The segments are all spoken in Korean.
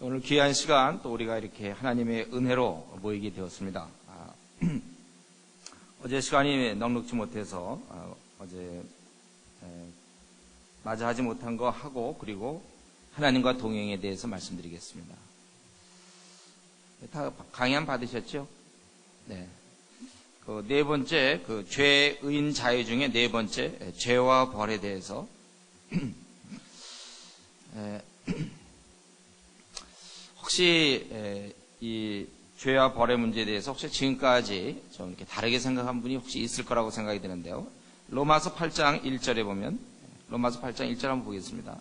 오늘 귀한 시간 또 우리가 이렇게 하나님의 은혜로 모이게 되었습니다. 어제 시간이 넉넉지 못해서 어제 마저 하지 못한 거 하고 그리고 하나님과 동행에 대해서 말씀드리겠습니다. 다 강연 받으셨죠? 네. 그 네 번째 그 죄의 자유 중에 네 번째 죄와 벌에 대해서 혹시 이 죄와 벌의 문제에 대해서 혹시 지금까지 좀 이렇게 다르게 생각한 분이 혹시 있을 거라고 생각이 드는데요. 로마서 8장 1절에 보면 로마서 8장 1절 한번 보겠습니다.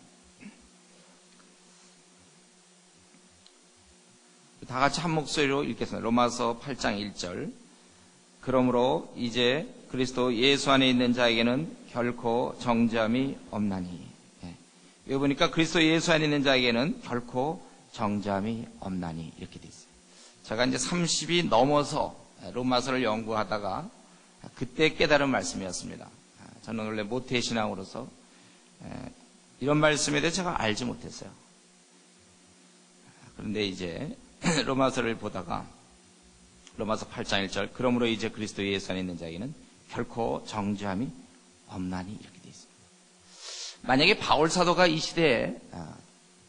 다 같이 한 목소리로 읽겠습니다. 로마서 8장 1절. 그러므로 이제 그리스도 예수 안에 있는 자에게는 결코 정죄함이 없나니. 여기 보니까 그리스도 예수 안에 있는 자에게는 결코 정죄함이 없나니 이렇게 돼 있어요. 제가 이제 30이 넘어서 로마서를 연구하다가 그때 깨달은 말씀이었습니다. 저는 원래 모태신앙으로서 이런 말씀에 대해 제가 알지 못했어요. 그런데 이제 로마서를 보다가 로마서 8장 1절 그러므로 이제 그리스도 예수 안에 있는 자에게는 결코 정죄함이 없나니 이렇게 돼 있습니다. 만약에 바울 사도가 이 시대에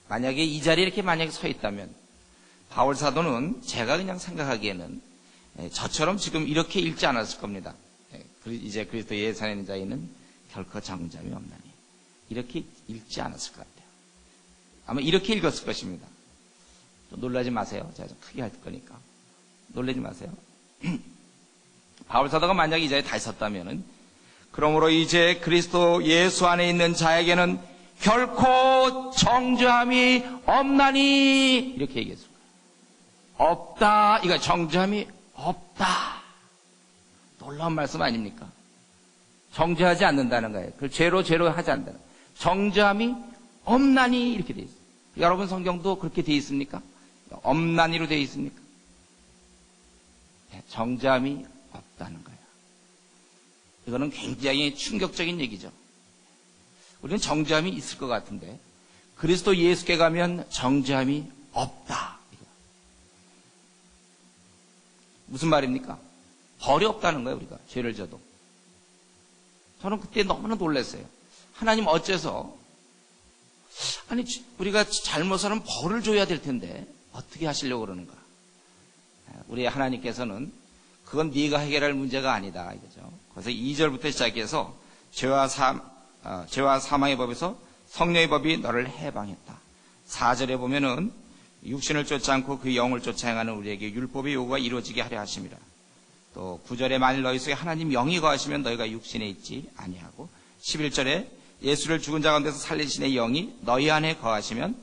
만약에 이 자리에 이렇게 만약에 서 있다면 바울 사도는 제가 그냥 생각하기에는 저처럼 지금 이렇게 읽지 않았을 겁니다. 이제 그리스도 예수 안에 있는 자에게는 결코 정죄함이 없나니 이렇게 읽지 않았을 것 같아요. 아마 이렇게 읽었을 것입니다. 놀라지 마세요. 제가 좀 크게 할 거니까 놀라지 마세요. 바울 사도가 만약에 이 자리에 다시 섰다면은 그러므로 이제 그리스도 예수 안에 있는 자에게는 결코 정죄함이 없나니 이렇게 얘기했습니다. 없다. 이거 정죄함이 없다. 놀라운 말씀 아닙니까? 정죄하지 않는다는 거예요. 그걸 죄로 하지 않는다는 거예요. 정죄함이 없나니 이렇게 되어 있어요. 여러분 성경도 그렇게 되어 있습니까? 없나니로 되어 있습니까? 정죄함이 없다는 거예요. 이거는 굉장히 충격적인 얘기죠. 우리는 정죄함이 있을 것 같은데 그리스도 예수께 가면 정죄함이 없다. 무슨 말입니까? 벌이 없다는 거예요. 우리가 죄를 져도. 저는 그때 너무나 놀랐어요. 하나님 어째서 아니 우리가 잘못하면 벌을 줘야 될 텐데 어떻게 하시려고 그러는가? 우리 하나님께서는 그건 네가 해결할 문제가 아니다 이거죠. 그래서 2절부터 시작해서 죄와 사망의 법에서 성령의 법이 너를 해방했다. 4절에 보면은 육신을 쫓지 않고 그 영을 쫓아 행하는 우리에게 율법의 요구가 이루어지게 하려 하심이라. 또 9절에 만일 너희 속에 하나님 영이 거하시면 너희가 육신에 있지 아니하고 11절에 예수를 죽은 자 가운데서 살리신 의 영이 너희 안에 거하시면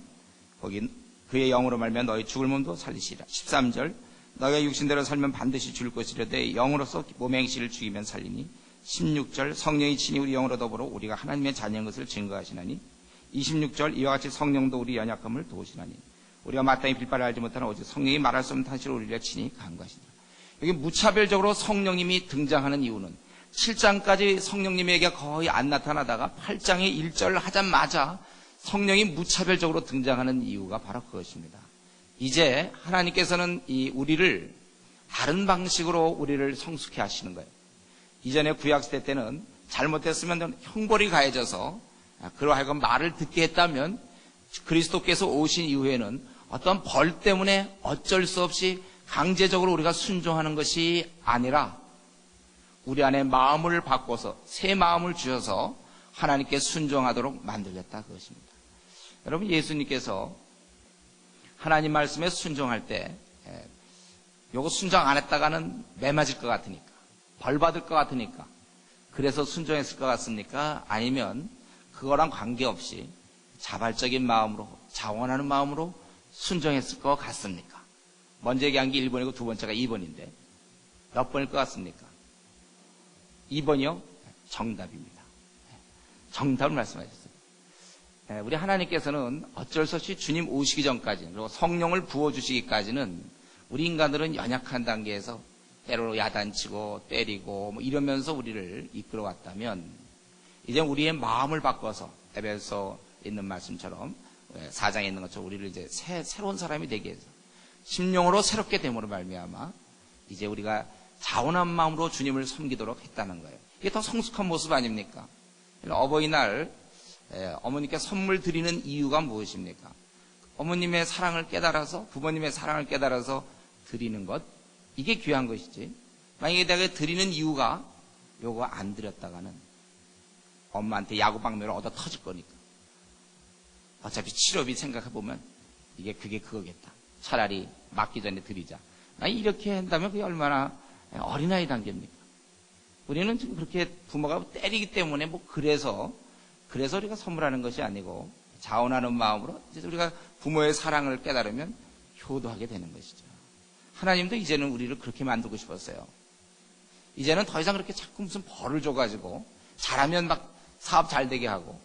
거기 그의 영으로 말면 너희 죽을 몸도 살리시리라. 13절 너희가 육신대로 살면 반드시 죽을 것이려되 영으로서 몸의 행실을 죽이면 살리니 16절 성령이 친히 우리 영으로 더불어 우리가 하나님의 자녀인 것을 증거하시나니 26절 이와 같이 성령도 우리 연약함을 도우시나니 우리가 마땅히 빌바를 알지 못하는 오직 성령이 말할 수 없는 탄식으로 우리를 친히 간구하시니라. 여기 무차별적으로 성령님이 등장하는 이유는 7장까지 성령님에게 거의 안 나타나다가 8장의 1절 하자마자 성령이 무차별적으로 등장하는 이유가 바로 그것입니다. 이제 하나님께서는 우리를 다른 방식으로 우리를 성숙해 하시는 거예요. 이전에 구약시대 때는 잘못했으면 형벌이 가해져서 그로 하여금 말을 듣게 했다면 그리스도께서 오신 이후에는 어떤 벌 때문에 어쩔 수 없이 강제적으로 우리가 순종하는 것이 아니라 우리 안에 마음을 바꿔서 새 마음을 주셔서 하나님께 순종하도록 만들겠다 그것입니다. 여러분 예수님께서 하나님 말씀에 순종할 때 요거 순종 안 했다가는 매 맞을 것 같으니까 벌 받을 것 같으니까 그래서 순종했을 것 같습니까? 아니면 그거랑 관계없이 자발적인 마음으로 자원하는 마음으로 순종했을 것 같습니까? 먼저 얘기한 게 1번이고 두 번째가 2번인데 몇 번일 것 같습니까? 2번이요? 정답입니다. 정답을 말씀하셨어요. 우리 하나님께서는 어쩔 수 없이 주님 오시기 전까지 그리고 성령을 부어주시기까지는 우리 인간들은 연약한 단계에서 때로 야단치고 때리고 이러면서 우리를 이끌어왔다면 이제 우리의 마음을 바꿔서 에베소 있는 말씀처럼 4장에 있는 것처럼 우리를 이제 새로운 사람이 되게 해서 심령으로 새롭게 됨으로 말미암아 이제 우리가 자원한 마음으로 주님을 섬기도록 했다는 거예요. 이게 더 성숙한 모습 아닙니까? 어버이날 어머니께 선물 드리는 이유가 무엇입니까? 어머님의 사랑을 깨달아서, 부모님의 사랑을 깨달아서 드리는 것, 이게 귀한 것이지. 만약에 내가 드리는 이유가 요거 안 드렸다가는 엄마한테 야구방면을 얻어 터질 거니까. 어차피 치료비 생각해보면 그게 그거겠다. 차라리 맞기 전에 드리자. 이렇게 한다면 그게 얼마나 어린아이 단계입니까? 우리는 지금 그렇게 부모가 때리기 때문에 그래서 우리가 선물하는 것이 아니고 자원하는 마음으로 이제 우리가 부모의 사랑을 깨달으면 효도하게 되는 것이죠. 하나님도 이제는 우리를 그렇게 만들고 싶었어요. 이제는 더 이상 그렇게 자꾸 무슨 벌을 줘가지고 잘하면 막 사업 잘 되게 하고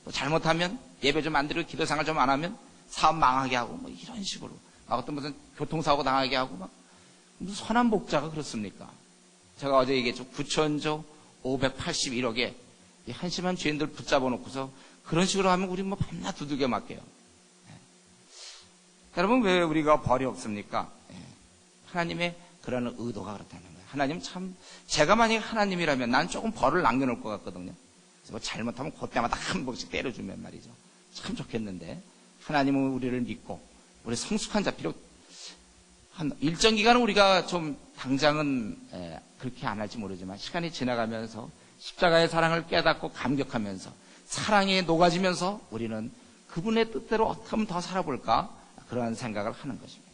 또 잘못하면 예배 좀 안 드리고 기도생활 좀 안 하면 사업 망하게 하고 이런 식으로 어떤 무슨 교통사고 당하게 하고 무슨 선한 목자가 그렇습니까? 제가 어제 얘기했죠. 9천조 581억에 한심한 죄인들 붙잡아 놓고서 그런 식으로 하면 우리 밤낮 두들겨 맞게요. 여러분, 왜 우리가 벌이 없습니까? 하나님의 그런 의도가 그렇다는 거예요. 하나님 참, 제가 만약에 하나님이라면 난 조금 벌을 남겨놓을 것 같거든요. 그래서 잘못하면 그때마다 한 번씩 때려주면 말이죠. 참 좋겠는데, 하나님은 우리를 믿고, 우리 성숙한 자, 비록 한 일정 기간은 우리가 좀 당장은 그렇게 안 할지 모르지만 시간이 지나가면서 십자가의 사랑을 깨닫고 감격하면서 사랑에 녹아지면서 우리는 그분의 뜻대로 어떻게 하면 더 살아볼까? 그러한 생각을 하는 것입니다.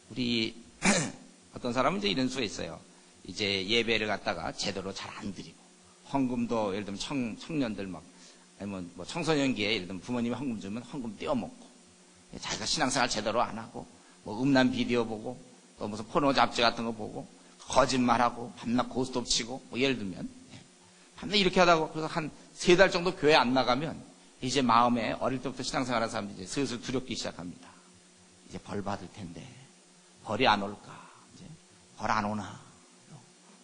우리 어떤 사람은 이제 이런 수가 있어요. 이제 예배를 갖다가 제대로 잘 안 드리고 헌금도 예를 들면 청년들 아니면 청소년기에 예를 들면 부모님이 헌금 주면 헌금 떼어먹고 자기가 신앙생활 제대로 안 하고 음란 비디오 보고 또 무슨 포노 잡지 같은 거 보고 거짓말하고 밤낮 고스톱 치고 예를 들면 밤낮 이렇게 하다가 그래서 한 3달 정도 교회 안 나가면 이제 마음에 어릴 때부터 신앙생활 하는 사람들이 이제 슬슬 두렵기 시작합니다. 이제 벌 받을 텐데 벌이 안 올까? 이제 벌 안 오나?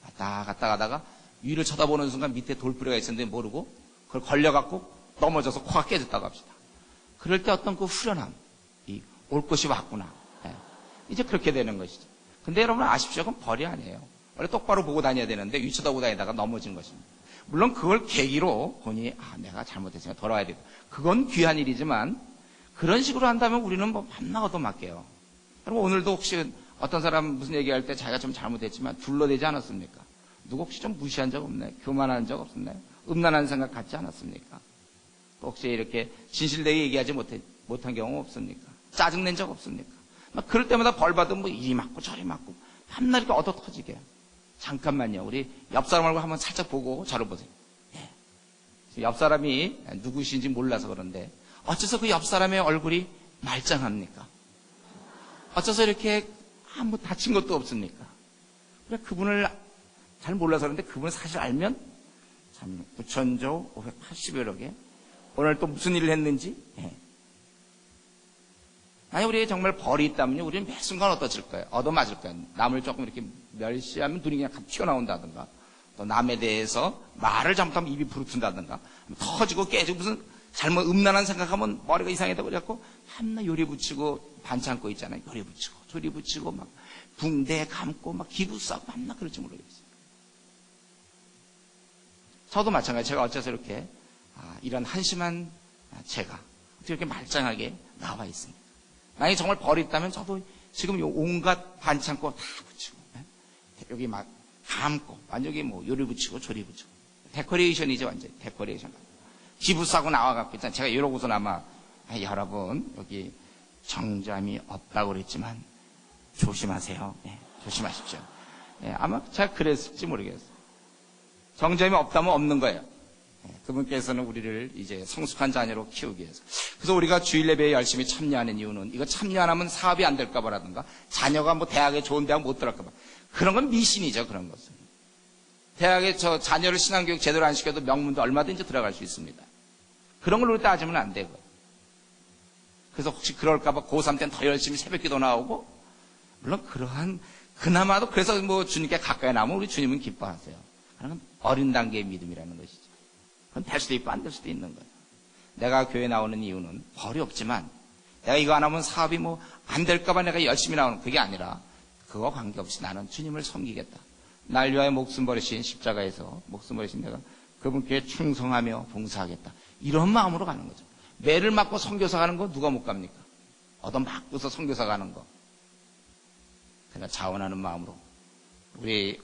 왔다 갔다 가다가 위를 쳐다보는 순간 밑에 돌부리가 있었는데 모르고 그걸 걸려갖고 넘어져서 코가 깨졌다고 합시다. 그럴 때 어떤 그 후련함, 올 것이 왔구나. 이제 그렇게 되는 것이죠. 근데 여러분 아십시오. 그건 벌이 아니에요. 원래 똑바로 보고 다녀야 되는데 위 쳐다보고 다니다가 넘어진 것입니다. 물론 그걸 계기로 본인이 내가 잘못했으니까 돌아와야 되고 그건 귀한 일이지만 그런 식으로 한다면 우리는 밤낮 얻어맞게요. 여러분 오늘도 혹시 어떤 사람 무슨 얘기할 때 자기가 좀 잘못했지만 둘러대지 않았습니까? 누구 혹시 좀 무시한 적 없나요? 교만한 적 없었나요? 음란한 생각 갖지 않았습니까? 또 혹시 이렇게 진실되게 얘기하지 못한 경우 없습니까? 짜증낸 적 없습니까? 그럴 때마다 벌 받으면 이리 맞고 저리 맞고 밤낮 이렇게 얻어 터지게. 잠깐만요. 우리 옆 사람 얼굴 한번 살짝 보고 저를 보세요. 옆 사람이 누구신지 몰라서 그런데 어째서 그 옆 사람의 얼굴이 말짱합니까? 어째서 이렇게 아무 다친 것도 없습니까? 그래 그분을 잘 몰라서 그런데 그분을 사실 알면 참 9천조 580여억에 오늘 또 무슨 일을 했는지 아니 우리가 정말 벌이 있다면요 우리는 매 순간 어떠실 거예요? 얻어맞을 거예요. 남을 조금 이렇게 멸시하면 눈이 그냥 튀어나온다든가 또 남에 대해서 말을 잘못하면 입이 부르튼다든가 터지고 깨지고 무슨 잘못 음란한 생각하면 머리가 이상해져 버려갖고 한나 요리 붙이고 반창고 있잖아요. 요리 붙이고 조리 붙이고 막 붕대 감고 막 기부 싸고 한나 그럴지 모르겠어요. 저도 마찬가지. 제가 어째서 이렇게 이런 한심한 제가 어떻게 이렇게 말짱하게 나와 있습니까? 만약에 정말 벌이 있다면 저도 지금 요 온갖 반창고 다 붙이고 여기 막 감고 완전히 요리 붙이고 조리 붙이고 데코레이션이죠. 완전히 데코레이션. 기부 싸고 나와갖고 있잖아요. 제가 이러고서 아마 여러분 여기 정잠이 없다고 그랬지만 조심하세요. 조심하십시오. 아마 제가 그랬을지 모르겠어요. 정잠이 없다면 없는 거예요. 그분께서는 우리를 이제 성숙한 자녀로 키우기 위해서. 그래서 우리가 주일 예배에 열심히 참여하는 이유는 이거 참여 안 하면 사업이 안 될까 봐라든가 자녀가 대학에 좋은 대학 못 들어갈까 봐. 그런 건 미신이죠. 그런 것은. 대학에 자녀를 신앙교육 제대로 안 시켜도 명문도 얼마든지 들어갈 수 있습니다. 그런 걸로 따지면 안 되고. 그래서 혹시 그럴까 봐 고3 때는 더 열심히 새벽기도 나오고 물론 그러한 그나마도 그래서 주님께 가까이 나오면 우리 주님은 기뻐하세요. 그런 건 어린 단계의 믿음이라는 것이죠. 그건 될 수도 있고 안 될 수도 있는 거예요. 내가 교회 나오는 이유는 벌이 없지만 내가 이거 안 하면 사업이 뭐 안 될까봐 내가 열심히 나오는 그게 아니라 그거 관계없이 나는 주님을 섬기겠다. 날 위하여 목숨 버리신 십자가에서 목숨 버리신 내가 그분께 충성하며 봉사하겠다. 이런 마음으로 가는 거죠. 매를 맞고 선교사 가는 거 누가 못 갑니까? 얻어 맞고서 선교사 가는 거. 그러니까 자원하는 마음으로 우리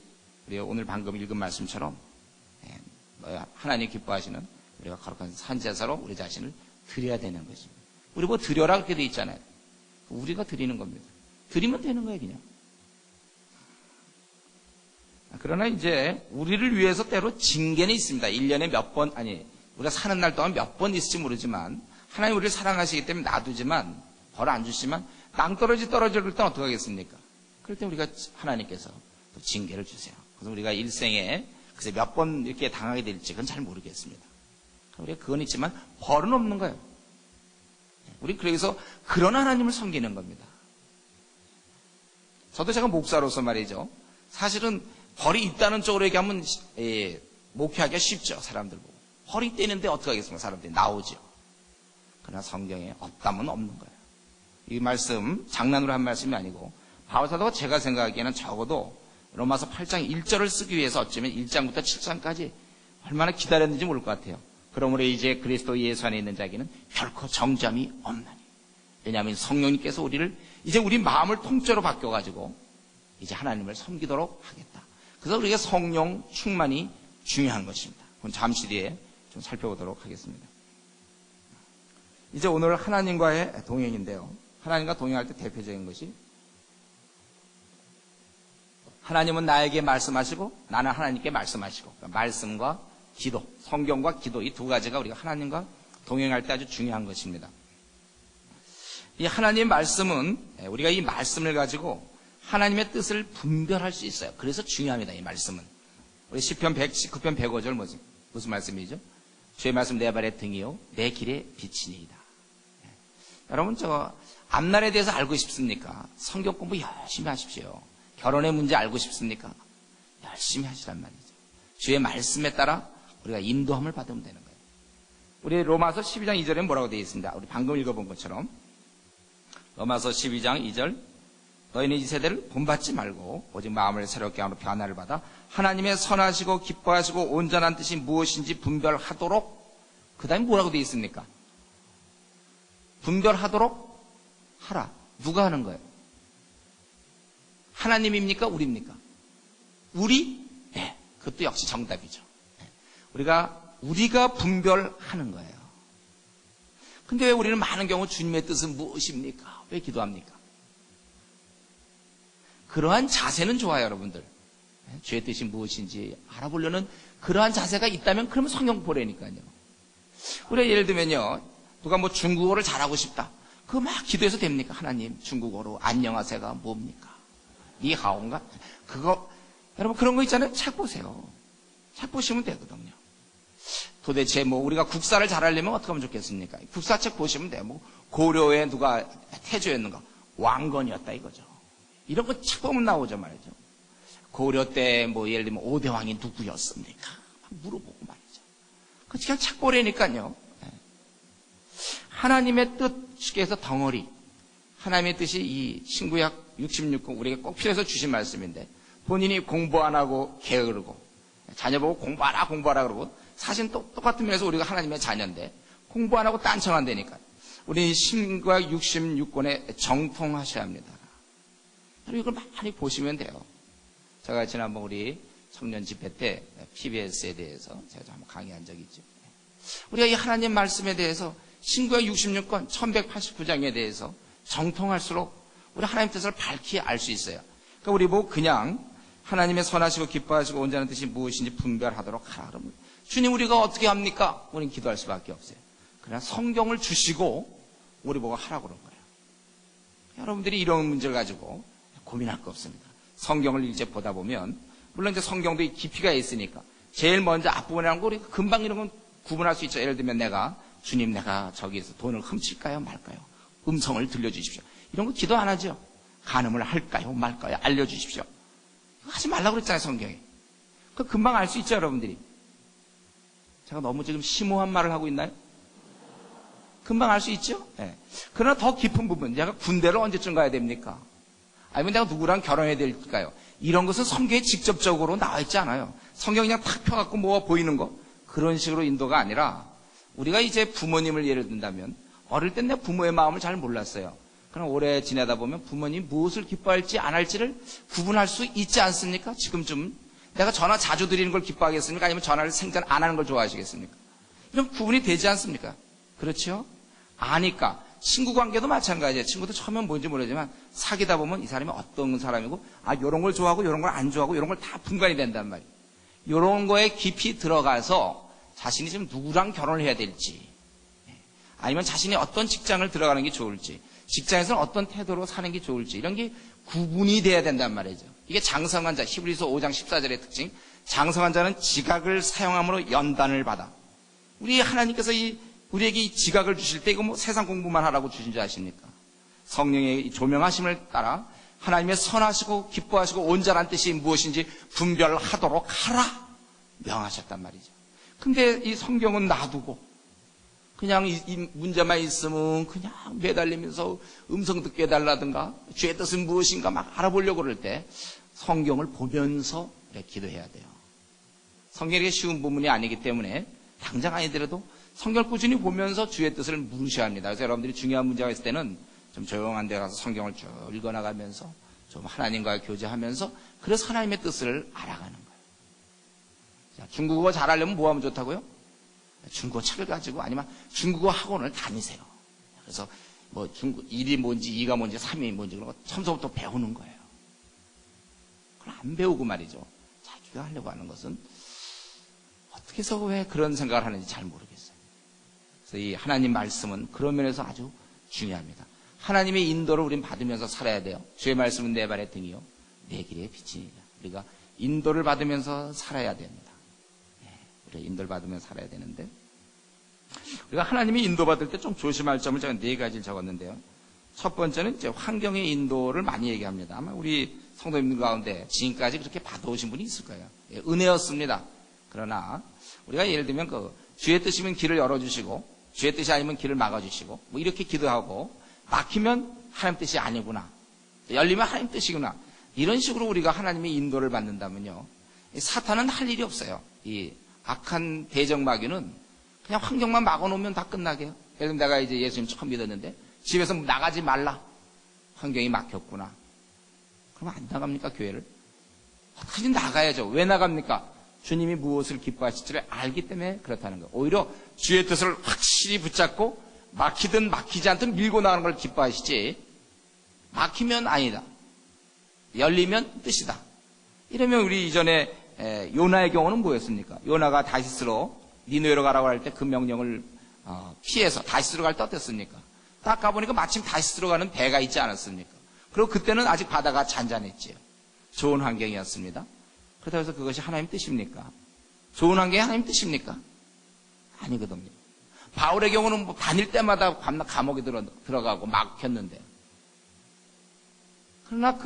오늘 방금 읽은 말씀처럼 하나님 기뻐하시는 우리가 거룩한 산제사로 우리 자신을 드려야 되는 것입니다. 우리 뭐 드려라 그렇게 돼 있잖아요. 우리가 드리는 겁니다. 드리면 되는 거예요, 그냥. 그러나 이제 우리를 위해서 때로 징계는 있습니다. 1년에 몇 번, 우리가 사는 날 동안 몇 번 있을지 모르지만 하나님 우리를 사랑하시기 때문에 놔두지만 벌 안 주시면 낭떠러지 떨어질 때 어떻게 하겠습니까? 그럴 때 우리가 하나님께서 또 징계를 주세요. 그래서 우리가 일생에 글쎄 몇 번 이렇게 당하게 될지 그건 잘 모르겠습니다. 우리가 그건 있지만 벌은 없는 거예요. 우리 그래서 그런 하나님을 섬기는 겁니다. 저도 제가 목사로서 말이죠. 사실은 벌이 있다는 쪽으로 얘기하면 목회하기가 쉽죠. 사람들 보고. 벌이 떼는데 어떻게 하겠습니까? 사람들이 나오죠. 그러나 성경에 없다면 없는 거예요. 이 말씀 장난으로 한 말씀이 아니고 바울사도가 제가 생각하기에는 적어도 로마서 8장 1절을 쓰기 위해서 어쩌면 1장부터 7장까지 얼마나 기다렸는지 모를 것 같아요. 그러므로 이제 그리스도 예수 안에 있는 자에게는 결코 정죄함이 없나니. 왜냐하면 성령님께서 이제 우리 마음을 통째로 바뀌어가지고 이제 하나님을 섬기도록 하겠다. 그래서 우리가 성령 충만이 중요한 것입니다. 그건 잠시 뒤에 좀 살펴보도록 하겠습니다. 이제 오늘 하나님과의 동행인데요. 하나님과 동행할 때 대표적인 것이 하나님은 나에게 말씀하시고 나는 하나님께 말씀하시고 그러니까 말씀과 기도, 성경과 기도 이 두 가지가 우리가 하나님과 동행할 때 아주 중요한 것입니다. 이 하나님의 말씀은 우리가 이 말씀을 가지고 하나님의 뜻을 분별할 수 있어요. 그래서 중요합니다. 이 말씀은. 우리 시편 119편 105절 무슨 말씀이죠? 주의 말씀 내 발의 등이요 내 길의 빛이니이다. 여러분 저 앞날에 대해서 알고 싶습니까? 성경 공부 열심히 하십시오. 결혼의 문제 알고 싶습니까? 열심히 하시란 말이죠. 주의 말씀에 따라 우리가 인도함을 받으면 되는 거예요. 우리 로마서 12장 2절에 뭐라고 되어 있습니다. 우리 방금 읽어본 것처럼 로마서 12장 2절 너희는 이 세대를 본받지 말고 오직 마음을 새롭게 함으로 변화를 받아 하나님의 선하시고 기뻐하시고 온전한 뜻이 무엇인지 분별하도록 그 다음에 뭐라고 되어 있습니까? 분별하도록 하라. 누가 하는 거예요? 하나님입니까? 우리입니까? 우리? 네, 그것도 역시 정답이죠. 우리가 분별하는 거예요. 근데 왜 우리는 많은 경우 주님의 뜻은 무엇입니까? 왜 기도합니까? 그러한 자세는 좋아요, 여러분들. 주의 뜻이 무엇인지 알아보려는 그러한 자세가 있다면 그러면 성경 보라니까요. 우리가 예를 들면요, 누가 뭐 중국어를 잘하고 싶다. 그거 막 기도해서 됩니까? 하나님, 중국어로 안녕하세요가 뭡니까? 니하오인가? 그거, 여러분 그런 거 있잖아요. 책 보세요. 책 보시면 되거든요. 도대체 뭐 우리가 국사를 잘하려면 어떻게 하면 좋겠습니까? 국사책 보시면 돼요. 뭐 고려에 누가 태조였는가? 왕건이었다 이거죠. 이런 거 책 보면 나오죠 말이죠. 고려 때 뭐 예를 들면 5대 왕이 누구였습니까? 물어보고 말이죠. 그 그냥 책 보라니까요. 하나님의 뜻에서 덩어리. 하나님의 뜻이 이 신구약 66권 우리에게 꼭 필요해서 주신 말씀인데 본인이 공부 안 하고 게으르고 자녀 보고 공부하라 그러고 사실 똑같은 면에서 우리가 하나님의 자녀인데 공부 안 하고 딴청한다니까. 우리 신구약 66권에 정통하셔야 합니다. 이걸 많이 보시면 돼요. 제가 지난번 우리 청년 집회 때 PBS에 대해서 제가 한번 강의한 적이 있죠. 우리가 이 하나님 말씀에 대해서 신구약 66권 1189장에 대해서 정통할수록 우리 하나님 뜻을 밝히 알 수 있어요. 그러니까 우리 뭐 그냥 하나님의 선하시고 기뻐하시고 온전한 뜻이 무엇인지 분별하도록 하라 그러면 주님 우리가 어떻게 합니까? 우리는 기도할 수밖에 없어요. 그냥 성경을 주시고 우리 보고 하라고 그런 거예요. 여러분들이 이런 문제를 가지고 고민할 거 없습니다. 성경을 이제 보다 보면 물론 이제 성경도 깊이가 있으니까 제일 먼저 앞부분에 한 거 우리 금방 이런 건 구분할 수 있죠. 예를 들면 주님 내가 저기에서 돈을 훔칠까요 말까요? 음성을 들려주십시오. 이런 거 기도 안 하죠. 간음을 할까요 말까요? 알려주십시오. 하지 말라고 그랬잖아요 성경에. 그 금방 알 수 있죠 여러분들이. 제가 너무 지금 심오한 말을 하고 있나요? 금방 알 수 있죠? 예. 그러나 더 깊은 부분, 내가 군대를 언제쯤 가야 됩니까? 아니면 내가 누구랑 결혼해야 될까요? 이런 것은 성경에 직접적으로 나와 있지 않아요. 성경이 그냥 탁 펴갖고 뭐가 보이는 거. 그런 식으로 인도가 아니라 우리가 이제 부모님을 예를 든다면 어릴 땐 내 부모의 마음을 잘 몰랐어요. 그럼 오래 지내다 보면 부모님이 무엇을 기뻐할지 안 할지를 구분할 수 있지 않습니까? 지금쯤 내가 전화 자주 드리는 걸 기뻐하겠습니까? 아니면 전화를 생전 안 하는 걸 좋아하시겠습니까? 이런 구분이 되지 않습니까? 그렇죠? 아니까. 친구 관계도 마찬가지예요. 친구도 처음엔 뭔지 모르지만 사귀다 보면 이 사람이 어떤 사람이고 요런 걸 좋아하고 요런 걸 안 좋아하고 요런 걸 다 분간이 된단 말이에요. 요런 거에 깊이 들어가서 자신이 지금 누구랑 결혼을 해야 될지, 아니면 자신이 어떤 직장을 들어가는 게 좋을지, 직장에서는 어떤 태도로 사는 게 좋을지, 이런 게 구분이 돼야 된단 말이죠. 이게 장성한 자, 히브리서 5장 14절의 특징. 장성한 자는 지각을 사용함으로 연단을 받아. 우리 하나님께서 우리에게 이 지각을 주실 때 이거 뭐 세상 공부만 하라고 주신 줄 아십니까? 성령의 조명하심을 따라 하나님의 선하시고 기뻐하시고 온전한 뜻이 무엇인지 분별하도록 하라 명하셨단 말이죠. 근데 이 성경은 놔두고 그냥 이 문제만 있으면 그냥 매달리면서 음성 듣게 해달라든가 주의 뜻은 무엇인가 막 알아보려고 그럴 때 성경을 보면서 기도해야 돼요. 성경이 쉬운 부분이 아니기 때문에 당장 아니더라도 성경을 꾸준히 보면서 주의 뜻을 물으셔야 합니다. 그래서 여러분들이 중요한 문제가 있을 때는 좀 조용한 데 가서 성경을 쭉 읽어나가면서 좀 하나님과 교제하면서 그래서 하나님의 뜻을 알아가는 거예요. 자, 중국어 잘하려면 뭐 하면 좋다고요? 중국어 책을 가지고 아니면 중국어 학원을 다니세요. 그래서 뭐 중국 1이 뭔지 2가 뭔지 3이 뭔지 그런 거 처음부터 배우는 거예요. 그걸 안 배우고 말이죠. 자기가 하려고 하는 것은 어떻게 해서 왜 그런 생각을 하는지 잘 모르겠어요. 그래서 이 하나님 말씀은 그런 면에서 아주 중요합니다. 하나님의 인도를 우린 받으면서 살아야 돼요. 주의 말씀은 내 발의 등이요 내 길의 빛이니라. 우리가 인도를 받으면서 살아야 됩니다. 우리가 인도를 받으면서 살아야 되는데 우리가 하나님의 인도받을 때 좀 조심할 점을 제가 4가지를 적었는데요. 첫 번째는 이제 환경의 인도를 많이 얘기합니다. 아마 우리 성도님들 가운데 지금까지 그렇게 받아오신 분이 있을 거예요. 은혜였습니다. 그러나 우리가 예를 들면 주의 뜻이면 길을 열어주시고 주의 뜻이 아니면 길을 막아주시고 뭐 이렇게 기도하고 막히면 하나님 뜻이 아니구나, 열리면 하나님 뜻이구나, 이런 식으로 우리가 하나님의 인도를 받는다면요, 사탄은 할 일이 없어요. 이 악한 대적마귀는 그냥 환경만 막아놓으면 다 끝나게요. 예를 들면 내가 이제 예수님 처음 믿었는데 집에서 나가지 말라, 환경이 막혔구나, 그럼 안 나갑니까? 교회를 어떻게든 나가야죠. 왜 나갑니까? 주님이 무엇을 기뻐하실지를 알기 때문에 그렇다는 거예요. 오히려 주의 뜻을 확실히 붙잡고 막히든 막히지 않든 밀고 나가는 걸 기뻐하시지, 막히면 아니다, 열리면 뜻이다. 이러면 우리 이전에 요나의 경우는 뭐였습니까? 요나가 다시스로 니느웨로 가라고 할 때 그 명령을 피해서 다시스로 갈 때 어땠습니까? 딱 가보니까 마침 다시스로 가는 배가 있지 않았습니까? 그리고 그때는 아직 바다가 잔잔했지요. 좋은 환경이었습니다. 그렇다고 해서 그것이 하나님 뜻입니까? 좋은 환경이 하나님 뜻입니까? 아니거든요. 바울의 경우는 뭐 다닐 때마다 밤낮 감옥에 들어가고 막혔는데, 그러나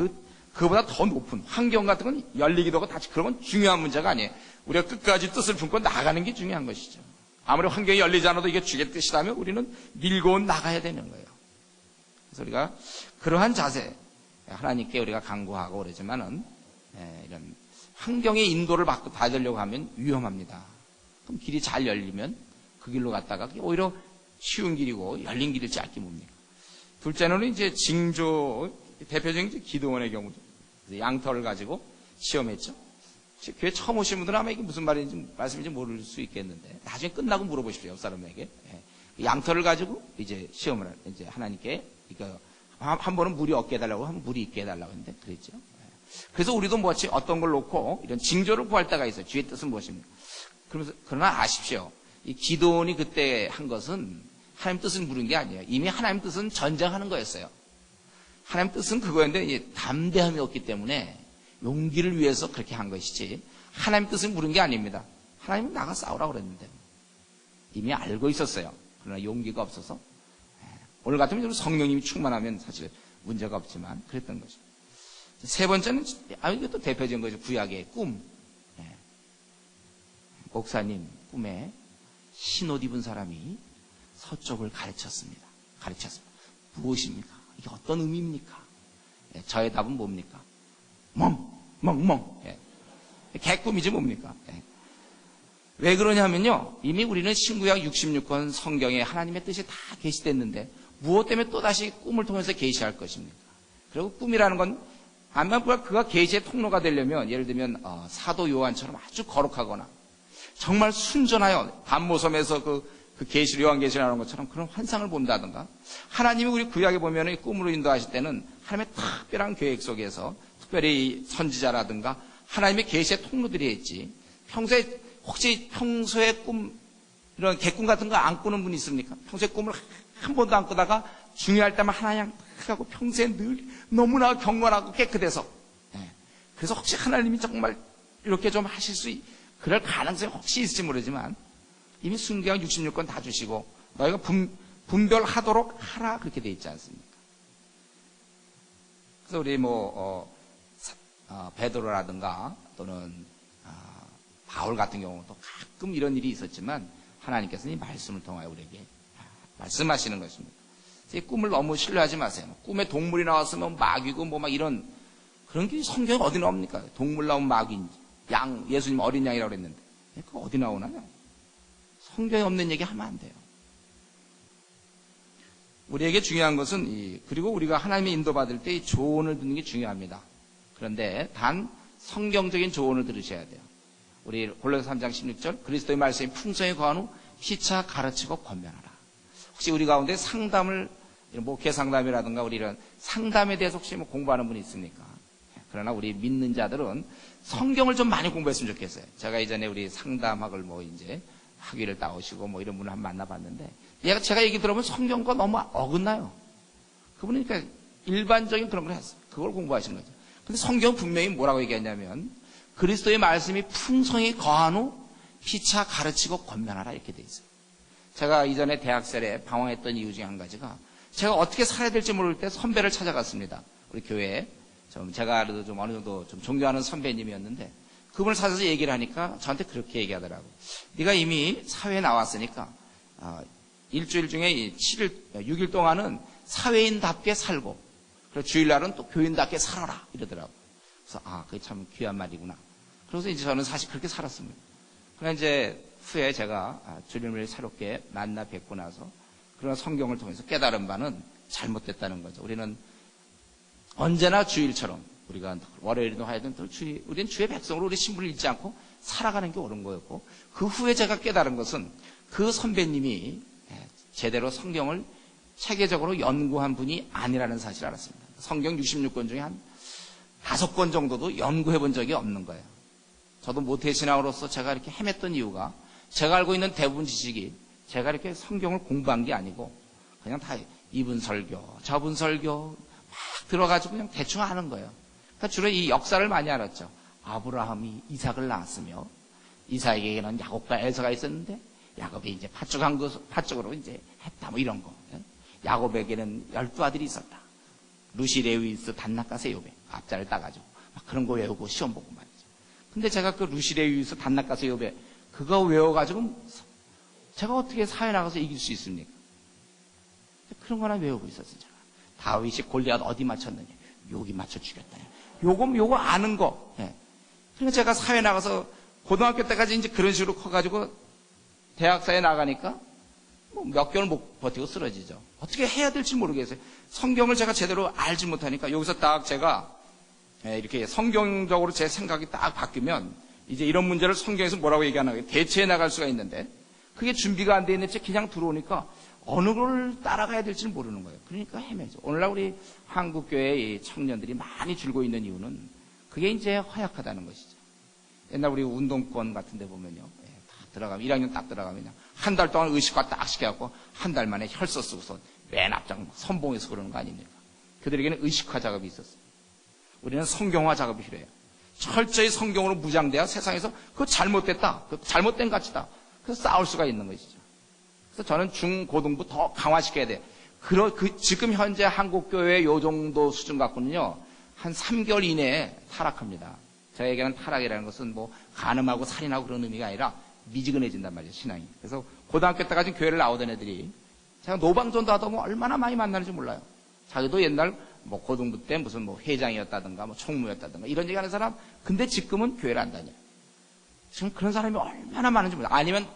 그보다 더 높은 환경 같은 건 열리기도 하고 다시, 그런 건 중요한 문제가 아니에요. 우리가 끝까지 뜻을 품고 나가는 게 중요한 것이죠. 아무리 환경이 열리지 않아도 이게 주의 뜻이라면 우리는 밀고 나가야 되는 거예요. 그래서 우리가 그러한 자세, 하나님께 우리가 간구하고 그러지만은 이런 환경의 인도를 받으려고 하면 위험합니다. 그럼 길이 잘 열리면 그 길로 갔다가 오히려 쉬운 길이고 열린 길일지 알게 뭡니까? 둘째는 이제 징조, 대표적인 기도원의 경우죠. 양털을 가지고 시험했죠. 교회 처음 오신 분들은 아마 이게 무슨 말씀인지 모를 수 있겠는데 나중에 끝나고 물어보십시오. 옆 사람에게. 양털을 가지고 이제 시험을 이제 하나님께, 그러니까 한 번은 물이 없게 해달라고 하면 물이 있게 해달라고 했는데 그랬죠. 그래서 우리도 뭐지 어떤 걸 놓고 이런 징조를 구할 때가 있어요. 주의 뜻은 무엇입니까? 그러나 아십시오. 이 기도원이 그때 한 것은 하나님 뜻을 물은 게 아니에요. 이미 하나님 뜻은 전쟁하는 거였어요. 하나님 뜻은 그거였는데 담대함이 없기 때문에 용기를 위해서 그렇게 한 것이지 하나님 뜻을 물은 게 아닙니다. 하나님은 나가 싸우라고 그랬는데 이미 알고 있었어요. 그러나 용기가 없어서. 오늘 같으면 성령님이 충만하면 사실 문제가 없지만 그랬던 거죠. 세 번째는 이것도 대표적인 거죠. 구약의 꿈. 목사님 꿈에 흰 옷 입은 사람이 서쪽을 가르쳤습니다. 무엇입니까? 이게 어떤 의미입니까? 예, 저의 답은 뭡니까? 멍. 예. 개꿈이지 뭡니까? 예. 왜 그러냐면요. 이미 우리는 신구약 66권 성경에 하나님의 뜻이 다 계시됐는데 무엇 때문에 또다시 꿈을 통해서 계시할 것입니까? 그리고 꿈이라는 건 아마 그가 계시의 통로가 되려면 예를 들면 사도 요한처럼 아주 거룩하거나 정말 순전하여 반모섬에서 그 계시를 요한계시라는 것처럼 그런 환상을 본다든가 하나님이 우리 구약에 보면 꿈으로 인도하실 때는 하나님의 특별한 계획 속에서 특별히 선지자라든가 하나님의 계시의 통로들이 있지 혹시 평소에 꿈 이런 개꿈 같은 거 안 꾸는 분이 있습니까? 평소에 꿈을 한 번도 안 꾸다가 중요할 때만 하나님 하고 평소에 늘 너무나 경건하고 깨끗해서 그래서 혹시 하나님이 정말 이렇게 좀 하실 그럴 가능성이 혹시 있을지 모르지만 이미 순교한 66권 다 주시고 너희가 분별하도록 하라 그렇게 돼 있지 않습니까? 그래서 우리 베드로라든가 또는 바울 같은 경우도 가끔 이런 일이 있었지만 하나님께서는 이 말씀을 통하여 우리에게 말씀하시는 것입니다. 이 꿈을 너무 신뢰하지 마세요. 꿈에 동물이 나왔으면 마귀고 막 이런 그런 게 성경에 어디 나옵니까? 동물 나오면 마귀인지 양 예수님 어린 양이라고 그랬는데 그거 어디 나오나요? 성경에 없는 얘기 하면 안 돼요. 우리에게 중요한 것은 그리고 우리가 하나님의 인도받을 때 이 조언을 듣는 게 중요합니다. 그런데 단 성경적인 조언을 들으셔야 돼요. 우리 골로새 3장 16절 그리스도의 말씀이 풍성히 거한 후 피차 가르치고 권면하라. 혹시 우리 가운데 상담을 목회 상담이라든가 우리 이런 상담에 대해서 혹시 공부하는 분이 있습니까? 그러나 우리 믿는 자들은 성경을 좀 많이 공부했으면 좋겠어요. 제가 이전에 우리 상담학을 이제 학위를 따오시고 이런 분을 한번 만나봤는데 제가 얘기 들어보면 성경과 너무 어긋나요. 그분은 그러니까 일반적인 그런 걸 했어요. 그걸 공부하시는 거죠. 근데 성경 분명히 뭐라고 얘기했냐면 그리스도의 말씀이 풍성히 거한 후 피차 가르치고 권면하라 이렇게 돼 있어요. 제가 이전에 대학생에 방황했던 이유 중에 한 가지가 제가 어떻게 살아야 될지 모를 때 선배를 찾아갔습니다. 우리 교회에 제가 그래도 좀 어느 정도 좀 존경하는 선배님이었는데 그분을 찾아서 얘기를 하니까 저한테 그렇게 얘기하더라고요. 네가 이미 사회에 나왔으니까 일주일 중에 6일 동안은 사회인답게 살고 그리고 주일날은 또 교인답게 살아라 이러더라고요. 그래서 그게 참 귀한 말이구나. 그래서 이제 저는 사실 그렇게 살았습니다. 그러나 이제 후에 제가 주님을 새롭게 만나 뵙고 나서 그런 성경을 통해서 깨달은 바는 잘못됐다는 거죠. 우리는 언제나 주일처럼 우리가 월요일이든 화요일이든 우리는 주의 백성으로 우리 신분을 잃지 않고 살아가는 게 옳은 거였고 그 후에 제가 깨달은 것은 그 선배님이 제대로 성경을 체계적으로 연구한 분이 아니라는 사실을 알았습니다. 성경 66권 중에 한 5권 정도도 연구해 본 적이 없는 거예요. 저도 모태신앙으로서 제가 이렇게 헤맸던 이유가 제가 알고 있는 대부분 지식이 제가 이렇게 성경을 공부한 게 아니고 그냥 다 이분 설교, 저분 설교 막 들어가지고 그냥 대충 하는 거예요. 그러니까 주로 이 역사를 많이 알았죠. 아브라함이 이삭을 낳았으며 이삭에게는 야곱과 에서가 있었는데 야곱이 이제 팥죽으로 이제 했다 이런 거. 야곱에게는 12아들이 있었다. 루시 레위스 단나가세 요배 앞자를 따가지고 막 그런 거 외우고 시험 보고 말이죠. 근데 제가 그 루시 레위스 단나가세 요배 그거 외워가지고 제가 어떻게 사회 나가서 이길 수 있습니까? 그런 거나 외우고 있었어요. 제가. 다윗이 골리앗 어디 맞췄느냐? 여기 맞춰 죽였다. 요거 아는 거. 예. 그러니까 제가 사회 나가서 고등학교 때까지 이제 그런 식으로 커가지고 대학사에 나가니까 몇 개월 못 버티고 쓰러지죠. 어떻게 해야 될지 모르겠어요. 성경을 제가 제대로 알지 못하니까 여기서 딱 제가 이렇게 성경적으로 제 생각이 딱 바뀌면 이제 이런 문제를 성경에서 뭐라고 얘기하나 대체해 나갈 수가 있는데 그게 준비가 안 돼 있는 채 그냥 들어오니까 어느 걸 따라가야 될지 모르는 거예요. 그러니까 헤매죠. 오늘날 우리 한국교회의 청년들이 많이 줄고 있는 이유는 그게 이제 허약하다는 것이죠. 옛날 우리 운동권 같은 데 보면요. 딱 들어가면 1학년 딱 들어가면 그냥 한 달 동안 의식화 딱 시켜갖고 한 달 만에 혈서 쓰고서 맨 앞장 선봉에서 그러는 거 아닙니까? 그들에게는 의식화 작업이 있었어요. 우리는 성경화 작업이 필요해요. 철저히 성경으로 무장돼야 세상에서 그거 잘못됐다. 그거 잘못된 가치다. 그래서 싸울 수가 있는 것이죠. 그래서 저는 중고등부 더 강화시켜야 돼요. 지금 현재 한국교회 요 정도 수준 갖고는요, 한 3개월 이내에 타락합니다. 저에게는 타락이라는 것은 간음하고 살인하고 그런 의미가 아니라 미지근해진단 말이에요, 신앙이. 그래서 고등학교 때까지 교회를 나오던 애들이 제가 노방전도 하다 보면 얼마나 많이 만나는지 몰라요. 자기도 옛날 뭐 고등부 때 무슨 뭐 회장이었다든가 뭐 총무였다든가 이런 얘기 하는 사람, 근데 지금은 교회를 안 다녀요. 지금 그런 사람이 얼마나 많은지 몰라요. 아니면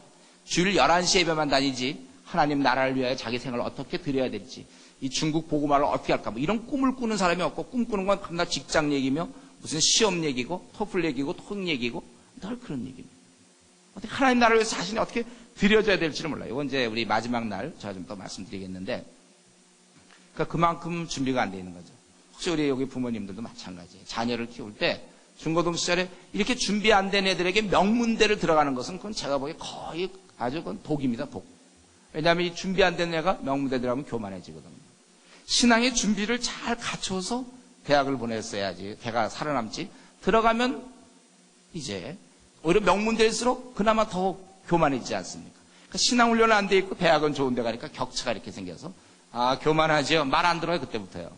주일 11시 예배만 다니지 하나님 나라를 위하여 자기 생활을 어떻게 드려야 될지, 이 중국 복음화를 어떻게 할까, 뭐 이런 꿈을 꾸는 사람이 없고, 꿈꾸는 건 밤낮 직장 얘기며 무슨 시험 얘기고 토플 얘기고 토익 얘기고 늘 그런 얘기입니다. 어떻게 하나님 나라를 위해서 자신이 어떻게 드려져야 될지를 몰라요. 이건 이제 우리 마지막 날 제가 좀 더 말씀드리겠는데, 그러니까 그만큼 준비가 안 돼 있는 거죠. 혹시 우리 여기 부모님들도 마찬가지예요. 자녀를 키울 때 중고등 시절에 이렇게 준비 안 된 애들에게 명문대를 들어가는 것은 그건 제가 보기에 거의 아주 그건 독입니다, 독. 왜냐하면 이 준비 안 된 애가 명문대 들어가면 교만해지거든요. 신앙의 준비를 잘 갖춰서 대학을 보냈어야지 대가 살아남지, 들어가면 이제 오히려 명문대일수록 그나마 더 교만해지지 않습니까? 그러니까 신앙훈련은 안 돼 있고 대학은 좋은 데 가니까 격차가 이렇게 생겨서 교만하지요. 말 안 들어요, 그때부터요.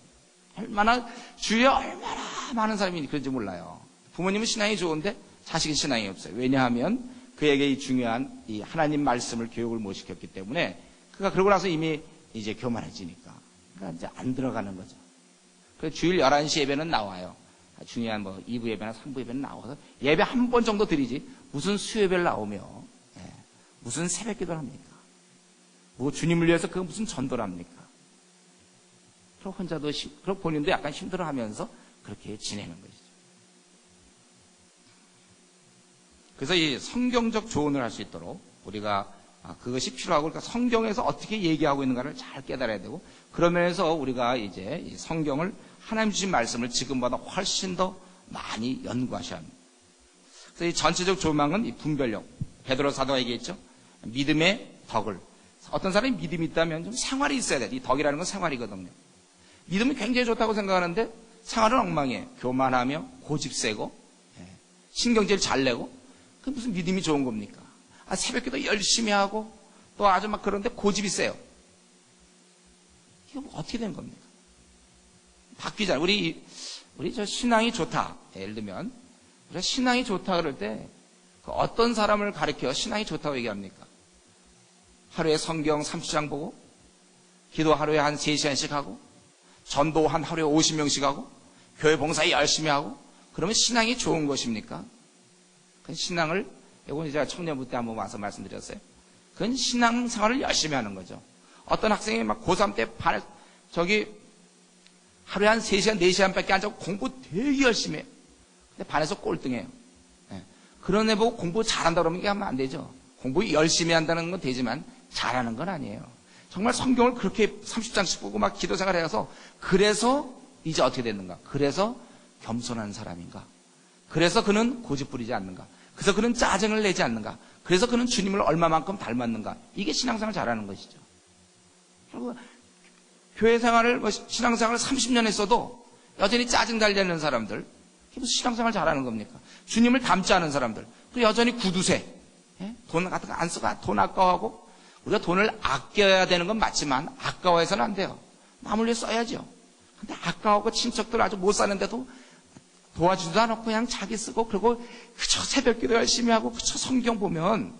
주위에 얼마나 많은 사람이 그런지 몰라요. 부모님은 신앙이 좋은데 자식은 신앙이 없어요. 왜냐하면 그에게 이 중요한 이 하나님 말씀을 교육을 못 시켰기 때문에, 그가 그러고 나서 이미 이제 교만해지니까. 그러니까 이제 안 들어가는 거죠. 그래서 주일 11시 예배는 나와요. 중요한 뭐 2부 예배나 3부 예배는 나와서 예배 한 번 정도 드리지, 무슨 수요예배를 나오며, 무슨 새벽 기도를 합니까? 뭐 주님을 위해서 그 무슨 전도를 합니까? 그럼 혼자도, 그럼 본인도 약간 힘들어 하면서 그렇게 지내는 것이죠. 그래서 이 성경적 조언을 할 수 있도록 우리가 그것이 필요하고, 그러니까 성경에서 어떻게 얘기하고 있는가를 잘 깨달아야 되고, 그러면서 우리가 이제 이 성경을, 하나님 주신 말씀을 지금보다 훨씬 더 많이 연구하셔야 합니다. 그래서 이 전체적 조망은 이 분별력, 베드로 사도가 얘기했죠. 믿음의 덕을. 어떤 사람이 믿음이 있다면 좀 생활이 있어야 돼. 이 덕이라는 건 생활이거든요. 믿음이 굉장히 좋다고 생각하는데 생활은 엉망이에요. 교만하며 고집 세고 신경질 잘 내고, 그게 무슨 믿음이 좋은 겁니까? 새벽기도 열심히 하고 또 아주 막 그런데 고집이 세요. 이거 뭐 어떻게 된 겁니까? 바뀌잖아요. 우리 저 신앙이 좋다. 예를 들면 우리가 신앙이 좋다 그럴 때 어떤 사람을 가리켜 신앙이 좋다고 얘기합니까? 하루에 성경 30장 보고, 기도 하루에 한 3시간씩 하고, 전도 한 하루에 50명씩 하고, 교회 봉사 열심히 하고, 그러면 신앙이 좋은 것입니까? 그 신앙을, 이건 제가 청년부 때 한번 와서 말씀드렸어요. 그건 신앙생활을 열심히 하는 거죠. 어떤 학생이 막 고3 때 하루에 한 3시간, 4시간밖에 안 자고 공부 되게 열심히 해요. 근데 반에서 꼴등해요. 그런 애 보고 공부 잘한다 그러면 이게 하면 안 되죠. 공부 열심히 한다는 건 되지만 잘하는 건 아니에요. 정말 성경을 그렇게 30장씩 보고 막 기도 생활을 해서, 그래서 이제 어떻게 됐는가? 그래서 겸손한 사람인가? 그래서 그는 고집 부리지 않는가? 그래서 그는 짜증을 내지 않는가? 그래서 그는 주님을 얼마만큼 닮았는가? 이게 신앙생활을 잘하는 것이죠. 그리고 교회 생활을, 신앙생활을 30년 했어도 여전히 짜증 잘 내는 사람들, 그게 무슨 신앙생활 잘하는 겁니까? 주님을 닮지 않은 사람들, 또 여전히 구두쇠, 돈 같은 거 안 쓰고 돈 아까워하고, 우리가 돈을 아껴야 되는 건 맞지만 아까워해서는 안 돼요. 남을 위해 써야죠. 근데 아까워하고 친척들 아주 못 사는데도 도와주지도 않고 그냥 자기 쓰고, 그리고 그저 새벽기도 열심히 하고 그저 성경 보면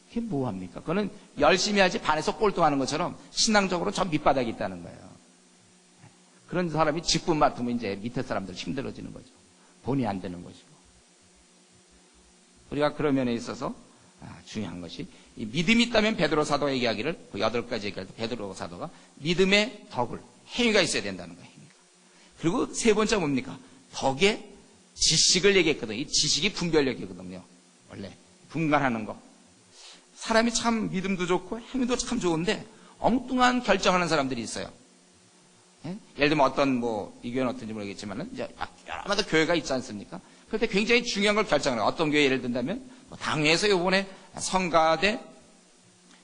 그게 뭐합니까? 그거는 열심히 하지 반에서 꼴등하는 것처럼 신앙적으로 저 밑바닥이 있다는 거예요. 그런 사람이 직분 맡으면 이제 밑에 사람들 힘들어지는 거죠. 돈이 안 되는 것이고. 우리가 그런 면에 있어서 중요한 것이, 이 믿음이 있다면 베드로 사도가 얘기하기를, 그 8가지 얘기할 때 베드로 사도가 믿음의 덕을, 행위가 있어야 된다는 거예요. 행위가. 그리고 세 번째 뭡니까? 덕의 지식을 얘기했거든요. 이 지식이 분별력이거든요. 원래 분간하는 거. 사람이 참 믿음도 좋고 행위도 참 좋은데 엉뚱한 결정하는 사람들이 있어요. 예를 들면 어떤 이 교회는 어떤지 모르겠지만은 이제 여러 마다 교회가 있지 않습니까? 그럴 때 굉장히 중요한 걸 결정해요. 어떤 교회 예를 든다면 당회에서 이번에 성가대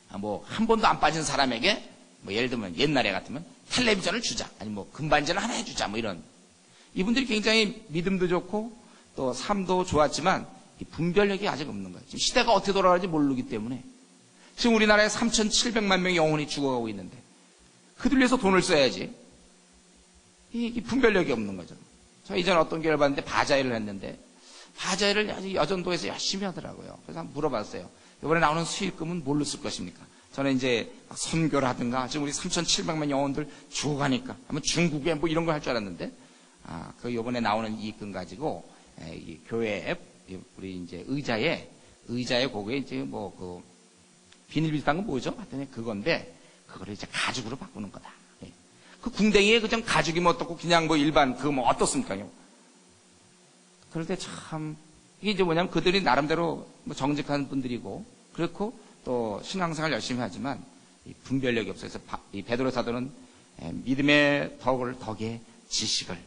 한 번도 안 빠진 사람에게 예를 들면 옛날에 같으면 텔레비전을 주자, 아니 금반지를 하나 해주자, 이런. 이분들이 굉장히 믿음도 좋고 또 삶도 좋았지만 이 분별력이 아직 없는 거예요. 지금 시대가 어떻게 돌아가는지 모르기 때문에. 지금 우리나라에 3,700만 명이 영혼이 죽어가고 있는데 그들 위해서 돈을 써야지. 이 분별력이 없는 거죠. 저 이전에 어떤 교회를 봤는데 바자회를 했는데 바자회를 아주 여전도에서 열심히 하더라고요. 그래서 한번 물어봤어요. 이번에 나오는 수익금은 뭘로 쓸 것입니까? 저는 이제 선교라든가 지금 우리 3,700만 영혼들 죽어가니까 한번 중국에 뭐 이런 거 할 줄 알았는데 그 요번에 나오는 이익금 가지고 이 교회 우리 이제 의자에 거기에 이제 뭐 그 비닐 비슷한 건 뭐죠? 하여튼 그건데 그거를 이제 가죽으로 바꾸는 거다. 그 궁뎅이에 그냥 가죽이 뭐 어떻고 그냥 뭐 일반 그 뭐 어떻습니까요? 그럴 때 참 이게 이제 뭐냐면 그들이 나름대로 뭐 정직한 분들이고 그렇고 또 신앙생활 열심히 하지만 이 분별력이 없어요. 그래서 이 베드로 사도는 믿음의 덕에 지식을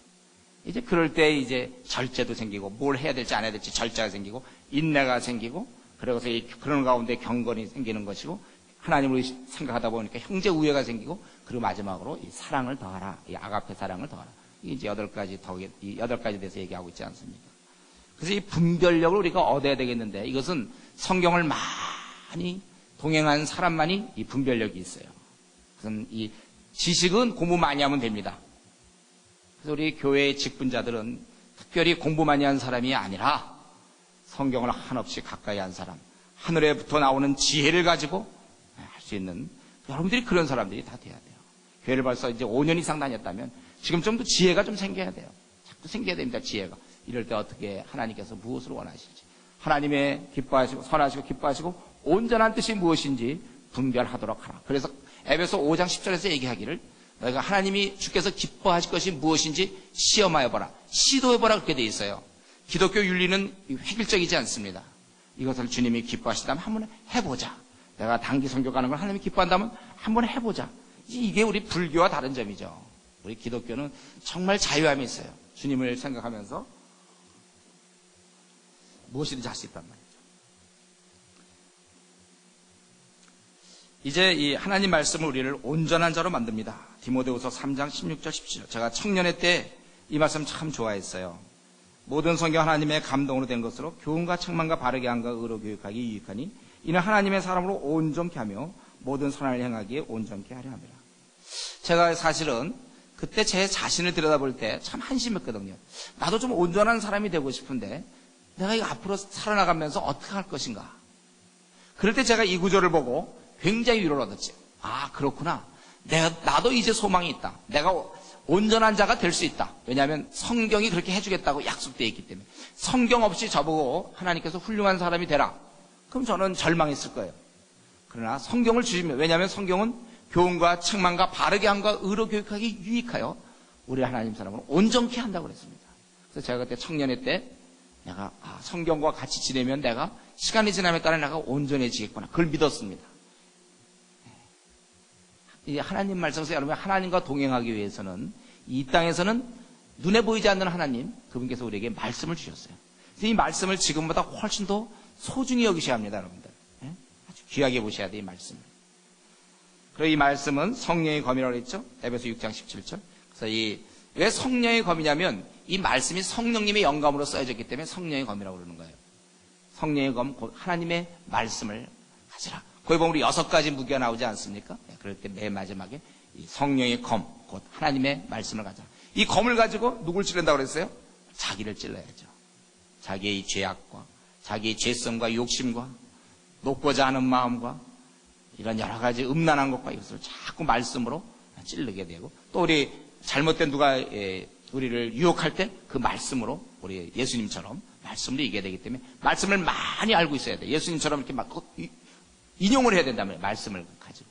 이제 그럴 때 이제 절제도 생기고 뭘 해야 될지 안 해야 될지 절제가 생기고 인내가 생기고 그러고서 그런 가운데 경건이 생기는 것이고 하나님을 생각하다 보니까 형제 우애가 생기고 그리고 마지막으로 이 사랑을 더하라. 이 아가페 사랑을 더하라. 이게 이제 8가지 덕에 이 8가지 대해서 얘기하고 있지 않습니까? 그래서 이 분별력을 우리가 얻어야 되겠는데 이것은 성경을 많이 동행한 사람만이 이 분별력이 있어요. 그래서 이 지식은 공부 많이 하면 됩니다. 그래서 우리 교회의 직분자들은 특별히 공부 많이 한 사람이 아니라 성경을 한없이 가까이 한 사람, 하늘에부터 나오는 지혜를 가지고 할 수 있는 여러분들이 그런 사람들이 다 돼야 돼요. 교회를 벌써 이제 5년 이상 다녔다면 지금 좀 더 지혜가 좀 생겨야 돼요. 자꾸 생겨야 됩니다. 지혜가. 이럴 때 어떻게 하나님께서 무엇을 원하실지, 하나님의 기뻐하시고 선하시고 기뻐하시고 온전한 뜻이 무엇인지 분별하도록 하라. 그래서 에베소 5장 10절에서 얘기하기를 너희가 하나님이 주께서 기뻐하실 것이 무엇인지 시험하여보라, 시도해보라 그렇게 돼 있어요. 기독교 윤리는 획일적이지 않습니다. 이것을 주님이 기뻐하신다면 한번 해보자. 내가 단기 선교 가는 걸 하나님이 기뻐한다면 한번 해보자. 이게 우리 불교와 다른 점이죠. 우리 기독교는 정말 자유함이 있어요. 주님을 생각하면서 무엇이든지 할 수 있단 말이죠. 이제 이 하나님 말씀을 우리를 온전한 자로 만듭니다. 디모데후서 3장 16절 17절. 제가 청년회 때 이 말씀 참 좋아했어요. 모든 성경 하나님의 감동으로 된 것으로 교훈과 책망과 바르게 함과 의로 교육하기 유익하니 이는 하나님의 사람으로 온전케 하며 모든 선을 행하기에 온전케 하려 합니다. 제가 사실은 그때 제 자신을 들여다볼 때 참 한심했거든요. 나도 좀 온전한 사람이 되고 싶은데 내가 이거 앞으로 살아나가면서 어떻게 할 것인가. 그럴 때 제가 이 구절을 보고 굉장히 위로를 얻었지. 아, 그렇구나. 나도 이제 소망이 있다. 내가 온전한 자가 될 수 있다. 왜냐하면 성경이 그렇게 해주겠다고 약속되어 있기 때문에. 성경 없이 저보고 하나님께서 훌륭한 사람이 되라. 그럼 저는 절망했을 거예요. 그러나 성경을 주시면, 왜냐하면 성경은 교훈과 책망과 바르게 함과 의로 교육하기 유익하여 우리 하나님 사람을 온전케 한다고 그랬습니다. 그래서 제가 그때 청년회 때 내가 성경과 같이 지내면 내가 시간이 지남에 따라 내가 온전해지겠구나. 그걸 믿었습니다. 이제 하나님 말씀에서 여러분 하나님과 동행하기 위해서는 이 땅에서는 눈에 보이지 않는 하나님 그분께서 우리에게 말씀을 주셨어요. 그래서 이 말씀을 지금보다 훨씬 더 소중히 여기셔야 합니다. 여러분들. 아주 귀하게 보셔야 돼요. 이 말씀을. 그리고 이 말씀은 성령의 검이라고 했죠. 에베소 6장 17절. 그래서 왜 성령의 검이냐면 이 말씀이 성령님의 영감으로 써여졌기 때문에 성령의 검이라고 그러는 거예요. 성령의 검, 곧 하나님의 말씀을 가지라. 거기 보면 우리 6가지 무기가 나오지 않습니까? 그럴 때 맨 마지막에 이 성령의 검, 곧 하나님의 말씀을 가지라. 이 검을 가지고 누굴 찌른다고 그랬어요? 자기를 찔러야죠. 자기의 죄악과 자기의 죄성과 욕심과 높고자 하는 마음과 이런 여러 가지 음란한 것과 이것을 자꾸 말씀으로 찌르게 되고 또 우리 잘못된 누가 우리를 유혹할 때 그 말씀으로 우리 예수님처럼 말씀으로 이기게 되기 때문에 말씀을 많이 알고 있어야 돼요. 예수님처럼 이렇게 막 인용을 해야 된다면 말씀을 가지고.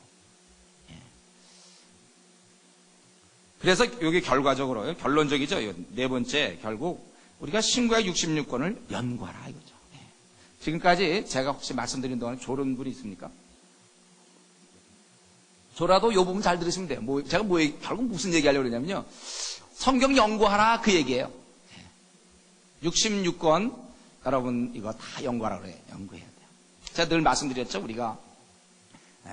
그래서 이게 결과적으로 결론적이죠. 네 번째 결국 우리가 신구약 66권을 연구하라 이거죠. 지금까지 제가 혹시 말씀드린 동안에 졸은 분이 있습니까? 졸아도 요 부분 잘 들으시면 돼요. 제가 결국 무슨 얘기하려고 그러냐면요. 성경 연구하라 그 얘기예요. 66권 여러분 이거 다 연구하라 그래요. 연구해야 돼요. 제가 늘 말씀드렸죠. 우리가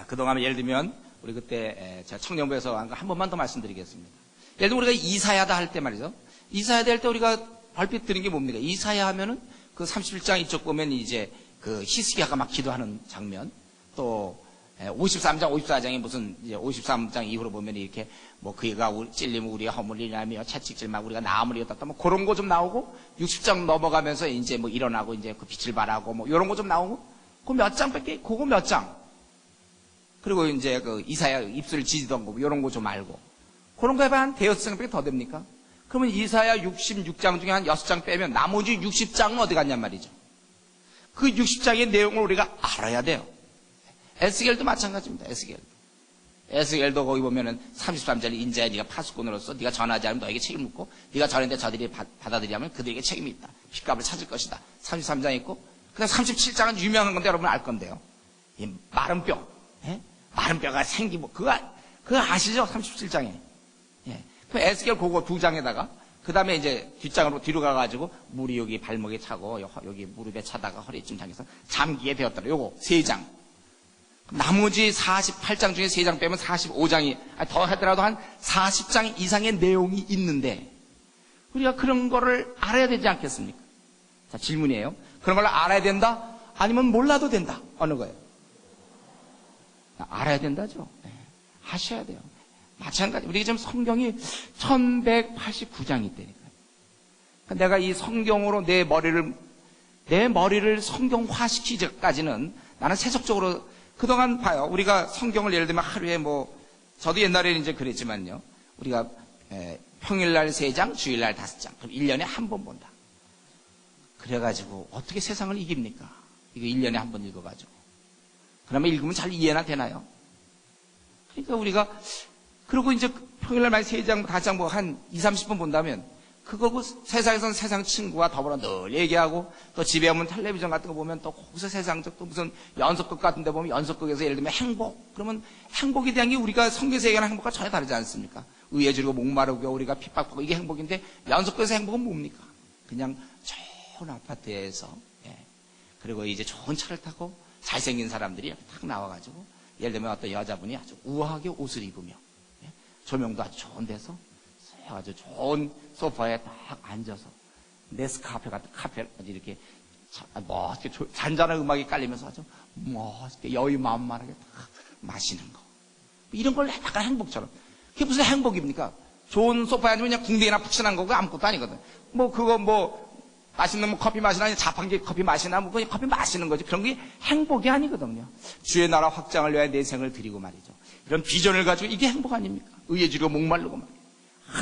그동안 예를 들면 우리 그때 제가 청년부에서 한 번만 더 말씀드리겠습니다. 예를 들면 우리가 이사야다 할 때 말이죠. 이사야다 할 때 우리가 발핏 드린 게 뭡니까? 이사야 하면은 그 31장 이쪽 보면 이제 그 히스기야가 막 기도하는 장면 또 53장, 54장에 무슨 이제 53장 이후로 보면 이렇게 뭐 그가 찔리면 우리가 허물리라며 채찍질만 우리가 나무를 이었다 뭐 그런 거 좀 나오고 60장 넘어가면서 이제 뭐 일어나고 이제 그 빛을 발하고 뭐 이런 거 좀 나오고 그 몇 장밖에 그거 몇 장. 그리고 이제 그 이사야 입술 지지던 거, 이런 거 좀 알고. 그런 거에 한 대여섯 장밖에 더 됩니까? 그러면 이사야 66장 중에 한 6장 빼면 나머지 60장은 어디 갔냔 말이죠. 그 60장의 내용을 우리가 알아야 돼요. 에스겔도 마찬가지입니다. 에스겔도 거기 보면은 33절에 인자야 네가 파수꾼으로서 네가 전하지 않으면 너에게 책임 묻고 네가 전했는데 저들이 받아들이면 그들에게 책임이 있다. 핏값을 찾을 것이다. 33장 있고 그다음 37장은 유명한 건데 여러분 알 건데요. 이 마른 뼈, 마른 뼈가 생기고 그거 아시죠? 37장에. 그 에스겔 그거 2장에다가 그 다음에 이제 뒷장으로 뒤로 가가지고 물이 여기 발목에 차고 여기 무릎에 차다가 허리쯤 당겨서 잠기게 되었더라. 요거 3장. 나머지 48장 중에 3장 빼면 45장이 더 하더라도 한 40장 이상의 내용이 있는데 우리가 그런 거를 알아야 되지 않겠습니까? 자, 질문이에요. 그런 걸 알아야 된다? 아니면 몰라도 된다? 어느 거예요? 알아야 된다죠. 네. 하셔야 돼요. 마찬가지. 우리가 지금 성경이 1189장이 있다니까요. 내가 이 성경으로 내 머리를 성경화시키기까지는 나는 세속적으로 그동안 봐요. 우리가 성경을 예를 들면 하루에 저도 옛날에는 이제 그랬지만요. 우리가 평일날 3장, 주일날 5장. 그럼 1년에 한 번 본다. 그래가지고 어떻게 세상을 이깁니까? 이거 1년에 한 번 읽어가지고. 그러면 읽으면 잘 이해나 되나요? 그러니까 우리가 그리고 이제 평일날 만약 3장, 5장 한 20-30분 본다면 그거 세상에서는 세상 친구와 더불어 늘 얘기하고 또 집에 오면 텔레비전 같은 거 보면 또 거기서 세상적 또 무슨 연속극 같은 데 보면 연속극에서 예를 들면 행복. 그러면 행복에 대한 게 우리가 성경에서 얘기하는 행복과 전혀 다르지 않습니까? 의에 주르고 목마르고 우리가 핍박하고 이게 행복인데 연속극에서 행복은 뭡니까? 그냥 좋은 아파트에서 그리고 이제 좋은 차를 타고 잘생긴 사람들이 이렇게 탁 나와가지고 예를 들면 어떤 여자분이 아주 우아하게 옷을 입으며 조명도 아주 좋은 데서 아주 좋은 소파에 딱 앉아서 네스카페 같은 카페 이렇게 멋있게 잔잔한 음악이 깔리면서 아주 멋있게 여유 만만하게 딱 마시는 거. 이런 걸 약간 행복처럼. 그게 무슨 행복입니까? 좋은 소파에 앉으면 그냥 궁뎅이나 푹신한 거고 아무것도 아니거든. 맛있는 커피 마시나 자판기 커피 마시나 그냥 커피 마시는 거지. 그런 게 행복이 아니거든요. 주의 나라 확장을 위하여 내 생을 드리고 말이죠. 이런 비전을 가지고 이게 행복 아닙니까? 의에 주르고 목마르고 말이죠.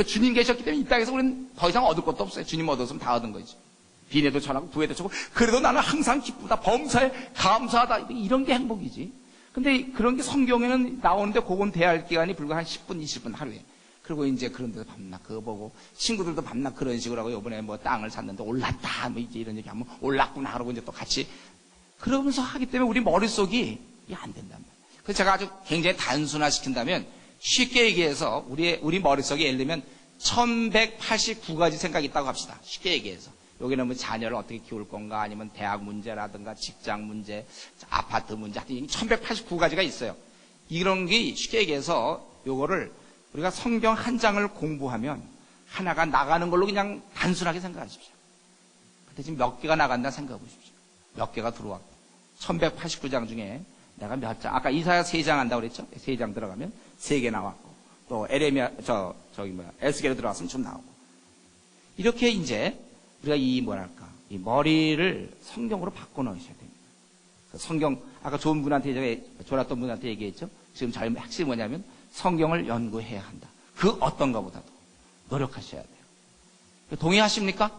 주님 계셨기 때문에 이 땅에서 우리는 더 이상 얻을 것도 없어요. 주님 얻었으면 다 얻은 거지. 빈에도 전하고 부에도 전하고 그래도 나는 항상 기쁘다. 범사에 감사하다. 이런 게 행복이지. 근데 그런 게 성경에는 나오는데 그건 대할 기간이 불과 한 10분, 20분 하루에. 그리고 이제 그런 데서 밤낮 그거 보고 친구들도 밤낮 그런 식으로 하고 요번에 땅을 샀는데 올랐다. 이제 이런 얘기 하면 올랐구나. 그러고 이제 또 같이 그러면서 하기 때문에 우리 머릿속이 이게 안 된단 말이에요. 그래서 제가 아주 굉장히 단순화시킨다면 쉽게 얘기해서 우리 머릿속에 예를 들면 1189가지 생각이 있다고 합시다. 쉽게 얘기해서. 여기는 자녀를 어떻게 키울 건가 아니면 대학 문제라든가 직장 문제, 아파트 문제 하여튼 1189가지가 있어요. 이런 게 쉽게 얘기해서 요거를 우리가 성경 한 장을 공부하면 하나가 나가는 걸로 그냥 단순하게 생각하십시오. 근데 지금 몇 개가 나간다 생각해 보십시오. 몇 개가 들어왔고 1189장 중에 내가 몇 장, 아까 이사야 3장 한다고 그랬죠? 3장 들어가면 3개 나왔고, 또 에스겔에 들어갔으면 좀 나오고. 이렇게 이제, 우리가 이 머리를 성경으로 바꿔놓으셔야 됩니다. 성경, 아까 좋은 분한테, 졸았던 분한테 얘기했죠? 지금 잘 핵심이 뭐냐면, 성경을 연구해야 한다. 그 어떤 것보다도 노력하셔야 돼요. 동의하십니까?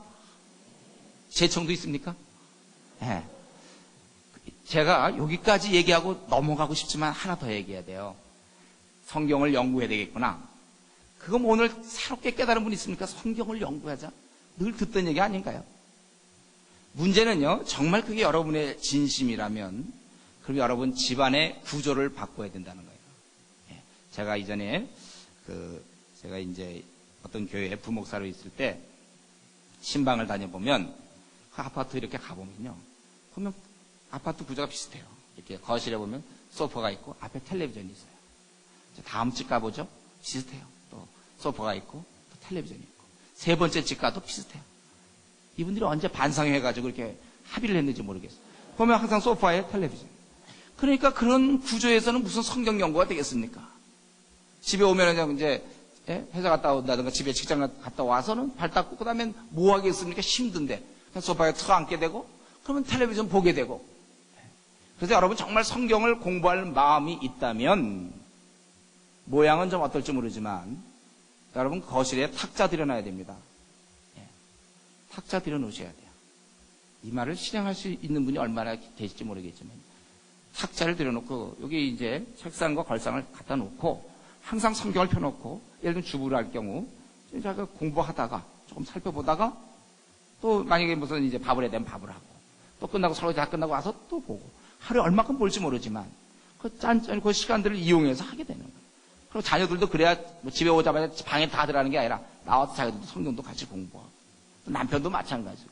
재청도 있습니까? 네. 제가 여기까지 얘기하고 넘어가고 싶지만 하나 더 얘기해야 돼요. 성경을 연구해야 되겠구나. 그거 오늘 새롭게 깨달은 분 있습니까? 성경을 연구하자. 늘 듣던 얘기 아닌가요? 문제는요, 정말 그게 여러분의 진심이라면 그럼 여러분 집안의 구조를 바꿔야 된다는 거예요. 제가 이전에 제가 이제 어떤 교회에 부목사로 있을 때 신방을 다녀보면 그 아파트 이렇게 가보면요. 보면 아파트 구조가 비슷해요. 이렇게 거실에 보면 소파가 있고 앞에 텔레비전이 있어요. 다음 집 가보죠. 비슷해요. 또 소파가 있고 또 텔레비전이 있고. 세 번째 집 가도 비슷해요. 이분들이 언제 반상회해가지고 이렇게 합의를 했는지 모르겠어요. 보면 항상 소파에 텔레비전. 그러니까 그런 구조에서는 무슨 성경 연구가 되겠습니까? 집에 오면은 이제 회사 갔다 온다든가 집에 직장 갔다 와서는 발 닦고 그 다음에 뭐 하겠습니까? 힘든데 그냥 소파에 터 앉게 되고 그러면 텔레비전 보게 되고 그래서 여러분 정말 성경을 공부할 마음이 있다면 모양은 좀 어떨지 모르지만 여러분 거실에 탁자 들여놔야 됩니다. 예. 탁자 들여놓으셔야 돼요. 이 말을 실행할 수 있는 분이 얼마나 계실지 모르겠지만 탁자를 들여놓고 여기 이제 책상과 걸상을 갖다 놓고 항상 성경을 펴놓고 예를 들면 주부를 할 경우 제가 공부하다가 조금 살펴보다가 또 만약에 무슨 이제 밥을 해야 되면 밥을 하고 또 끝나고 설거지 다 끝나고 와서 또 보고 하루에 얼마큼 볼지 모르지만 그 짠짠 그 시간들을 이용해서 하게 되는 거예요. 그리고 자녀들도 그래야 뭐 집에 오자마자 방에 다 들어가는 게 아니라 나와서 자기들도 성경도 같이 공부하고 남편도 마찬가지고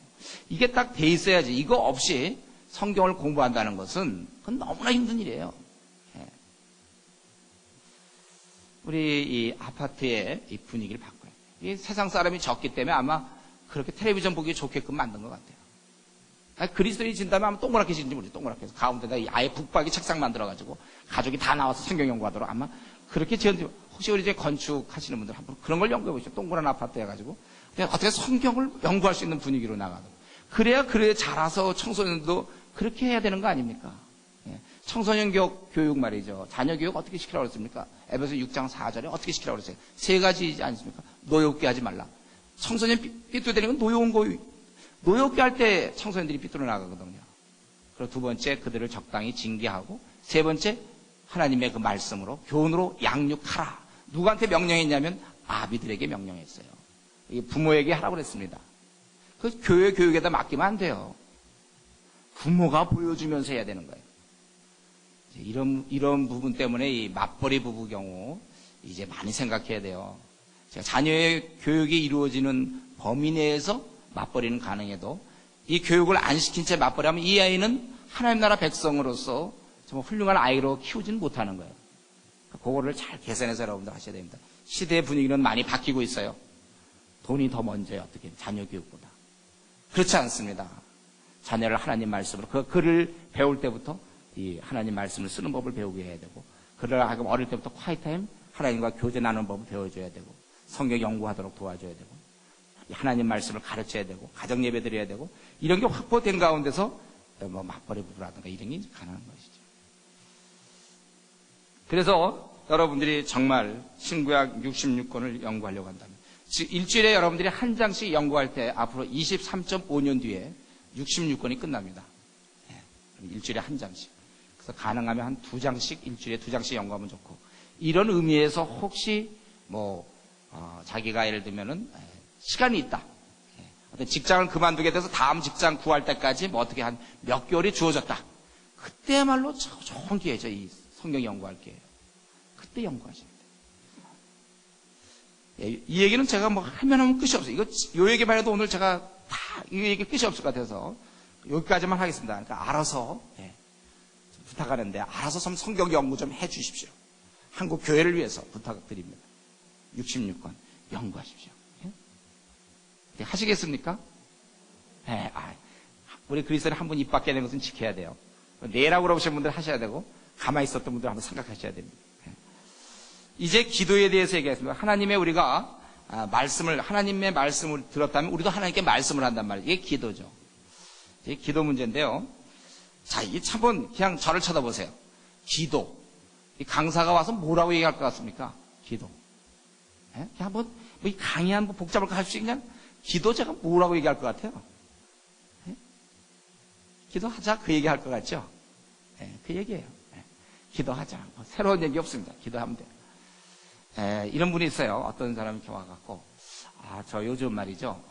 이게 딱 돼 있어야지. 이거 없이 성경을 공부한다는 것은 그건 너무나 힘든 일이에요. 예. 우리 이 아파트의 이 분위기를 바꿔야 돼요. 이 세상 사람이 적기 때문에 아마 그렇게 텔레비전 보기 좋게끔 만든 것 같아요. 아니, 그리스도인이 진다면 아마 동그랗게 진지 모르지. 동그랗게 해서 가운데다 아예 북박이 책상 만들어가지고 가족이 다 나와서 성경 연구하도록 아마 그렇게 지었는지. 혹시 우리 이제 건축하시는 분들 한번 그런 걸 연구해 보시죠. 동그란 아파트 해가지고 어떻게 성경을 연구할 수 있는 분위기로 나가도록. 그래야 자라서 청소년도 그렇게 해야 되는 거 아닙니까? 예. 청소년 교육 말이죠. 자녀 교육 어떻게 시키라고 그랬습니까? 에베소 6장 4절에 어떻게 시키라고 그랬어요? 세 가지이지 않습니까? 노엽게 하지 말라. 청소년 삐뚤어대는 건 노여운 거. 노엽게 할 때 청소년들이 삐뚤어 나가거든요. 그리고 두 번째 그들을 적당히 징계하고 세 번째 하나님의 그 말씀으로 교훈으로 양육하라. 누구한테 명령했냐면 아비들에게 명령했어요. 부모에게 하라고 그랬습니다. 그 교회 교육에다 맡기면 안 돼요. 부모가 보여주면서 해야 되는 거예요. 이런 부분 때문에 이 맞벌이 부부 경우 이제 많이 생각해야 돼요. 제가 자녀의 교육이 이루어지는 범위 내에서 맞벌이는 가능해도 이 교육을 안 시킨 채 맞벌이하면 이 아이는 하나님 나라 백성으로서 정말 훌륭한 아이로 키우지는 못하는 거예요. 그거를 잘 계산해서 여러분들 하셔야 됩니다. 시대의 분위기는 많이 바뀌고 있어요. 돈이 더 먼저요. 어떻게 자녀 교육보다. 그렇지 않습니다. 자녀를 하나님 말씀으로 그 글을 배울 때부터 이 하나님 말씀을 쓰는 법을 배우게 해야 되고 그를 하여금 어릴 때부터 콰이타임 하나님과 교제 나누는 법을 배워줘야 되고 성경 연구하도록 도와줘야 되고 하나님 말씀을 가르쳐야 되고 가정 예배 드려야 되고 이런 게 확보된 가운데서 뭐 맞벌이 부부라든가 이런 게 가능한 것이죠. 그래서 여러분들이 정말 신구약 66권을 연구하려고 한다면 즉 일주일에 여러분들이 한 장씩 연구할 때 앞으로 23.5년 뒤에 66권이 끝납니다. 일주일에 한 장씩. 그래서 가능하면 한 두 장씩 일주일에 두 장씩 연구하면 좋고 이런 의미에서 혹시 자기가 예를 들면은 시간이 있다. 어떤 직장을 그만두게 돼서 다음 직장 구할 때까지 뭐 어떻게 한 몇 개월이 주어졌다. 그때야말로 좋은 기회죠. 이 성경 연구할 기회예요. 그때 연구하셔야 돼요. 이 얘기는 제가 뭐 하면 끝이 없어요. 요 얘기만 해도 오늘 제가 다 이 얘기 끝이 없을 것 같아서 여기까지만 하겠습니다. 그러니까 알아서 부탁하는데 알아서 좀 성경 연구 좀 해 주십시오. 한국 교회를 위해서 부탁드립니다. 66권 연구하십시오. 예? 하시겠습니까? 네, 우리 그리스도인 한 분 입 밖에 낸 것은 지켜야 돼요. 내라고 그러신 분들 하셔야 되고 가만히 있었던 분들 한번 생각하셔야 됩니다. 예. 이제 기도에 대해서 얘기하겠습니다. 우리가 하나님의 말씀을 들었다면 우리도 하나님께 말씀을 한단 말이에요. 이게 기도죠. 이게 기도 문제인데요. 자, 이 참은 그냥 저를 쳐다보세요. 기도. 이 강사가 와서 뭐라고 얘기할 것 같습니까? 기도. 예? 한번 이 강의 한번 복잡할 거 할 수 있냐? 기도 제가 뭐라고 얘기할 것 같아요? 예? 기도하자 그 얘기할 것 같죠? 예, 그 얘기예요. 예. 기도하자. 뭐 새로운 얘기 없습니다. 기도하면 돼요. 이런 분이 있어요. 어떤 사람이 이렇게 와갖고, 저 요즘 말이죠.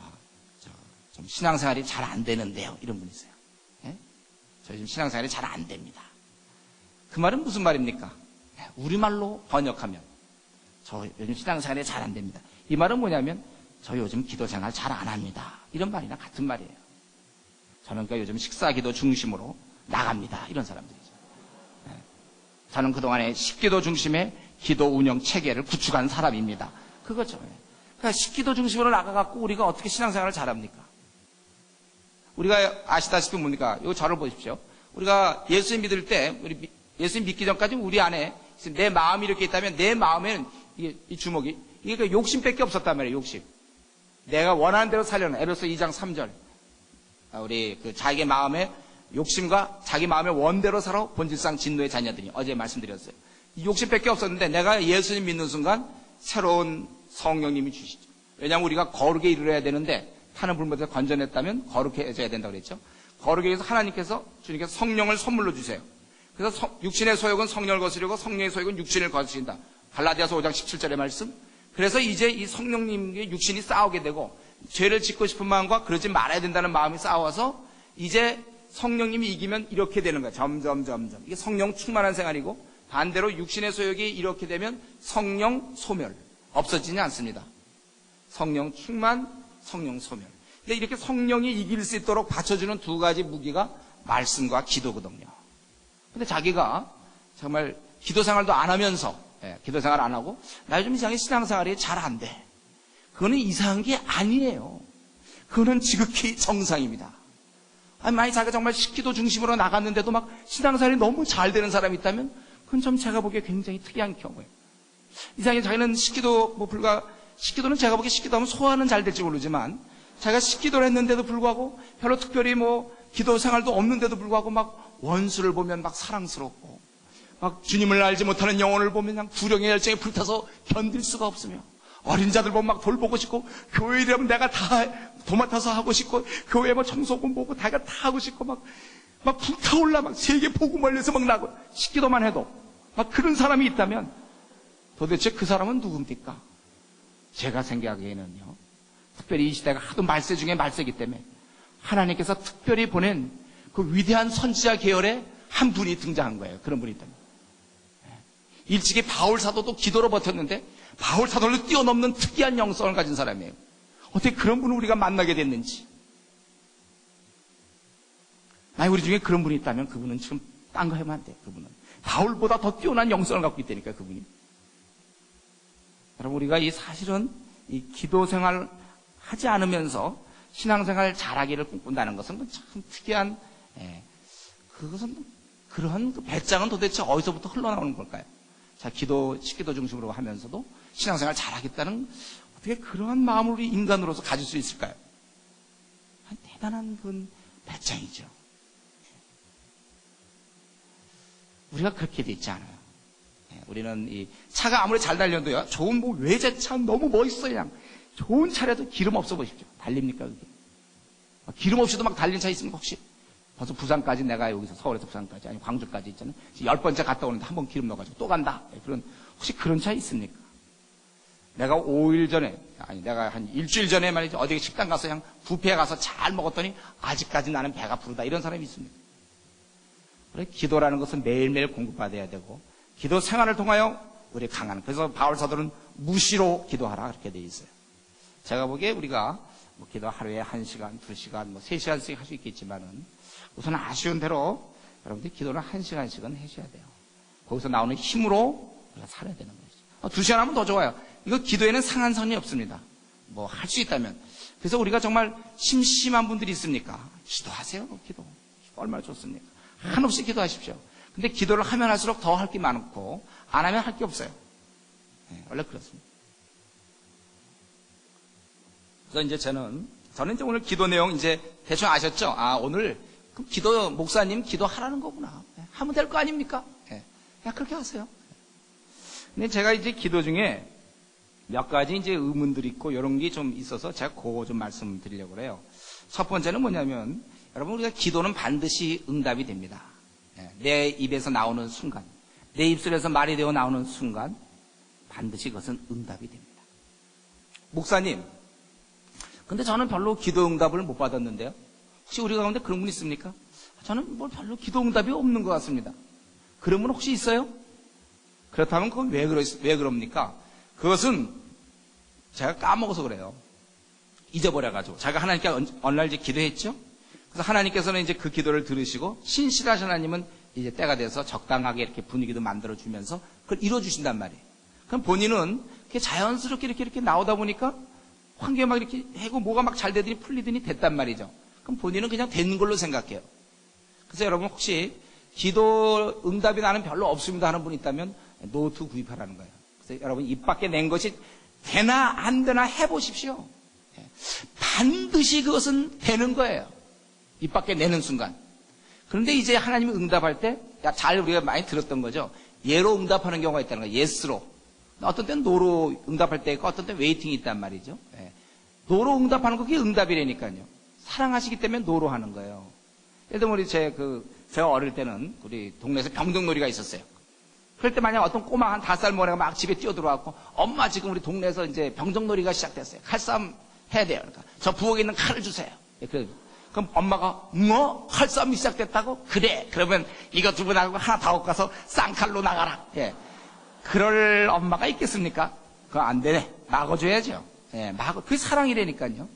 좀 신앙생활이 잘 안 되는데요. 이런 분이 있어요. 예? 저 요즘 신앙생활이 잘 안 됩니다. 그 말은 무슨 말입니까? 우리말로 번역하면, 저 요즘 신앙생활이 잘 안 됩니다. 이 말은 뭐냐면, 저 요즘 기도생활 잘 안 합니다. 이런 말이나 같은 말이에요. 저는 그러니까 요즘 식사기도 중심으로 나갑니다. 이런 사람들이죠. 예. 저는 그동안에 식기도 중심의 기도 운영 체계를 구축한 사람입니다. 그거죠. 그러니까 식기도 중심으로 나가갖고 우리가 어떻게 신앙생활을 잘합니까? 우리가 아시다시피 뭡니까? 이거 저를 보십시오. 우리가 예수님 믿을 때, 예수님 믿기 전까지 우리 안에 내 마음이 이렇게 있다면 내 마음에는 이 주먹이, 이게 그 욕심밖에 없었단 말이에요, 욕심. 내가 원하는 대로 살려는, 에베소 2장 3절. 우리 자기의 마음에 욕심과 자기 마음의 원대로 살아 본질상 진노의 자녀들이 어제 말씀드렸어요. 이 욕심밖에 없었는데 내가 예수님 믿는 순간 새로운 성령님이 주시죠. 왜냐하면 우리가 거룩에 이르러야 되는데 타는 불못에서 건져냈다면 거룩해져야 된다고 그랬죠. 거룩에 의해서 하나님께서 주님께서 성령을 선물로 주세요. 그래서 육신의 소욕은 성령을 거스르고 성령의 소욕은 육신을 거스린다. 갈라디아서 5장 17절의 말씀. 그래서 이제 이 성령님의 육신이 싸우게 되고 죄를 짓고 싶은 마음과 그러지 말아야 된다는 마음이 싸워서 이제 성령님이 이기면 이렇게 되는 거예요. 점점. 이게 성령 충만한 생활이고 반대로 육신의 소욕이 이렇게 되면 성령 소멸. 없어지지 않습니다. 성령 충만, 성령 소멸. 근데 이렇게 성령이 이길 수 있도록 받쳐주는 두 가지 무기가 말씀과 기도거든요. 근데 자기가 정말 기도 생활도 안 하면서, 기도 생활 안 하고, 나 요즘 이상하게 신앙생활이 잘 안 돼. 그거는 이상한 게 아니에요. 그거는 지극히 정상입니다. 아니, 만약 자기가 정말 기도 중심으로 나갔는데도 막 신앙생활이 너무 잘 되는 사람이 있다면, 그건 좀 제가 보기에 굉장히 특이한 경우예요. 이상하게 자기는 식기도는 제가 보기에 식기도하면 소화는 잘 될지 모르지만, 자기가 식기도를 했는데도 불구하고, 별로 특별히 기도 생활도 없는데도 불구하고 막 원수를 보면 막 사랑스럽고, 막 주님을 알지 못하는 영혼을 보면 그냥 구령의 열정에 불타서 견딜 수가 없으며, 어린 자들 보면 막 돌보고 싶고, 교회 이러면 내가 다 도맡아서 하고 싶고, 교회 청소고 뭐고 다 하고 싶고, 막 불타올라 막 세계 복음을 위해서 막 나고, 식기도만 해도 막 그런 사람이 있다면 도대체 그 사람은 누굽니까? 제가 생각하기에는요, 특별히 이 시대가 하도 말세 중에 말세이기 때문에 하나님께서 특별히 보낸 그 위대한 선지자 계열의 한 분이 등장한 거예요. 그런 분이 있다면. 일찍이 바울 사도도 기도로 버텼는데 바울 사도를 뛰어넘는 특이한 영성을 가진 사람이에요. 어떻게 그런 분을 우리가 만나게 됐는지. 만약 우리 중에 그런 분이 있다면 그분은 지금 딴 거 하면 안 돼요. 그분은 바울보다 더 뛰어난 영성을 갖고 있다니까, 그분이. 여러분, 우리가 사실은 이 기도 생활 하지 않으면서 신앙생활 잘하기를 꿈꾼다는 것은 참 특이한, 그것은, 그런 배짱은 도대체 어디서부터 흘러나오는 걸까요? 자, 식기도 중심으로 하면서도 신앙생활 잘하겠다는, 어떻게 그러한 마음을 우리 인간으로서 가질 수 있을까요? 대단한 그런 배짱이죠. 우리가 그렇게 돼 있지 않아요. 우리는 이 차가 아무리 잘 달려도요, 좋은 외제차 너무 멋있어요. 그냥 좋은 차라도 기름 없어 보십시오. 달립니까, 그게? 기름 없이도 막 달린 차 있으면 혹시 벌써 부산까지, 내가 여기서 서울에서 부산까지, 아니 광주까지 있잖아요. 10번째 갔다 오는데 한 번 기름 넣어가지고 또 간다. 혹시 그런 차 있습니까? 내가 5일 전에, 내가 한 일주일 전에 말이죠, 어디 식당 가서 그냥 뷔페에 가서 잘 먹었더니 아직까지 나는 배가 부르다. 이런 사람이 있습니까? 그래, 기도라는 것은 매일매일 공급받아야 되고, 기도 생활을 통하여 우리 강한, 그래서 바울 사도는 무시로 기도하라 그렇게 돼 있어요. 제가 보기에 우리가 기도 하루에 1시간, 2시간, 3시간씩 할 수 있겠지만은 우선 아쉬운 대로 여러분들 기도는 1시간씩은 해줘야 돼요. 거기서 나오는 힘으로 우리가 살아야 되는 거죠. 2시간 하면 더 좋아요. 이거 기도에는 상한선이 없습니다. 할 수 있다면. 그래서 우리가 정말 심심한 분들이 있습니까? 기도하세요. 기도 얼마나 좋습니까? 한없이 기도하십시오. 근데 기도를 하면 할수록 더 할 게 많고 안 하면 할 게 없어요. 원래 그렇습니다. 그래서 이제 저는 이제 오늘 기도 내용 이제 대충 아셨죠? 오늘 그럼 목사님 기도하라는 거구나. 하면 될 거 아닙니까? 그냥 그렇게 하세요. 근데 제가 이제 기도 중에 몇 가지 이제 의문들이 있고 이런 게 좀 있어서 제가 그거 좀 말씀드리려고 그래요. 첫 번째는 뭐냐면, 여러분, 우리가 기도는 반드시 응답이 됩니다. 내 입에서 나오는 순간, 내 입술에서 말이 되어 나오는 순간 반드시 그것은 응답이 됩니다. 목사님, 근데 저는 별로 기도 응답을 못 받았는데요. 혹시 우리 가운데 그런 분 있습니까? 저는 별로 기도 응답이 없는 것 같습니다. 그런 분 혹시 있어요? 그렇다면 그건 왜 그럽니까? 그것은 제가 까먹어서 그래요. 잊어버려가지고. 제가 하나님께 어느 날 이제 기도했죠? 그래서 하나님께서는 이제 그 기도를 들으시고, 신실하신 하나님은 이제 때가 돼서 적당하게 이렇게 분위기도 만들어주면서 그걸 이뤄주신단 말이에요. 그럼 본인은 자연스럽게 이렇게 나오다 보니까 환경이 막 이렇게 하고 뭐가 막 잘 되더니 풀리더니 됐단 말이죠. 그럼 본인은 그냥 된 걸로 생각해요. 그래서 여러분 혹시 기도 응답이 나는 별로 없습니다 하는 분 있다면 노트 구입하라는 거예요. 그래서 여러분 입 밖에 낸 것이 되나 안 되나 해보십시오. 반드시 그것은 되는 거예요. 입 밖에 내는 순간. 그런데 이제 하나님이 응답할 때, 잘 우리가 많이 들었던 거죠. 예로 응답하는 경우가 있다는 거예요. 예스로. 어떤 때는 노로 응답할 때 있고, 어떤 때는 웨이팅이 있단 말이죠. 예. 노로 응답하는 거, 그게 응답이라니까요. 사랑하시기 때문에 노로 하는 거예요. 예를 들면 제가 어릴 때는 우리 동네에서 병등놀이가 있었어요. 그럴 때 만약 어떤 꼬마 한 5살 모래가 막 집에 뛰어들어왔고, 엄마 지금 우리 동네에서 이제 병등놀이가 시작됐어요. 칼싸움 해야 돼요. 그러니까 저 부엌에 있는 칼을 주세요. 예, 그럼 엄마가 뭐? 칼싸움이 시작됐다고? 그래. 그러면 이거 두고 나가고 하나 다 갖고 가서 쌍칼로 나가라. 예. 그럴 엄마가 있겠습니까? 그거 안 되네. 막아줘야죠. 예, 그게 사랑이라니까요.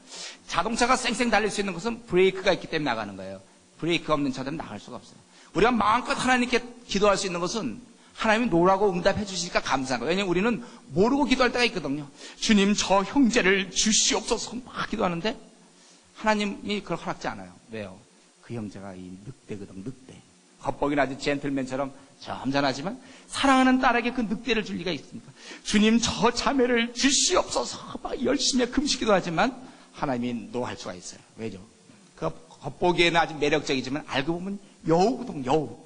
자동차가 쌩쌩 달릴 수 있는 것은 브레이크가 있기 때문에 나가는 거예요. 브레이크가 없는 차들은 나갈 수가 없어요. 우리가 마음껏 하나님께 기도할 수 있는 것은 하나님이 노라고 응답해 주시니까 감사한 거예요. 왜냐하면 우리는 모르고 기도할 때가 있거든요. 주님, 저 형제를 주시옵소서 막 기도하는데 하나님이 그걸 허락지 않아요. 왜요? 그 형제가 이 늑대거든, 늑대. 겉보기는 아주 젠틀맨처럼 점잖하지만 사랑하는 딸에게 그 늑대를 줄 리가 있습니까? 주님, 저 자매를 주시옵소서 막 열심히 금식기도 하지만 하나님이 노할 수가 있어요. 왜죠? 그 겉보기에는 아주 매력적이지만 알고 보면 여우거든, 여우.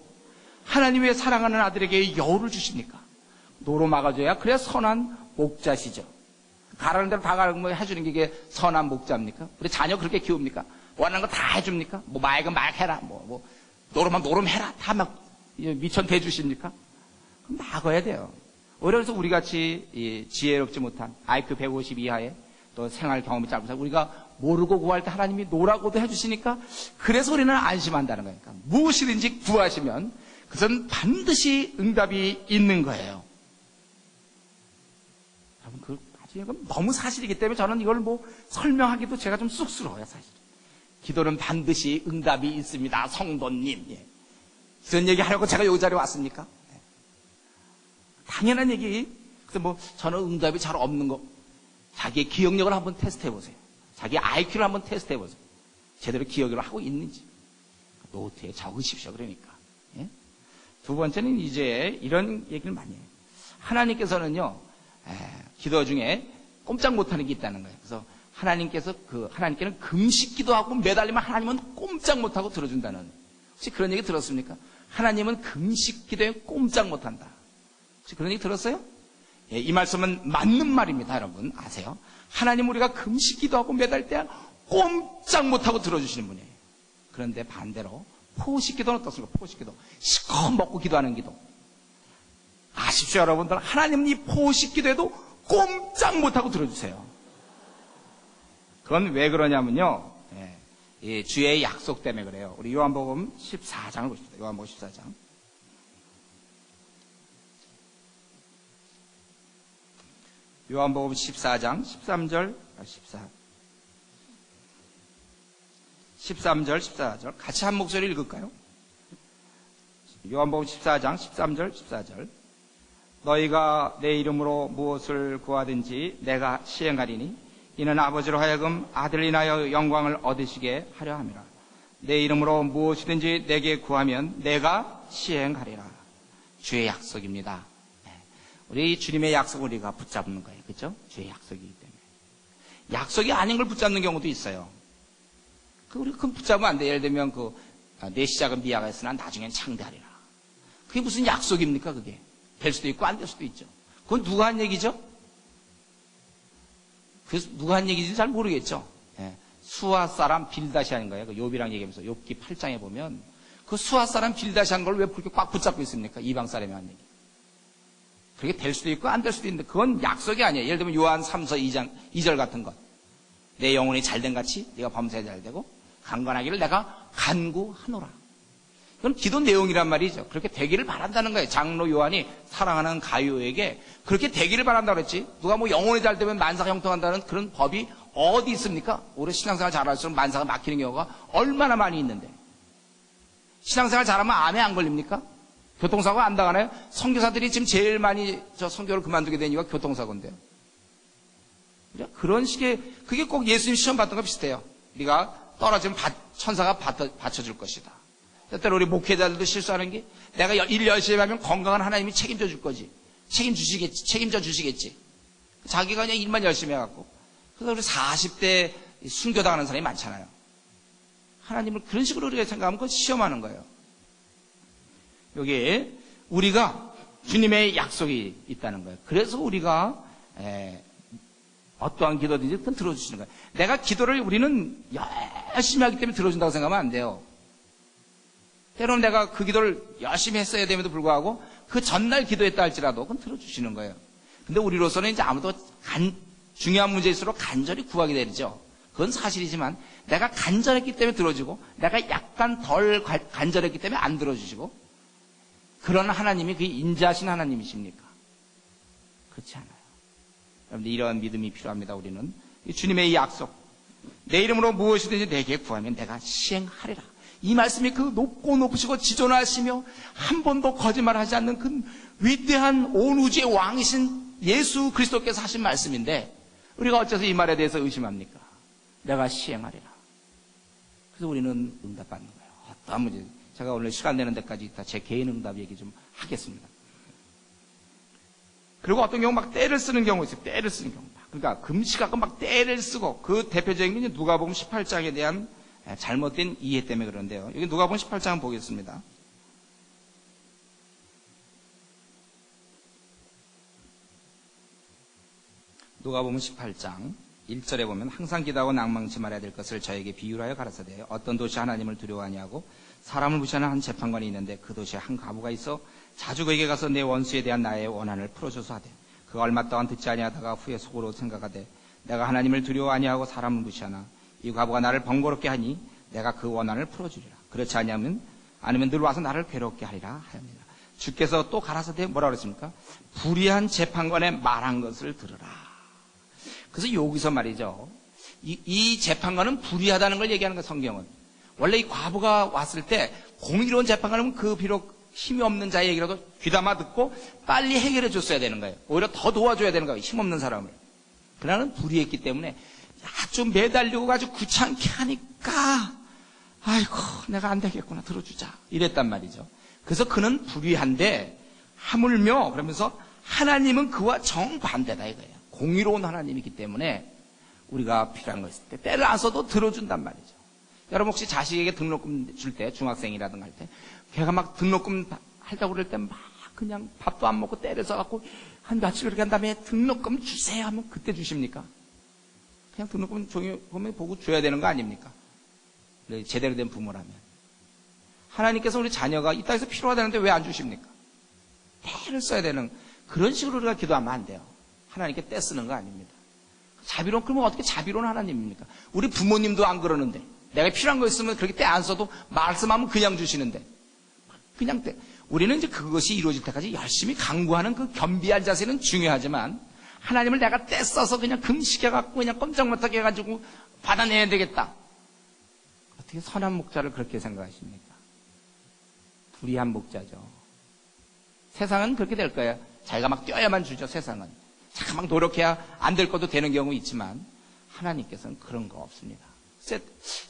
하나님 왜 사랑하는 아들에게 여우를 주십니까? 노로 막아줘야 그래야 선한 목자시죠. 가라는 대로 다 가라고 해주는 게 이게 선한 목자입니까? 우리 자녀 그렇게 키웁니까? 원하는 거 다 해줍니까? 뭐 마약은 마약해라, 노름하면 노름해라, 다 막 미천 대주십니까? 그럼 막아야 돼요. 오히려 그래서 우리 같이 지혜롭지 못한 IQ 150 이하의 또 생활 경험이 짧은 사람, 우리가 모르고 구할 때 하나님이 노라고도 해주시니까 그래서 우리는 안심한다는 거니까. 무엇이든지 구하시면 그것은 반드시 응답이 있는 거예요. 여러분, 나중에 너무 사실이기 때문에 저는 이걸 설명하기도 제가 좀 쑥스러워요, 사실. 기도는 반드시 응답이 있습니다, 성도님. 예. 그런 얘기 하려고 제가 여기 자리에 왔습니까? 네. 당연한 얘기. 그래서 저는 응답이 잘 없는 거. 자기의 기억력을 한번 테스트 해보세요. 자기 IQ를 한번 테스트 해보세요. 제대로 기억을 하고 있는지. 노트에 적으십시오, 그러니까. 예? 두 번째는 이제 이런 얘기를 많이 해요. 하나님께서는요, 기도 중에 꼼짝 못하는 게 있다는 거예요. 그래서 하나님께는 금식 기도하고 매달리면 하나님은 꼼짝 못하고 들어준다는. 혹시 그런 얘기 들었습니까? 하나님은 금식 기도에 꼼짝 못한다. 혹시 그런 얘기 들었어요? 예, 이 말씀은 맞는 말입니다, 여러분. 아세요? 하나님 우리가 금식 기도하고 매달 때 꼼짝 못하고 들어주시는 분이에요. 그런데 반대로 포식 기도는 어떻습니까? 포식 기도. 실컷 먹고 기도하는 기도. 아십시오, 여러분들. 하나님은 이 포식 기도에도 꼼짝 못하고 들어주세요. 그건 왜 그러냐면요. 이 주의 약속 때문에 그래요. 우리 요한복음 14장을 보십시다. 요한복음 14장. 요한복음 14장 13절 13절 14절 같이 한 목소리 읽을까요? 요한복음 14장 13절 14절. 너희가 내 이름으로 무엇을 구하든지 내가 시행하리니 이는 아버지로 하여금 아들을 인하여 영광을 얻으시게 하려 함이라. 내 이름으로 무엇이든지 내게 구하면 내가 시행하리라. 주의 약속입니다. 우리 주님의 약속을 우리가 붙잡는 거예요. 그렇죠? 주의 약속이기 때문에. 약속이 아닌 걸 붙잡는 경우도 있어요. 우리 그건 붙잡으면 안 돼. 예를 들면 내 시작은 미아가 했으나 나중엔 창대하리라. 그게 무슨 약속입니까? 그게 될 수도 있고 안 될 수도 있죠. 그건 누가 한 얘기죠? 그래서 누가 한 얘기인지 잘 모르겠죠. 예. 수아 사람 빌다시 하는 거예요. 욥이랑 얘기하면서 욥기 8장에 보면 그 수아 사람 빌다시 한 걸 왜 그렇게 꽉 붙잡고 있습니까? 이방 사람이 한 얘기. 그게 될 수도 있고 안 될 수도 있는데 그건 약속이 아니에요. 예를 들면 요한 3서 2장 2절 같은 것. 내 영혼이 잘된 같이 네가 범사에 잘되고 강건하기를 내가 간구하노라. 그건 기도 내용이란 말이죠. 그렇게 되기를 바란다는 거예요. 장로 요한이 사랑하는 가요에게 그렇게 되기를 바란다고 그랬지. 누가 영혼이 잘되면 만사가 형통한다는 그런 법이 어디 있습니까? 오래 신앙생활 잘할수록 만사가 막히는 경우가 얼마나 많이 있는데. 신앙생활 잘하면 암에 안 걸립니까? 교통사고 안 당하나요? 선교사들이 지금 제일 많이 선교를 그만두게 된 이유가 교통사고인데요. 그런 식의, 그게 꼭 예수님 시험 받던 거 비슷해요. 네가 떨어지면 천사가 받쳐줄 것이다. 때때로 우리 목회자들도 실수하는 게 내가 일 열심히 하면 건강한 하나님이 책임져 줄 거지. 책임져 주시겠지. 자기가 그냥 일만 열심히 해갖고. 그래서 우리 40대 순교당하는 사람이 많잖아요. 하나님을 그런 식으로 우리가 생각하면 그건 시험하는 거예요. 여기 우리가 주님의 약속이 있다는 거예요. 그래서 우리가 어떠한 기도든지 들어주시는 거예요. 내가 기도를 우리는 열심히 하기 때문에 들어준다고 생각하면 안 돼요. 때로는 내가 그 기도를 열심히 했어야 됨에도 불구하고 그 전날 기도했다 할지라도 그건 들어주시는 거예요. 근데 우리로서는 이제 아무도 중요한 문제일수록 간절히 구하게 되죠. 그건 사실이지만 내가 간절했기 때문에 들어주고 내가 약간 덜 간절했기 때문에 안 들어주시고 그런 하나님이 그 인자하신 하나님이십니까? 그렇지 않아요. 여러분들 이러한 믿음이 필요합니다. 우리는 주님의 이 약속, 내 이름으로 무엇이든지 내게 구하면 내가 시행하리라. 이 말씀이 그 높고 높으시고 지존하시며 한 번도 거짓말하지 않는 그 위대한 온 우주의 왕이신 예수 그리스도께서 하신 말씀인데 우리가 어째서 이 말에 대해서 의심합니까? 내가 시행하리라. 그래서 우리는 응답받는 거예요. 어떠한 문제, 제가 오늘 시간 내는 데까지 다 제 개인 응답 얘기 좀 하겠습니다. 그리고 어떤 경우 막 때를 쓰는 경우 있어요. 때를 쓰는 경우. 그러니까 금시가고 막 때를 쓰고 그 대표적인 게 누가복음 18장에 대한 잘못된 이해 때문에 그런데요. 여기 누가복음 18장 보겠습니다. 누가복음 18장 1절에 보면 항상 기도하고 낭망치 말아야 될 것을 저에게 비유하여 가라사대 어떤 도시 하나님을 두려워하냐고 사람을 무시하는 한 재판관이 있는데 그 도시에 한 과부가 있어 자주 그에게 가서 내 원수에 대한 나의 원한을 풀어줘서 하되 그가 얼마 동안 듣지 아니하다가 후에 속으로 생각하되 내가 하나님을 두려워 아니하고 사람을 무시하나 이 과부가 나를 번거롭게 하니 내가 그 원한을 풀어주리라. 그렇지 아니하면 늘 와서 나를 괴롭게 하리라 하옵니다. 주께서 또 가라사대 뭐라 그랬습니까? 불의한 재판관의 말한 것을 들으라. 그래서 여기서 말이죠. 이 재판관은 불의하다는 걸 얘기하는 거예요. 성경은. 원래 이 과부가 왔을 때 공의로운 재판관은 그 비록 힘이 없는 자의 얘기라도 귀담아 듣고 빨리 해결해 줬어야 되는 거예요. 오히려 더 도와줘야 되는 거예요. 힘없는 사람을. 그러나는 불의했기 때문에 아주 매달리고 아주 귀찮게 하니까 아이고 내가 안 되겠구나 들어주자 이랬단 말이죠. 그래서 그는 불의한데 하물며 그러면서 하나님은 그와 정반대다 이거예요. 공의로운 하나님이기 때문에 우리가 필요한 거 있을 때 때를 안 써도 들어준단 말이죠. 여러분 혹시 자식에게 등록금 줄 때 중학생이라든가 할 때 걔가 막 등록금 하려고 그럴 때 막 그냥 밥도 안 먹고 때를 써갖고 한 며칠 그렇게 한 다음에 등록금 주세요 하면 그때 주십니까? 그냥 등록금 종이 보면 보고 줘야 되는 거 아닙니까? 제대로 된 부모라면. 하나님께서 우리 자녀가 이 땅에서 필요하다는데 왜 안 주십니까? 때를 써야 되는 그런 식으로 우리가 기도하면 안 돼요. 하나님께 때 쓰는 거 아닙니다. 자비로운, 그러면 어떻게 자비로운 하나님입니까? 우리 부모님도 안 그러는데 내가 필요한 거 있으면 그렇게 때 안 써도 말씀하면 그냥 주시는데 그냥 때. 우리는 이제 그것이 이루어질 때까지 열심히 강구하는 그 겸비한 자세는 중요하지만 하나님을 내가 때 써서 그냥 금식해갖고 그냥 꼼짝 못하게 해가지고 받아내야 되겠다. 어떻게 선한 목자를 그렇게 생각하십니까? 불의한 목자죠. 세상은 그렇게 될 거예요. 자기가 막 뛰어야만 주죠. 세상은. 자기가 막 노력해야 안 될 것도 되는 경우 있지만 하나님께서는 그런 거 없습니다.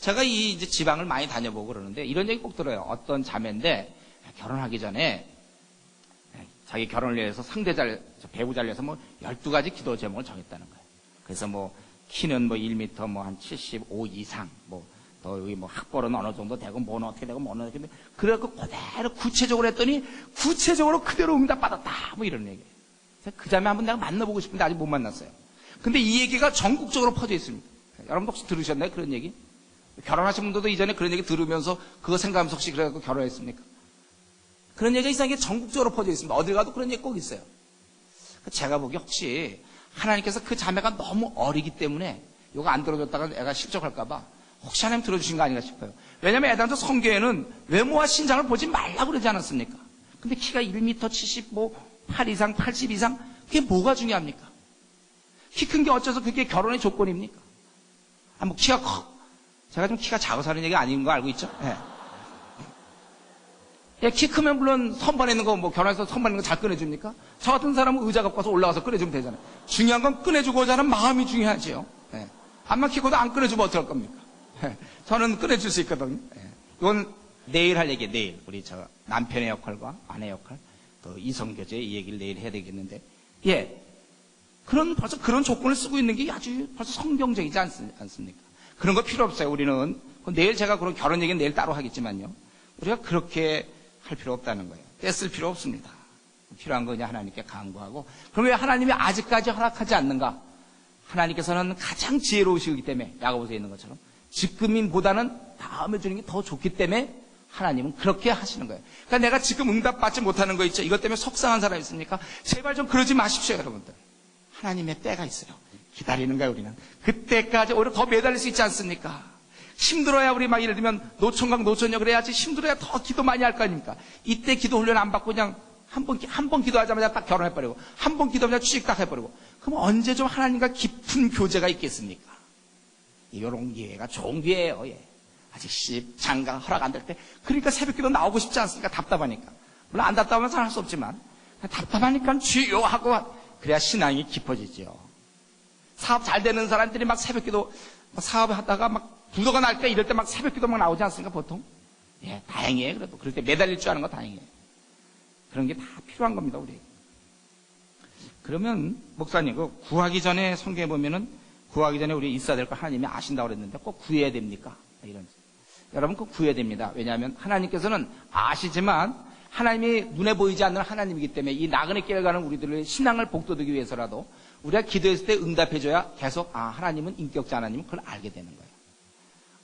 제가 이제 지방을 많이 다녀보고 그러는데 이런 얘기 꼭 들어요. 어떤 자매인데 결혼하기 전에 자기 결혼을 위해서 배우자를 위해서 12가지 기도 제목을 정했다는 거예요. 그래서 키는 1m 한 75 이상, 더 여기 학벌은 어느 정도 되고, 뭐는 어떻게 되고, 뭐는 어떻게 되고, 그래갖고 그대로 구체적으로 했더니, 구체적으로 그대로 응답받았다. 이런 얘기예요. 그 자매 한번 내가 만나보고 싶은데 아직 못 만났어요. 근데 이 얘기가 전국적으로 퍼져 있습니다. 여러분 혹시 들으셨나요? 그런 얘기? 결혼하신 분들도 이전에 그런 얘기 들으면서 그거 생각하면서 혹시 그래갖고 결혼했습니까? 그런 얘기가 이상하게 전국적으로 퍼져 있습니다. 어딜 가도 그런 얘기 꼭 있어요. 제가 보기에 혹시 하나님께서 그 자매가 너무 어리기 때문에 이거 안 들어줬다가 애가 실족할까봐 혹시 하나님 들어주신 거 아닌가 싶어요. 왜냐면 애들한테 성경에는 외모와 신장을 보지 말라고 그러지 않았습니까? 근데 키가 1m 78 이상, 80 이상 그게 뭐가 중요합니까? 키 큰 게 어째서 그게 결혼의 조건입니까? 키가 커. 제가 좀 키가 작아서 하는 얘기 아닌 거 알고 있죠? 네. 키 크면 물론 선반에 있는 거 결혼해서 선반에 있는 거 잘 꺼내줍니까? 저 같은 사람은 의자 갖고 와서 올라가서 꺼내주면 되잖아요. 중요한 건 꺼내주고자 하는 마음이 중요하지요. 네. 안 막히고도 안 꺼내주면 어떡할 겁니까? 네. 저는 꺼내줄 수 있거든요. 네. 이건 내일 할 얘기예요. 내일 우리 남편의 역할과 아내 역할 또 이성교제의 이 얘기를 내일 해야 되겠는데 벌써 그런 조건을 쓰고 있는 게 아주 벌써 성경적이지 않습니까? 그런 거 필요 없어요. 우리는 내일 제가 그런 결혼 얘기는 내일 따로 하겠지만요. 우리가 그렇게 할 필요 없다는 거예요. 떼쓸 필요 없습니다. 필요한 거 그냥 하나님께 간구하고. 그럼 왜 하나님이 아직까지 허락하지 않는가? 하나님께서는 가장 지혜로우시기 때문에, 야고보서에 있는 것처럼 지금보다는 다음에 주는 게 더 좋기 때문에 하나님은 그렇게 하시는 거예요. 그러니까 내가 지금 응답받지 못하는 거 있죠? 이것 때문에 속상한 사람 있습니까? 제발 좀 그러지 마십시오, 여러분들. 하나님의 때가 있어요. 기다리는 거예요, 우리는. 그때까지 오히려 더 매달릴 수 있지 않습니까? 힘들어야 우리 막 예를 들면 노총각, 노처녀 그래야지 힘들어야 더 기도 많이 할 거 아닙니까? 이때 기도 훈련 안 받고 그냥 한 번 기도하자마자 딱 결혼해버리고, 한 번 기도하자마자 취직 딱 해버리고, 그럼 언제 좀 하나님과 깊은 교제가 있겠습니까? 이런 기회가 좋은 기회예요, 예. 아직 장가 허락 안 될 때. 그러니까 새벽기도 나오고 싶지 않습니까? 답답하니까. 물론 안 답답하면 할 수 없지만, 답답하니까 주여 하고, 그래야 신앙이 깊어지죠. 사업 잘 되는 사람들이 막 새벽기도, 사업을 하다가 막 부도가 날 때 이럴 때 막 새벽기도 막 나오지 않습니까, 보통? 예, 다행이에요. 그래도. 그럴 때 매달릴 줄 아는 거 다행이에요. 그런 게 다 필요한 겁니다, 우리. 그러면, 목사님, 구하기 전에 성경에 보면은, 구하기 전에 우리 있어야 될 거 하나님이 아신다고 그랬는데 꼭 구해야 됩니까? 이런. 여러분, 꼭 구해야 됩니다. 왜냐하면 하나님께서는 아시지만 하나님이 눈에 보이지 않는 하나님이기 때문에 이 나그네 길을 가는 우리들의 신앙을 복돋우기 위해서라도 우리가 기도했을 때 응답해줘야 계속, 하나님은 인격자 하나님은 그걸 알게 되는 거예요.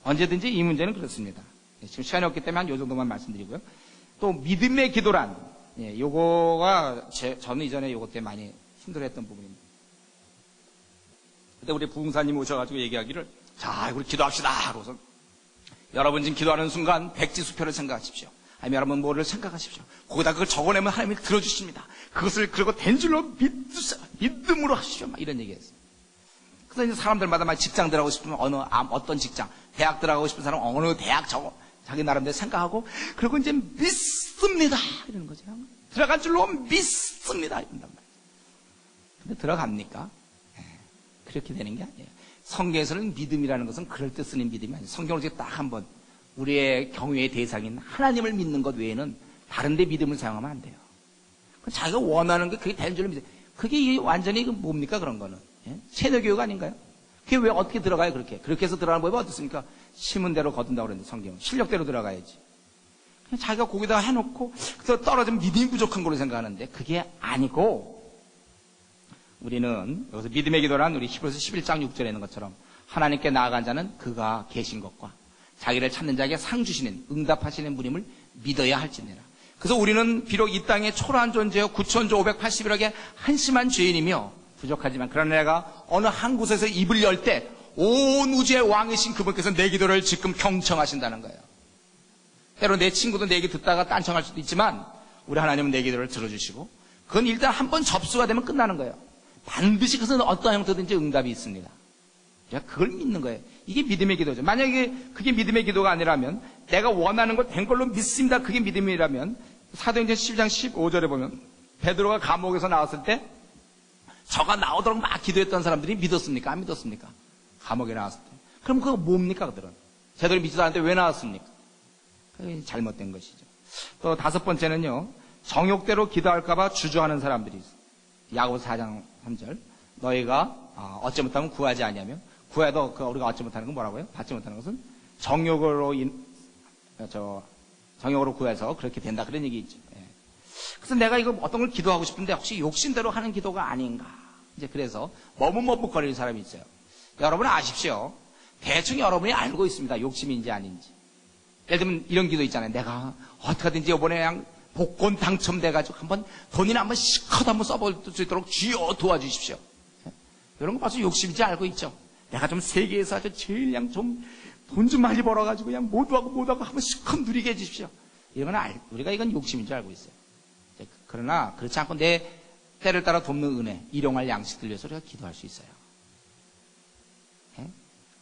언제든지 이 문제는 그렇습니다. 지금 시간이 없기 때문에 한 요 정도만 말씀드리고요. 또 믿음의 기도란, 요거가 저는 이전에 요것 때문에 많이 힘들어했던 부분입니다. 그때 우리 부흥사님 오셔가지고 얘기하기를, 자, 우리 기도합시다. 그러고서 여러분 지금 기도하는 순간 백지수표를 생각하십시오. 아니면 여러분 뭐를 생각하십시오. 거기다 그걸 적어내면 하나님이 들어주십니다. 그것을 그리고 된 줄로 믿음으로 하십시오. 막 이런 얘기했어요. 그래서 이제 사람들마다 막 직장 들어가고 싶으면 어떤 직장, 대학 들어가고 싶은 사람은 어느 대학 자기 나름대로 생각하고, 그리고 이제 믿습니다. 이러는 거죠. 들어간 줄로 믿습니다. 이런단 말이에요. 근데 들어갑니까? 그렇게 되는 게 아니에요. 성경에서는 믿음이라는 것은 그럴 때 쓰는 믿음이 아니에요. 성경을 딱 한번 우리의 경외의 대상인 하나님을 믿는 것 외에는 다른 데 믿음을 사용하면 안 돼요. 자기가 원하는 게 그게 되는 줄로 믿어요. 그게 완전히 뭡니까, 그런 거는? 예? 세뇌교육 아닌가요? 그게 왜 어떻게 들어가요, 그렇게? 그렇게 해서 들어가는 법이 어떻습니까? 심은 대로 거둔다고 그랬는데, 성경은. 실력대로 들어가야지. 그냥 자기가 거기다가 해놓고, 그래서 떨어지면 믿음이 부족한 걸로 생각하는데, 그게 아니고, 우리는 여기서 믿음의 기도란 우리 히브리서 11장 6절에 있는 것처럼 하나님께 나아간 자는 그가 계신 것과 자기를 찾는 자에게 상 주시는 응답하시는 분임을 믿어야 할지니라. 그래서 우리는 비록 이 땅에 초라한 존재요 9천조 581억의 한심한 죄인이며 부족하지만, 그러나 내가 어느 한 곳에서 입을 열 때 온 우주의 왕이신 그분께서 내 기도를 지금 경청하신다는 거예요. 때로 내 친구도 내 얘기 듣다가 딴청할 수도 있지만 우리 하나님은 내 기도를 들어주시고, 그건 일단 한번 접수가 되면 끝나는 거예요. 반드시 그것은 어떠한 형태든지 응답이 있습니다. 우리가 그걸 믿는 거예요. 이게 믿음의 기도죠. 만약에 그게 믿음의 기도가 아니라면, 내가 원하는 걸 된 걸로 믿습니다. 그게 믿음이라면, 사도행전 12장 15절에 보면 베드로가 감옥에서 나왔을 때 저가 나오도록 막 기도했던 사람들이 믿었습니까? 안 믿었습니까? 감옥에 나왔을 때. 그럼 그거 뭡니까, 그들은? 제대로 믿지도 않는데 왜 나왔습니까? 그게 잘못된 것이죠. 또 다섯 번째는요, 정욕대로 기도할까봐 주저하는 사람들이 있어요. 야고보서 4장 3절. 너희가 얻지 못하면 구하지 아니하며, 구해도 우리가 얻지 못하는 건 뭐라고요? 받지 못하는 것은 정욕으로 구해서 그렇게 된다, 그런 얘기 있죠. 예. 그래서 내가 이거 어떤 걸 기도하고 싶은데 혹시 욕심대로 하는 기도가 아닌가, 이제 그래서 머뭇머뭇거리는 사람이 있어요. 여러분 아십시오. 대충 여러분이 알고 있습니다. 욕심인지 아닌지. 예를 들면 이런 기도 있잖아요. 내가 어떻게든지 이번에 그냥 복권 당첨돼가지고 돈이나 한번 시컷 한번 써볼 수 있도록 주여 도와주십시오. 이런 거 봐서 욕심인지 알고 있죠. 내가 좀 세계에서 아주 제일 그냥 좀 돈 좀 많이 벌어가지고 그냥 모두하고 한번 시컷 누리게 해주십시오. 이런 건 우리가 이건 욕심인 줄 알고 있어요. 그러나 그렇지 않고 내 때를 따라 돕는 은혜, 일용할 양식들 위해서 우리가 기도할 수 있어요.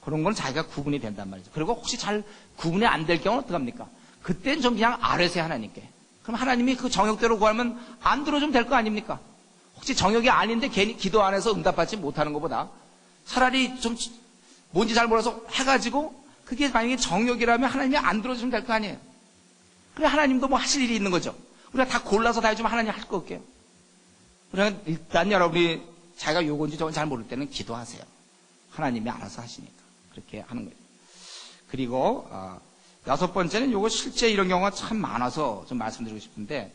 그런 건 자기가 구분이 된단 말이죠. 그리고 혹시 잘 구분이 안 될 경우는 어떡합니까? 그때는 좀 그냥 아뢰세요, 하나님께. 그럼 하나님이 그 정욕대로 구하면 안 들어주면 될 거 아닙니까? 혹시 정욕이 아닌데 괜히 기도 안 해서 응답받지 못하는 것보다 차라리 좀 뭔지 잘 몰라서 해가지고 그게 만약에 정욕이라면 하나님이 안 들어주면 될 거 아니에요. 그래, 하나님도 뭐 하실 일이 있는 거죠. 우리가 다 골라서 다 해주면 하나님 할 거 없게요. 그러니까 일단 여러분이 자기가 요건지 저건 잘 모를 때는 기도하세요. 하나님이 알아서 하시니까. 그렇게 하는 거예요. 그리고 여섯 번째는 요거 실제 이런 경우가 참 많아서 좀 말씀드리고 싶은데,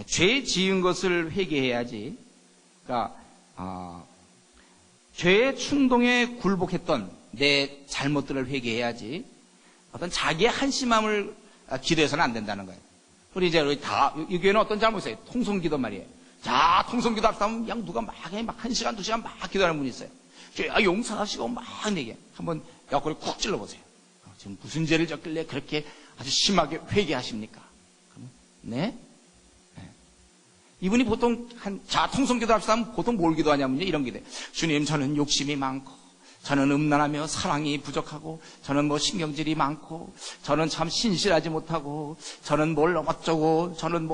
죄 지은 것을 회개해야지. 그러니까 죄의 충동에 굴복했던 내 잘못들을 회개해야지. 어떤 자기의 한심함을 기도해서는 안 된다는 거예요. 우리 이제 이 교회는 어떤 잘못이에요? 통성기도 말이에요. 자, 통성기도 합시다 하면 그냥 누가 막 1시간, 2시간 막 기도하는 분이 있어요. 용서하시고 막 내게 한번 옆구리 쿡 찔러보세요. 지금 무슨 죄를 졌길래 그렇게 아주 심하게 회개하십니까? 네? 이분이 보통 통성기도 합시다 하면 보통 뭘 기도하냐면요, 이런 기도해요. 주님, 저는 욕심이 많고, 저는 음란하며 사랑이 부족하고, 저는 뭐 신경질이 많고, 저는 참 신실하지 못하고, 저는 뭘 어쩌고, 저는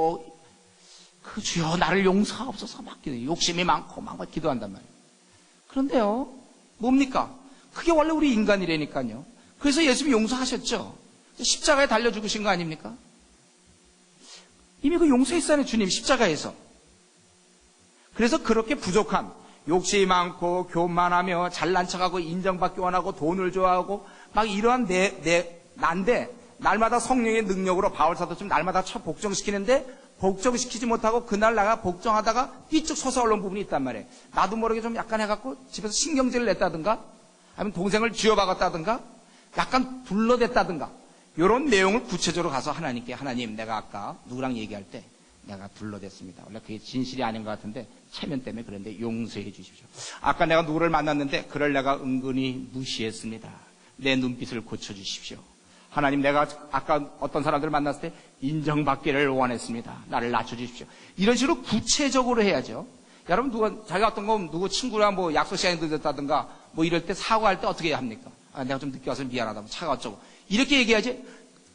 주여 나를 용서하옵소서 막 기도해요. 욕심이 많고 막 기도한단 말이에요. 그런데요, 뭡니까? 그게 원래 우리 인간이라니까요. 그래서 예수님이 용서하셨죠. 십자가에 달려 죽으신 거 아닙니까? 이미 그 용서했잖아요, 주님 십자가에서. 그래서 그렇게 부족한, 욕심이 많고 교만하며 잘난 척하고 인정받기 원하고 돈을 좋아하고 막 이러한 난데 날마다 성령의 능력으로 바울사도 좀 날마다 복종시키는데 복종시키지 못하고 그날 내가 복종하다가 삐쭉 솟아오른 부분이 있단 말이에요. 나도 모르게 좀 약간 해갖고 집에서 신경질을 냈다든가 아니면 동생을 쥐어박았다든가 약간 둘러댔다든가 이런 내용을 구체적으로 가서 하나님께, 하나님 내가 아까 누구랑 얘기할 때 내가 둘러댔습니다. 원래 그게 진실이 아닌 것 같은데 체면 때문에 그런데 용서해 주십시오. 아까 내가 누구를 만났는데 그를 내가 은근히 무시했습니다. 내 눈빛을 고쳐주십시오. 하나님, 내가 아까 어떤 사람들을 만났을 때 인정받기를 원했습니다. 나를 낮춰주십시오. 이런 식으로 구체적으로 해야죠. 여러분, 자기가 어떤 거 누구 친구랑 약속 시간이 늦었다든가 이럴 때 사과할 때 어떻게 합니까? 내가 좀 늦게 와서 미안하다고, 차가 어쩌고. 이렇게 얘기하지.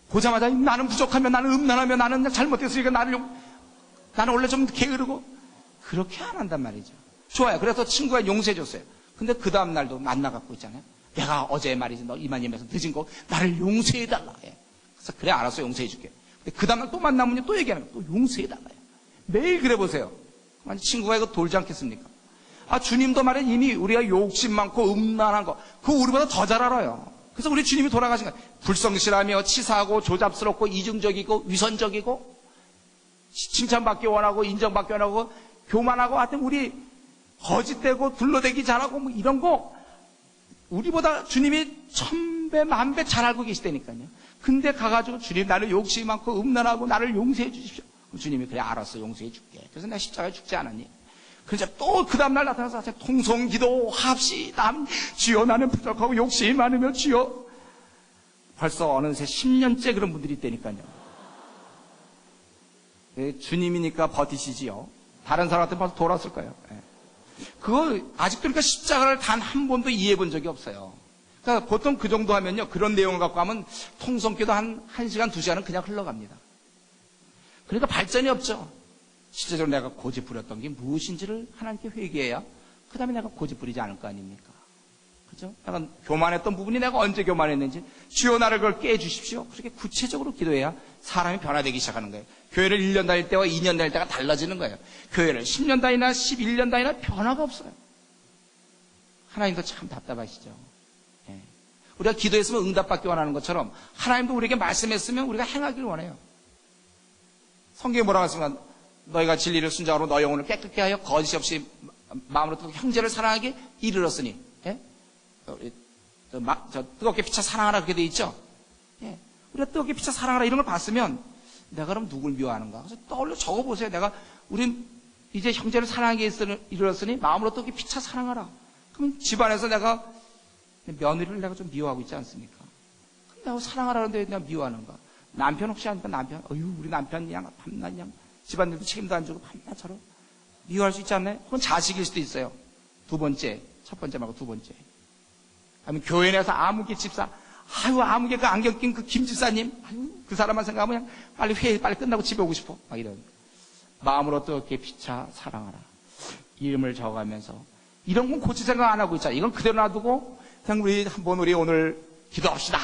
보자마자 나는 부족하며 나는 음란하며 나는 잘못했으니까 나는 원래 좀 게으르고. 그렇게 안 한단 말이죠. 좋아요. 그래서 친구가 용서해줬어요. 근데 그 다음날도 만나갖고 있잖아요. 내가 어제 말이지, 너 이만님에서 늦은 거 나를 용서해달라. 그래서 그래, 알았어, 용서해줄게. 근데 그 다음날 또 만나면 또 얘기하는 거예요. 또 용서해달라요. 매일 그래 보세요. 아니, 친구가 이거 돌지 않겠습니까? 주님도 말이야, 이미 우리가 욕심 많고 음란한 거, 그거 우리보다 더 잘 알아요. 그래서 우리 주님이 돌아가신 거예요. 불성실하며 치사하고 조잡스럽고 이중적이고 위선적이고 칭찬받기 원하고 인정받기 원하고 교만하고 하여튼 우리 거짓되고 둘러대기 잘하고 이런 거 우리보다 주님이 1000배, 10,000배 잘 알고 계시다니까요. 근데 가가지고 주님, 나를 욕심이 많고 음란하고 나를 용서해 주십시오. 주님이 그래, 알았어, 용서해 줄게. 그래서 내가 십자가에 죽지 않았니? 그래서 또 그 다음날 나타나서 통성기도 합시다. 주여, 나는 부족하고 욕심이 많으며 주여. 벌써 어느새 10년째 그런 분들이 있다니까요. 주님이니까 버티시지요. 다른 사람한테 벌써 돌았을 거예요. 그거 아직도 그러니까 십자가를 단 한 번도 이해해 본 적이 없어요. 그러니까 보통 그 정도 하면요, 그런 내용을 갖고 하면 통성기도 한 1시간, 2시간은 그냥 흘러갑니다. 그러니까 발전이 없죠. 실제적으로 내가 고집 부렸던 게 무엇인지를 하나님께 회개해야 그 다음에 내가 고집 부리지 않을 거 아닙니까? 그죠? 내가 교만했던 부분이 내가 언제 교만했는지 주여 나를 그걸 깨주십시오. 그렇게 구체적으로 기도해야 사람이 변화되기 시작하는 거예요. 교회를 1년 다닐 때와 2년 다닐 때가 달라지는 거예요. 교회를 10년 다니나 11년 다니나 변화가 없어요. 하나님도 참 답답하시죠. 예. 우리가 기도했으면 응답받기 원하는 것처럼 하나님도 우리에게 말씀했으면 우리가 행하기를 원해요. 성경에 뭐라고 했습니까? 너희가 진리를 순종하고 너희 영혼을 깨끗게 하여 거짓 없이 마음으로 형제를 사랑하게 이르렀으니, 예? 뜨겁게 피차 사랑하라 그렇게 돼 있죠. 예. 우리가 뜨겁게 피차 사랑하라 이런 걸 봤으면 내가 그럼 누굴 미워하는가? 그래서 떠올려 적어보세요. 우린 이제 형제를 사랑하게 이르렀으니 마음으로 뜨겁게 피차 사랑하라. 그러면 집안에서 내가 며느리를 내가 좀 미워하고 있지 않습니까? 내가 사랑하라 하는데 내가 미워하는가? 남편 혹시 하니까 남편, 우리 남편 양, 밤낮 양, 집안일도 책임도 안 주고 밤낮처럼 미워할 수 있지 않나요? 그건 자식일 수도 있어요. 두 번째, 첫 번째 말고 두 번째. 아니면 교회 내에서 아무개 집사, 아무개 그 안경 낀 그 김 집사님, 그 사람만 생각하면 그냥 빨리 회의 빨리 끝나고 집에 오고 싶어. 막 이런. 마음으로 뜨겁게 피차 사랑하라. 이름을 적어가면서. 이런 건 고치 생각 안 하고 있잖아. 이건 그대로 놔두고 그냥 우리 오늘 기도합시다.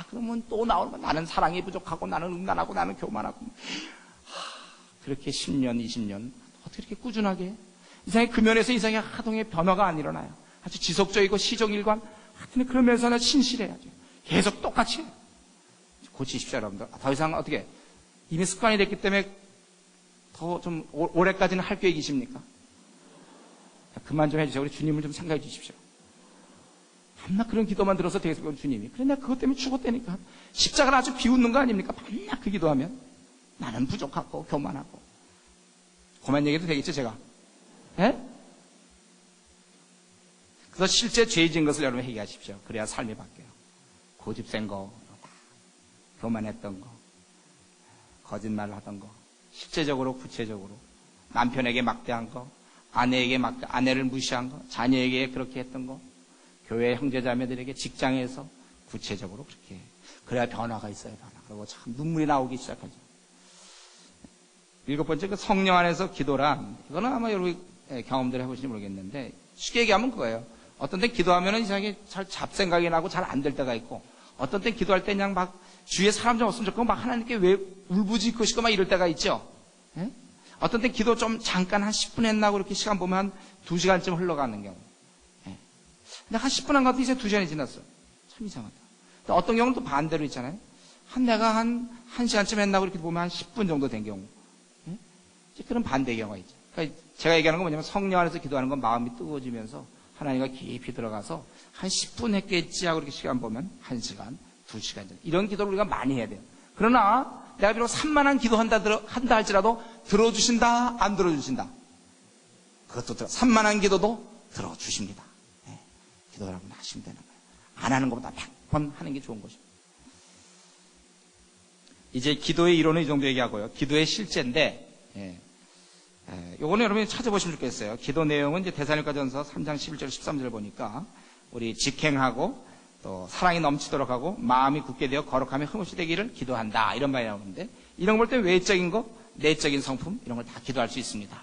그러면 또 나오는 거. 나는 사랑이 부족하고 나는 음란하고 나는 교만하고. 그렇게 10년, 20년 어떻게 이렇게 꾸준하게 이상하게 그 면에서 이상하게 하동의 변화가 안 일어나요. 아주 지속적이고 시종일관 하여튼 그러면서는 신실해야죠. 계속 똑같이 해요. 고치십시오, 여러분들. 더 이상 어떻게 이미 습관이 됐기 때문에 더 좀 올해까지는 할 계획이십니까? 그만 좀 해주세요. 우리 주님을 좀 생각해 주십시오. 밤낮 그런 기도만 들어서 되겠습니까, 주님이? 그래, 내가 그것 때문에 죽었다니까. 십자가를 아주 비웃는 거 아닙니까? 밤낮 그 기도하면. 나는 부족하고, 교만하고. 그만 얘기도 되겠죠, 제가? 예? 그래서 실제 죄 지은 것을 여러분 회개하십시오. 그래야 삶이 바뀌어요. 고집센 거, 교만했던 거, 거짓말 하던 거, 실제적으로, 구체적으로. 남편에게 막대한 거, 아내를 무시한 거, 자녀에게 그렇게 했던 거, 교회 형제자매들에게 직장에서 구체적으로 그렇게 해요. 그래야 변화가 있어요, 변화. 그리고 참 눈물이 나오기 시작하죠. 7번째, 그 성령 안에서 기도란, 이거는 아마 여러분 경험들 해보실지 모르겠는데, 쉽게 얘기하면 그거예요. 어떤 때 기도하면은 이상하게 잘 잡생각이 나고 잘 안 될 때가 있고, 어떤 때 기도할 때 그냥 막 주위에 사람 좀 없으면 좋고, 막 하나님께 왜 울부짖고 싶고 막 이럴 때가 있죠. 예? 어떤 때 기도 좀 잠깐 한 10분 했나 그렇게 시간 보면 한 2시간쯤 흘러가는 경우. 예. 근데 한 10분 한 것도 이제 2시간이 지났어요. 참 이상하다. 근데 어떤 경우는 또 반대로 있잖아요. 내가 한 1시간쯤 했나 그렇게 보면 한 10분 정도 된 경우. 예? 이제 그런 반대의 경우가 있죠. 그러니까 제가 얘기하는 건 뭐냐면 성령 안에서 기도하는 건 마음이 뜨거워지면서 하나님과 깊이 들어가서 한 10분 했겠지 하고 이렇게 시간 보면 1시간, 2시간 정도. 이런 기도를 우리가 많이 해야 돼요. 그러나 내가 비록 산만한 기도한다 할지라도 들어주신다, 안 들어주신다. 그것도 산만한 기도도 들어주십니다. 네. 기도를 한번 하시면 되는 거예요. 안 하는 것보다 100번 하는 게 좋은 것입니다. 이제 기도의 이론은 이 정도 얘기하고요. 기도의 실제인데, 요거는 여러분이 찾아보시면 좋겠어요. 기도 내용은 이제 데살로니가전서 3장 11절 13절 보니까 우리 직행하고 또 사랑이 넘치도록 하고 마음이 굳게 되어 거룩함에 흠없이 되기를 기도한다, 이런 말이 나오는데, 이런 걸 볼 때 외적인 거, 내적인 성품 이런 걸 다 기도할 수 있습니다.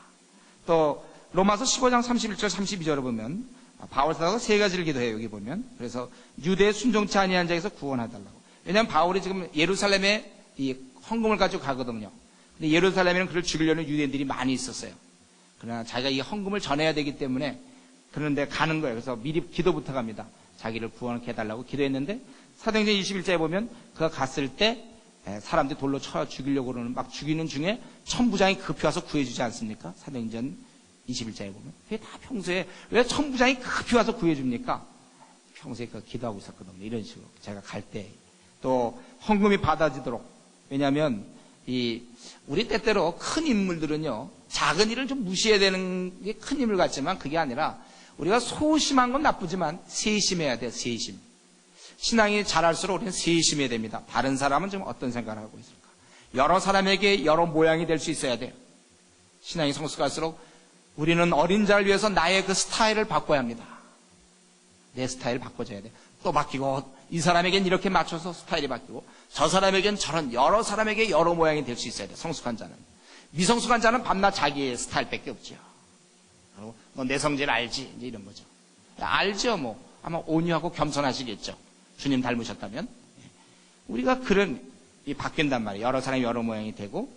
또 로마서 15장 31절 32절을 보면 바울 사도가 3가지를 기도해요. 여기 보면. 그래서 유대에 순종치 아니한 자에서 구원해달라고. 왜냐하면 바울이 지금 예루살렘에 이 헌금을 가지고 가거든요. 근데 예루살렘에는 그를 죽이려는 유대인들이 많이 있었어요. 그러나 자기가 이 헌금을 전해야 되기 때문에 그런데 가는 거예요. 그래서 미리 기도 부탁합니다. 자기를 구원케 해달라고 기도했는데, 사도행전 21장에 보면 그가 갔을 때 사람들이 돌로 쳐 죽이려고 그러는, 막 죽이는 중에 천부장이 급히 와서 구해주지 않습니까? 사도행전 21장에 보면. 그게 다 평소에 왜 천부장이 급히 와서 구해줍니까? 평소에 그 기도하고 있었거든요. 이런 식으로. 제가 갈 때. 또 헌금이 받아지도록. 왜냐하면 우리 때때로 큰 인물들은요, 작은 일을 좀 무시해야 되는 게 큰 인물 같지만 그게 아니라 우리가 소심한 건 나쁘지만 세심해야 돼요. 세심. 신앙이 자랄수록 우리는 세심해야 됩니다. 다른 사람은 좀 어떤 생각을 하고 있을까? 여러 사람에게 여러 모양이 될 수 있어야 돼요. 신앙이 성숙할수록 우리는 어린 자를 위해서 나의 그 스타일을 바꿔야 합니다. 내 스타일을 바꿔줘야 돼. 또 바뀌고, 이 사람에겐 이렇게 맞춰서 스타일이 바뀌고, 저 사람에겐 저런, 여러 사람에게 여러 모양이 될 수 있어야 돼. 성숙한 자는. 미성숙한 자는 밤낮 자기의 스타일밖에 없죠. 너 내 성질 알지? 이제 이런 거죠. 알죠, 뭐. 아마 온유하고 겸손하시겠죠. 주님 닮으셨다면. 우리가 바뀐단 말이에요. 여러 사람이 여러 모양이 되고,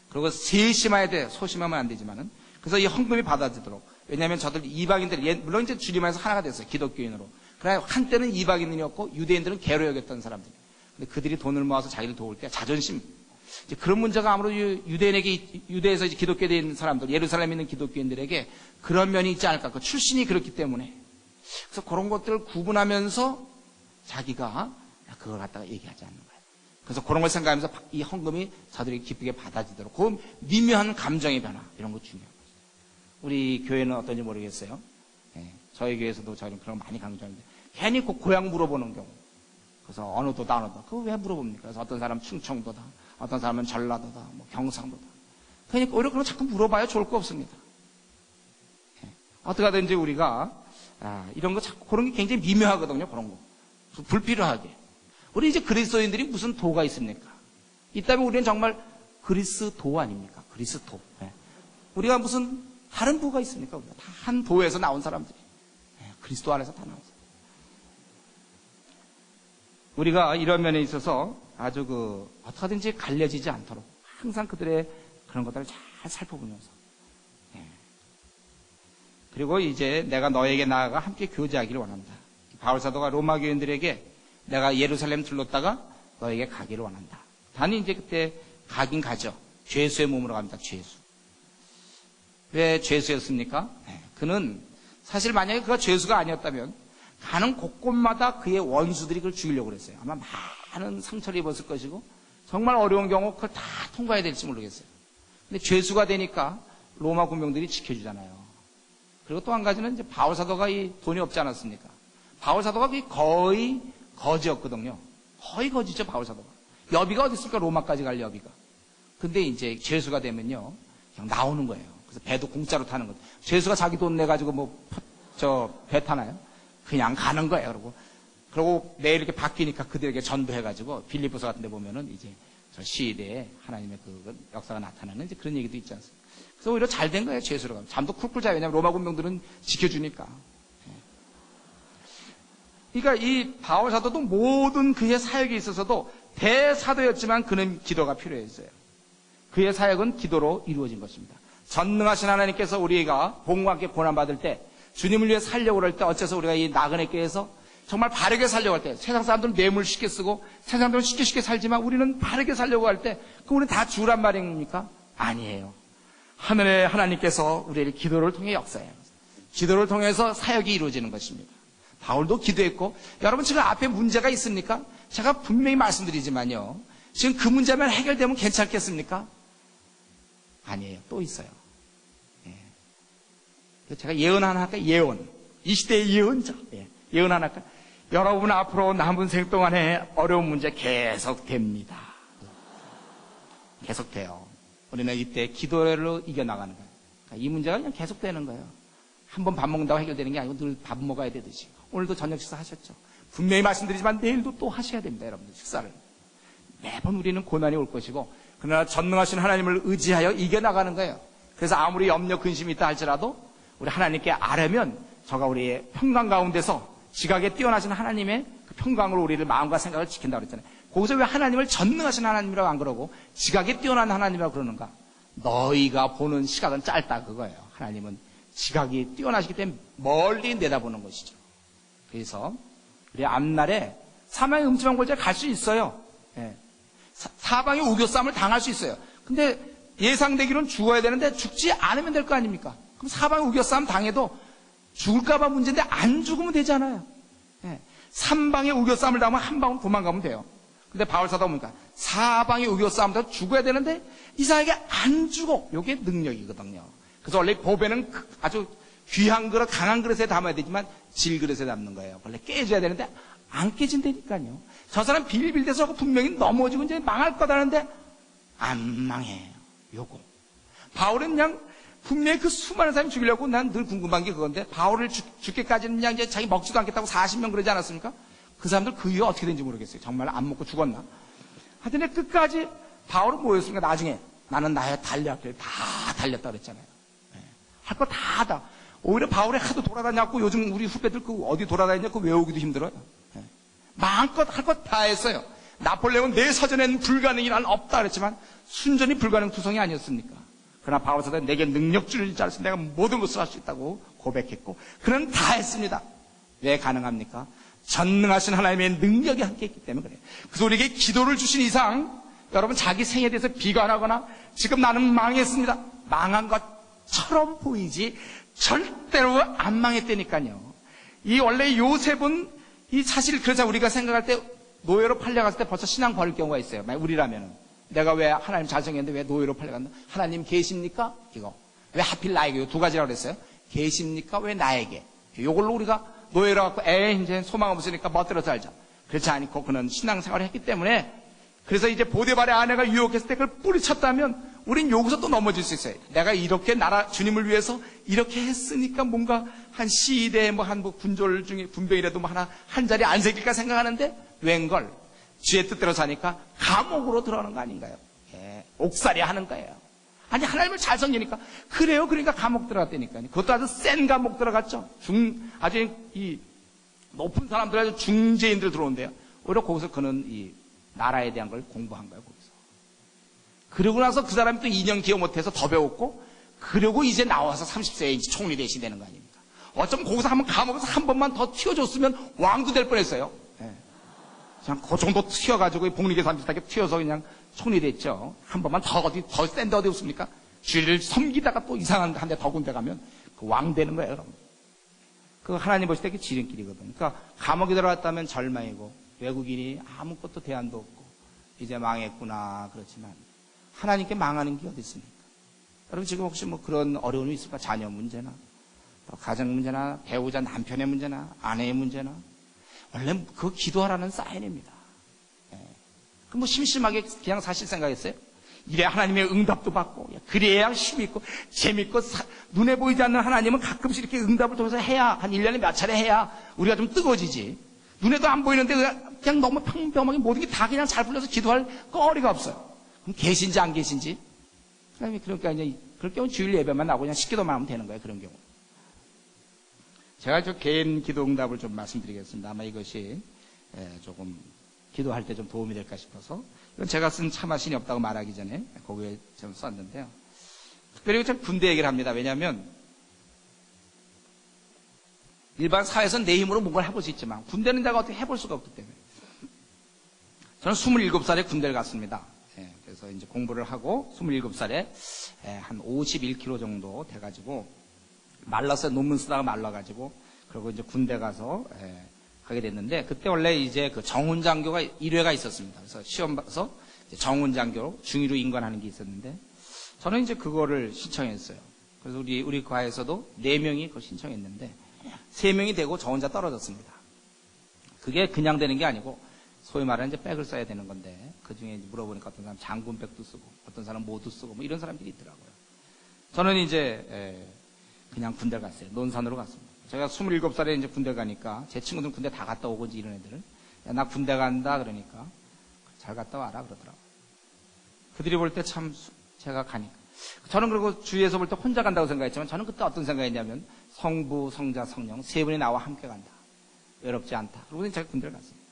그리고 세심해야 돼요. 소심하면 안 되지만은. 그래서 이 헌금이 받아지도록. 왜냐하면 저들 이방인들, 물론 이제 주님 안에서 하나가 됐어요. 기독교인으로. 그러나 한때는 이방인이었고, 유대인들은 개로 여겼던 사람들. 근데 그들이 돈을 모아서 자기를 도울 때 자존심. 이제 그런 문제가 아무래도 유대에서 이제 기독교에 된 사람들, 예루살렘에 있는 기독교인들에게 그런 면이 있지 않을까. 그 출신이 그렇기 때문에. 그래서 그런 것들을 구분하면서 자기가 그걸 갖다가 얘기하지 않는 거예요. 그래서 그런 걸 생각하면서 이 헌금이 저들이 기쁘게 받아지도록 그 미묘한 감정의 변화, 이런 거 중요한 거죠. 우리 교회는 어떤지 모르겠어요. 저희 교회에서도 저희는 그런 거 많이 강조하는데, 괜히 고향 물어보는 경우. 그래서 어느 도다. 그거 왜 물어봅니까? 그래서 어떤 사람은 충청도다, 어떤 사람은 전라도다, 뭐 경상도다. 그러니까 오히려 그런 거 자꾸 물어봐야 좋을 거 없습니다. 어떻게 하든지 우리가 이런 거 자꾸, 그런 게 굉장히 미묘하거든요. 그런 거 불필요하게. 우리 이제 그리스도인들이 무슨 도가 있습니까? 이따면 우리는 정말 그리스도 아닙니까? 그리스도. 우리가 무슨 다른 도가 있습니까? 우리가 다 한 도에서 나온 사람들이. 그리스도 안에서 다 나온 사람. 우리가 이런 면에 있어서 아주 어떻게 하든지 갈려지지 않도록 항상 그들의 그런 것들을 잘 살펴보면서. 그리고 이제 내가 너에게 나아가 함께 교제하기를 원한다. 바울사도가 로마 교인들에게 내가 예루살렘 들렀다가 너에게 가기를 원한다. 단이 이제 그때 가긴 가죠. 죄수의 몸으로 갑니다. 죄수. 왜 죄수였습니까? 그는 사실 만약에 그가 죄수가 아니었다면 가는 곳곳마다 그의 원수들이 그걸 죽이려고 그랬어요. 아마 많은 상처를 입었을 것이고 정말 어려운 경우 그걸 다 통과해야 될지 모르겠어요. 근데 죄수가 되니까 로마 군병들이 지켜주잖아요. 그리고 또 한 가지는 이제 바울 사도가 이 돈이 없지 않았습니까? 바울 사도가 거의 거지였거든요. 거의 거지죠, 바울 사도가. 여비가 어디 있습니까? 로마까지 갈 여비가. 근데 이제 죄수가 되면요, 그냥 나오는 거예요. 그래서 배도 공짜로 타는 거죠. 죄수가 자기 돈 내가지고 배 타나요? 그냥 가는 거예요. 그리고 매일 이렇게 바뀌니까 그들에게 전도해가지고 빌립보서 같은 데 보면은 이제 저 시대에 하나님의 그 역사가 나타나는 이제 그런 얘기도 있지 않습니까? 그래서 오히려 잘 된 거예요, 죄수로 가면. 잠도 쿨쿨 자요. 왜냐면 로마 군병들은 지켜주니까. 그러니까 이 바울 사도도 모든 그의 사역에 있어서도 대사도였지만 그는 기도가 필요했어요. 그의 사역은 기도로 이루어진 것입니다. 전능하신 하나님께서 우리가 복음과 함께 고난받을 때 주님을 위해 살려고 할 때 어째서 우리가 이 나그네 교회에서 정말 바르게 살려고 할 때 세상 사람들은 뇌물 쉽게 쓰고 세상 사람들은 쉽게 살지만 우리는 바르게 살려고 할 때 그 우리는 다 주란 말입니까? 아니에요. 하늘의 하나님께서 우리를 기도를 통해 역사해요. 기도를 통해서 사역이 이루어지는 것입니다. 바울도 기도했고 여러분 지금 앞에 문제가 있습니까? 제가 분명히 말씀드리지만요. 지금 그 문제만 해결되면 괜찮겠습니까? 아니에요. 또 있어요. 제가 예언 하나 할까요? 예언. 이 시대의 예언자. 예언 하나 할까요? 여러분 앞으로 남은 생 동안에 어려운 문제 계속됩니다. 계속돼요. 우리는 이때 기도로 이겨나가는 거예요. 그러니까 이 문제가 그냥 계속되는 거예요. 한 번 밥 먹는다고 해결되는 게 아니고 늘 밥 먹어야 되듯이. 오늘도 저녁 식사 하셨죠? 분명히 말씀드리지만 내일도 또 하셔야 됩니다, 여러분들. 식사를. 매번 우리는 고난이 올 것이고 그러나 전능하신 하나님을 의지하여 이겨나가는 거예요. 그래서 아무리 염려 근심이 있다 할지라도 우리 하나님께 아뢰면 저가 우리의 평강 가운데서 지각에 뛰어나신 하나님의 그 평강으로 우리를 마음과 생각을 지킨다고 그랬잖아요. 거기서 왜 하나님을 전능하신 하나님이라고 안 그러고 지각에 뛰어난 하나님이라고 그러는가? 너희가 보는 시각은 짧다 그거예요. 하나님은 지각이 뛰어나시기 때문에 멀리 내다보는 것이죠. 그래서 우리 앞날에 사망의 음침한 골짜기에 갈 수 있어요. 사방의 우겨싸움을 당할 수 있어요. 근데 예상되기로는 죽어야 되는데 죽지 않으면 될 거 아닙니까? 그럼 사방의 우겨싸움 당해도 죽을까봐 문제인데 안 죽으면 되잖아요. 삼방의 우겨싸움을 당하면 한 방울 도망가면 돼요. 근데 바울사도 보니까 사방의 우겨싸움 다 죽어야 되는데 이상하게 안 죽어. 이게 능력이거든요. 그래서 원래 보배는 아주 귀한 그릇, 강한 그릇에 담아야 되지만 질그릇에 담는 거예요. 원래 깨져야 되는데 안 깨진다니까요. 저 사람 빌빌대서 분명히 넘어지고 이제 망할 거다는데 안 망해요. 요거. 바울은 그냥 분명히 그 수많은 사람이 죽이려고 난 늘 궁금한 게 그건데 바울을 죽게까지는 그냥 이제 자기 먹지도 않겠다고 40명 그러지 않았습니까? 그 사람들 그 이후에 어떻게 된지 모르겠어요. 정말 안 먹고 죽었나? 하여튼 끝까지 바울은 뭐였습니까? 나중에 나는 나의 달려길 다 달렸다 그랬잖아요. 할 거 다 하다. 오히려 바울이 하도 돌아다녔고 요즘 우리 후배들 그 어디 돌아다니냐 그 외우기도 힘들어요. 마음껏 할 것 다 했어요. 나폴레옹은 내 사전에는 불가능이 난 없다 그랬지만 순전히 불가능 투성이 아니었습니까? 그러나 바울 사도는 내게 능력 주는 줄 알았어. 내가 모든 것을 할 수 있다고 고백했고 그는 다 했습니다. 왜 가능합니까? 전능하신 하나님의 능력이 함께 있기 때문에 그래요. 그래서 우리에게 기도를 주신 이상 여러분 자기 생에 대해서 비관하거나 지금 나는 망했습니다. 망한 것처럼 보이지 절대로 안 망했다니까요. 이 원래 요셉은 이 사실 그러자 우리가 생각할 때 노예로 팔려갔을 때 벌써 신앙 버릴 경우가 있어요. 우리라면은 내가 왜 하나님 잘생겼는데 왜 노예로 팔려갔나? 하나님 계십니까? 이거 왜 하필 나에게 두 가지라고 그랬어요. 계십니까? 왜 나에게? 이걸로 우리가 노예로 갖고 이제 소망 없으니까 멋들어 살자. 그렇지 않고 그는 신앙생활을 했기 때문에 그래서 이제 보디발의 아내가 유혹했을 때 그걸 뿌리쳤다면 우린 여기서 또 넘어질 수 있어요. 내가 이렇게 나라 주님을 위해서 이렇게 했으니까 뭔가 한 시대에 한 군졸 중에 분병이라도 하나 한 자리 안 새길까 생각하는데 웬걸 주의 뜻대로 사니까 감옥으로 들어가는 거 아닌가요? 옥살이 하는 거예요. 아니 하나님을 잘 섬기니까 그래요. 그러니까 감옥 들어갔다니까요. 그것도 아주 센 감옥 들어갔죠. 아주 이 높은 사람들 아주 중재인들 들어온대요. 오히려 거기서 그는 이 나라에 대한 걸 공부한 거예요. 거기서. 그러고 나서 그 사람이 또 2년 기여 못해서 더 배웠고 그러고 이제 나와서 30세에 이제 총리 대신 되는 거 아닙니까? 어쩌면 거기서 한번 감옥에서 한 번만 더 튀어줬으면 왕도 될 뻔했어요. 그냥 그 정도 튀어가지고 복리계산 비슷하게 튀어서 그냥 촌이 됐죠. 한 번만 더 더 센 데 어디 없습니까? 주를 섬기다가 또 이상한 한 대 더 군대 가면 그 왕 되는 거예요, 여러분. 그 하나님 보실 때 그 지름길이거든요. 그러니까 감옥에 들어갔다면 절망이고 외국인이 아무것도 대안도 없고 이제 망했구나 그렇지만 하나님께 망하는 게 어디 있습니까? 여러분 지금 혹시 뭐 그런 어려움이 있을까? 자녀 문제나 또 가정 문제나 배우자 남편의 문제나 아내의 문제나 원래 그 기도하라는 사인입니다. 예. 그 뭐 심심하게 그냥 사실 생각했어요? 이래야 하나님의 응답도 받고 그래야 힘이 있고 재밌고 눈에 보이지 않는 하나님은 가끔씩 이렇게 응답을 통해서 해야 한 1년에 몇 차례 해야 우리가 좀 뜨거워지지. 눈에도 안 보이는데 그냥 너무 평범하게 모든 게 다 그냥 잘 풀려서 기도할 거리가 없어요. 그럼 계신지 안 계신지. 그러니까 이제 그럴 경우 주일 예배만 나오고 그냥 식기도만 하면 되는 거예요. 그런 경우. 제가 저 개인 기도 응답을 좀 말씀드리겠습니다. 아마 이것이 조금 기도할 때 좀 도움이 될까 싶어서. 이건 제가 쓴 참아신이 없다고 말하기 전에 거기에 좀 썼는데요. 특별히 제가 군대 얘기를 합니다. 왜냐하면 일반 사회에서는 내 힘으로 뭔가를 해볼 수 있지만 군대는 내가 어떻게 해볼 수가 없기 때문에 저는 27살에 군대를 갔습니다. 그래서 이제 공부를 하고 27살에 한 51kg 정도 돼가지고 말랐어요. 논문 쓰다가 말라가지고 그리고 이제 군대 가서 가게 됐는데 그때 원래 이제 그 정훈장교가 1회가 있었습니다. 그래서 시험 봐서 정훈장교 중위로 인관하는 게 있었는데 저는 이제 그거를 신청했어요. 그래서 우리 과에서도 4명이 그걸 신청했는데 3명이 되고 저 혼자 떨어졌습니다. 그게 그냥 되는 게 아니고 소위 말하는 이제 백을 써야 되는 건데 그 중에 물어보니까 어떤 사람 장군백도 쓰고 어떤 사람 모두 쓰고 뭐 이런 사람들이 있더라고요. 저는 이제 그냥 군대 갔어요. 논산으로 갔습니다. 제가 27살에 이제 군대 가니까 제 친구들은 군대 다 갔다 오고 이런 애들은 야, 나 군대 간다 그러니까 잘 갔다 와라 그러더라고요. 그들이 볼 때 참 제가 가니까 저는 그리고 주위에서 볼 때 혼자 간다고 생각했지만 저는 그때 어떤 생각했냐면 성부, 성자, 성령 세 분이 나와 함께 간다. 외롭지 않다. 그러고 제가 군대를 갔습니다.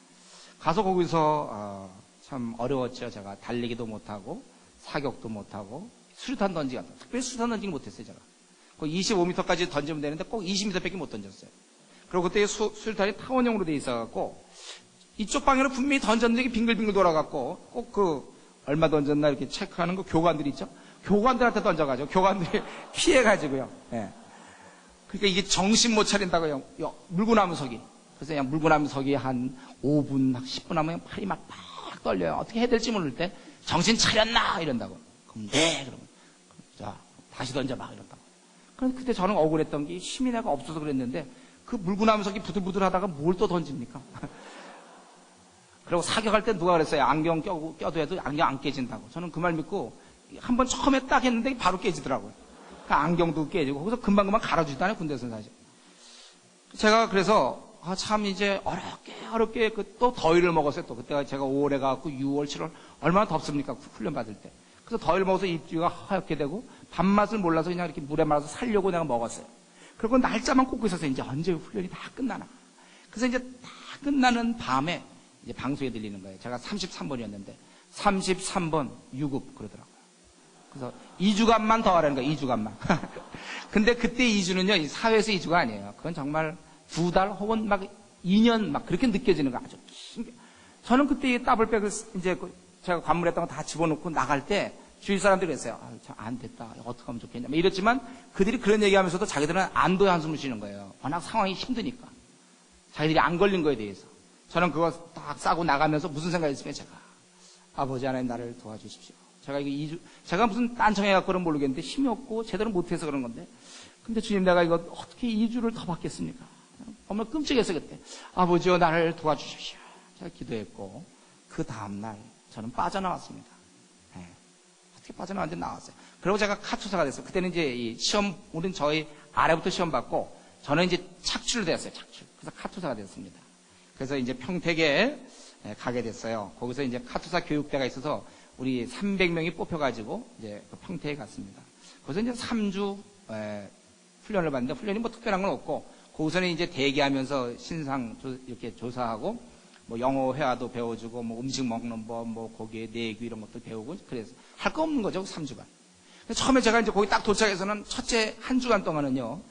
가서 거기서 참 어려웠죠. 제가 달리기도 못하고 사격도 못하고 수류탄 던지기 같다. 특별히 수류탄 던지기 못했어요. 제가 25m까지 던지면 되는데 꼭 20m밖에 못 던졌어요. 그리고 그때 수류탄이 타원형으로 돼 있어갖고 이쪽 방향으로 분명히 던졌는데 빙글빙글 돌아갔고 꼭 그 얼마 던졌나 이렇게 체크하는 그 교관들 있죠. 교관들한테 던져가지고 교관들이 피해가지고요. 예. 그러니까 이게 정신 못 차린다고요. 물구나무서기. 그래서 그냥 물구나무서기 한 5분, 10분 하면 팔이 막 떨려요. 어떻게 해야 될지 모를 때 정신 차렸나 이런다고. 그럼 네 그러면 자 다시 던져봐 이런다고. 그런데 그때 저는 억울했던 게 힘이 내가 없어서 그랬는데 그 물구나무서기 부들부들하다가 뭘 또 던집니까? 그리고 사격할 때 누가 그랬어요? 안경 껴도 해도 안경 안 깨진다고. 저는 그 말 믿고 한번 처음에 딱 했는데 바로 깨지더라고요. 그 안경도 깨지고 거기서 금방금방 갈아주지도 않아요. 군대에서 사실. 제가 그래서 참 이제 어렵게 또 더위를 먹었어요. 또 그때가 제가 5월에 가고 6월, 7월 얼마나 덥습니까? 훈련 받을 때. 그래서 더위를 먹어서 입주가 하얗게 되고 밥맛을 몰라서 그냥 이렇게 물에 말아서 살려고 내가 먹었어요. 그리고 날짜만 꽂고 있어서 이제 언제 훈련이 다 끝나나. 그래서 이제 다 끝나는 밤에 이제 방송에 들리는 거예요. 제가 33번이었는데 33번 유급 그러더라고요. 그래서 2주간만 더 하라는 거예요. 2주간만. 근데 그때 2주는요. 사회에서 2주가 아니에요. 그건 정말 2달 혹은 막 2년 막 그렇게 느껴지는 거 아주 신기해요. 저는 그때 이 더블백을 이제 제가 관물했던 거 다 집어넣고 나갈 때 주위 사람들이 그랬어요. 안 됐다. 어떻게 하면 좋겠냐. 이랬지만 그들이 그런 얘기하면서도 자기들은 안도의 한숨을 쉬는 거예요. 워낙 상황이 힘드니까. 자기들이 안 걸린 거에 대해서. 저는 그거 딱 싸고 나가면서 무슨 생각이 있으면 제가 아버지 하나님 나를 도와주십시오. 제가 이거 제가 무슨 딴청해갖고는 모르겠는데 힘이 없고 제대로 못해서 그런 건데 근데 주님 내가 이거 어떻게 2주를 더 받겠습니까? 정말 끔찍했어요 그때. 아버지여 나를 도와주십시오. 제가 기도했고 그 다음날 저는 빠져나왔습니다. 네. 어떻게 빠져나왔는데 나왔어요. 그리고 제가 카투사가 됐어요. 그때는 이제 이 시험 우린 저희 아래부터 시험 받고 저는 이제 착출을 됐어요. 착출. 그래서 카투사가 됐습니다. 그래서 이제 평택에 가게 됐어요. 거기서 이제 카투사 교육대가 있어서 우리 300명이 뽑혀가지고 이제 평택에 갔습니다. 거기서 이제 3주 훈련을 받는데 훈련이 뭐 특별한 건 없고 거기서는 이제 대기하면서 신상 이렇게 조사하고 뭐 영어 회화도 배워주고 뭐 음식 먹는 법, 뭐 거기에 내규 이런 것도 배우고 그래서 할 거 없는 거죠. 3주간. 처음에 제가 이제 거기 딱 도착해서는 첫째 한 주간 동안은요.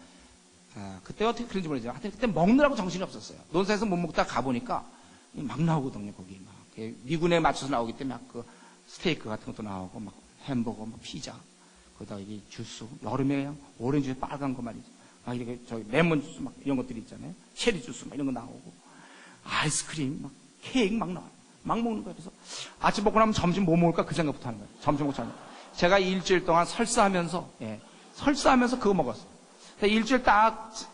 그때 어떻게 그런지 모르겠어요. 하여튼 그때 먹느라고 정신이 없었어요. 논산에서 못 먹다 가보니까 막 나오거든요, 거기 막. 미군에 맞춰서 나오기 때문에 막 그 스테이크 같은 것도 나오고, 막 햄버거, 막 피자, 거기다가 이 주스, 여름에 그냥 오렌지 주스 빨간 거 말이죠. 막 이렇게 저기 레몬 주스 막 이런 것들이 있잖아요. 체리 주스 막 이런 거 나오고, 아이스크림, 막 케이크 막 나와요. 막 먹는 거예요. 그래서 아침 먹고 나면 점심 뭐 먹을까 그 생각부터 하는 거예요. 점심 먹고 나면. 제가 일주일 동안 설사하면서, 설사하면서 그거 먹었어요.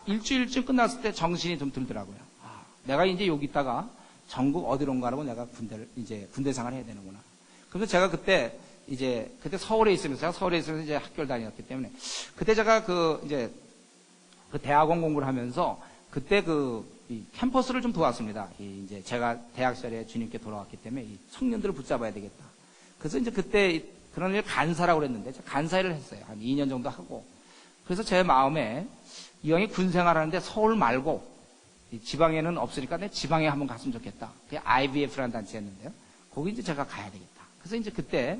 일주일쯤 끝났을 때 정신이 좀 들더라고요. 아, 내가 이제 여기 있다가 전국 어디론가 하고 내가 군대 생활을 해야 되는구나. 그래서 제가 그때 서울에 있으면서 이제 학교를 다녔기 때문에 그때 제가 그 대학원 공부를 하면서 그때 이 캠퍼스를 좀 도왔습니다. 이제 제가 대학 시절에 주님께 돌아왔기 때문에 이 청년들을 붙잡아야 되겠다. 그래서 이제 그때 그런 일 간사라고 그랬는데 제가 간사 일을 했어요. 한 2년 정도 하고. 그래서 제 마음에 이왕에 군 생활하는데 서울 말고 지방에는 없으니까 내 지방에 한번 갔으면 좋겠다. 그게 IBF라는 단체였는데요. 거기 이제 제가 가야 되겠다. 그래서 이제 그때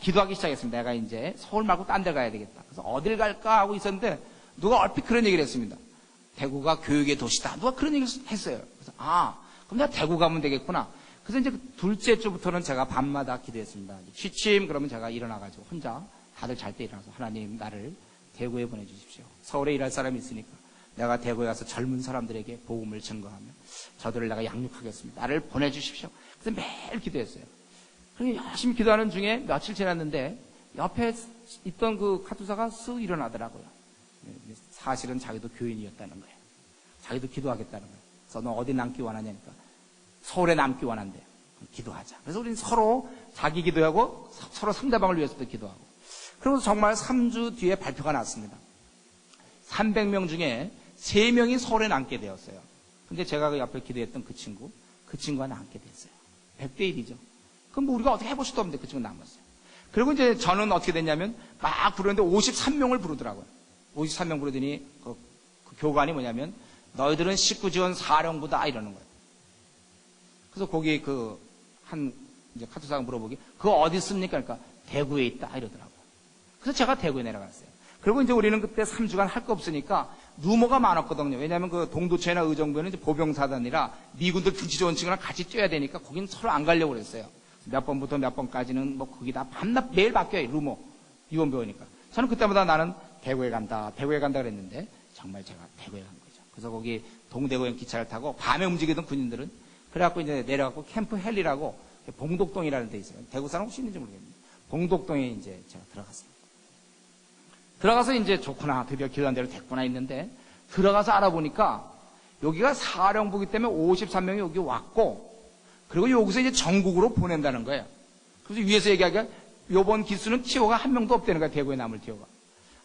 기도하기 시작했습니다. 내가 이제 서울 말고 딴 데 가야 되겠다. 그래서 어딜 갈까 하고 있었는데 누가 얼핏 그런 얘기를 했습니다. 대구가 교육의 도시다. 누가 그런 얘기를 했어요. 그래서 그럼 내가 대구 가면 되겠구나. 그래서 이제 둘째 주부터는 제가 밤마다 기도했습니다. 취침 그러면 제가 일어나가지고 혼자 다들 잘 때 일어나서 하나님 나를 대구에 보내주십시오. 서울에 일할 사람이 있으니까 내가 대구에 가서 젊은 사람들에게 복음을 증거하며 저들을 내가 양육하겠습니다. 나를 보내주십시오. 그래서 매일 기도했어요. 그래서 열심히 기도하는 중에 며칠 지났는데 옆에 있던 그 카투사가 쓱 일어나더라고요. 사실은 자기도 교인이었다는 거예요. 자기도 기도하겠다는 거예요. 그래서 너 어디 남기 원하냐니까 서울에 남기 원한대요. 기도하자. 그래서 우리는 서로 자기 기도하고 서로 상대방을 위해서도 기도하고. 그러면서 정말 3주 뒤에 발표가 났습니다. 300명 중에 3명이 서울에 남게 되었어요. 근데 제가 그 옆에 기도했던 그 친구가 남게 됐어요. 100대 1이죠. 그럼 뭐 우리가 어떻게 해볼 수도 없는데 그 친구가 남았어요. 그리고 이제 저는 어떻게 됐냐면 막 부르는데 53명을 부르더라고요. 53명 부르더니 그 교관이 뭐냐면 너희들은 식구 지원 사령부다 이러는 거예요. 그래서 거기 이제 카투사가 물어보기 그거 어디 있습니까? 그러니까 대구에 있다 이러더라고요. 그래서 제가 대구에 내려갔어요. 그리고 이제 우리는 그때 3주간 할 거 없으니까 루머가 많았거든요. 왜냐하면 그 동두천이나 의정부에는 이제 보병사단이라 미군들 등치 좋은 친구랑 같이 뛰어야 되니까 거긴 서로 안 가려고 그랬어요. 몇 번부터 몇 번까지는 뭐 거기 다 밤낮 매일 바뀌어요. 루머. 유언배우니까. 저는 그때마다 나는 대구에 간다 그랬는데 정말 제가 대구에 간 거죠. 그래서 거기 동대구행 기차를 타고 밤에 움직이던 군인들은 그래갖고 이제 내려갖고 캠프 헬리라고 봉독동이라는 데 있어요. 대구 사람 혹시 있는지 모르겠는데 봉독동에 이제 제가 들어갔습니다. 들어가서 이제 좋구나 드디어 기도한 대로 됐구나 했는데 들어가서 알아보니까 여기가 사령부기 때문에 53명이 여기 왔고 그리고 여기서 이제 전국으로 보낸다는 거예요. 그래서 위에서 얘기하기가 요번 기수는 티오가 한 명도 없다는 거야. 대구에 남을 티오가.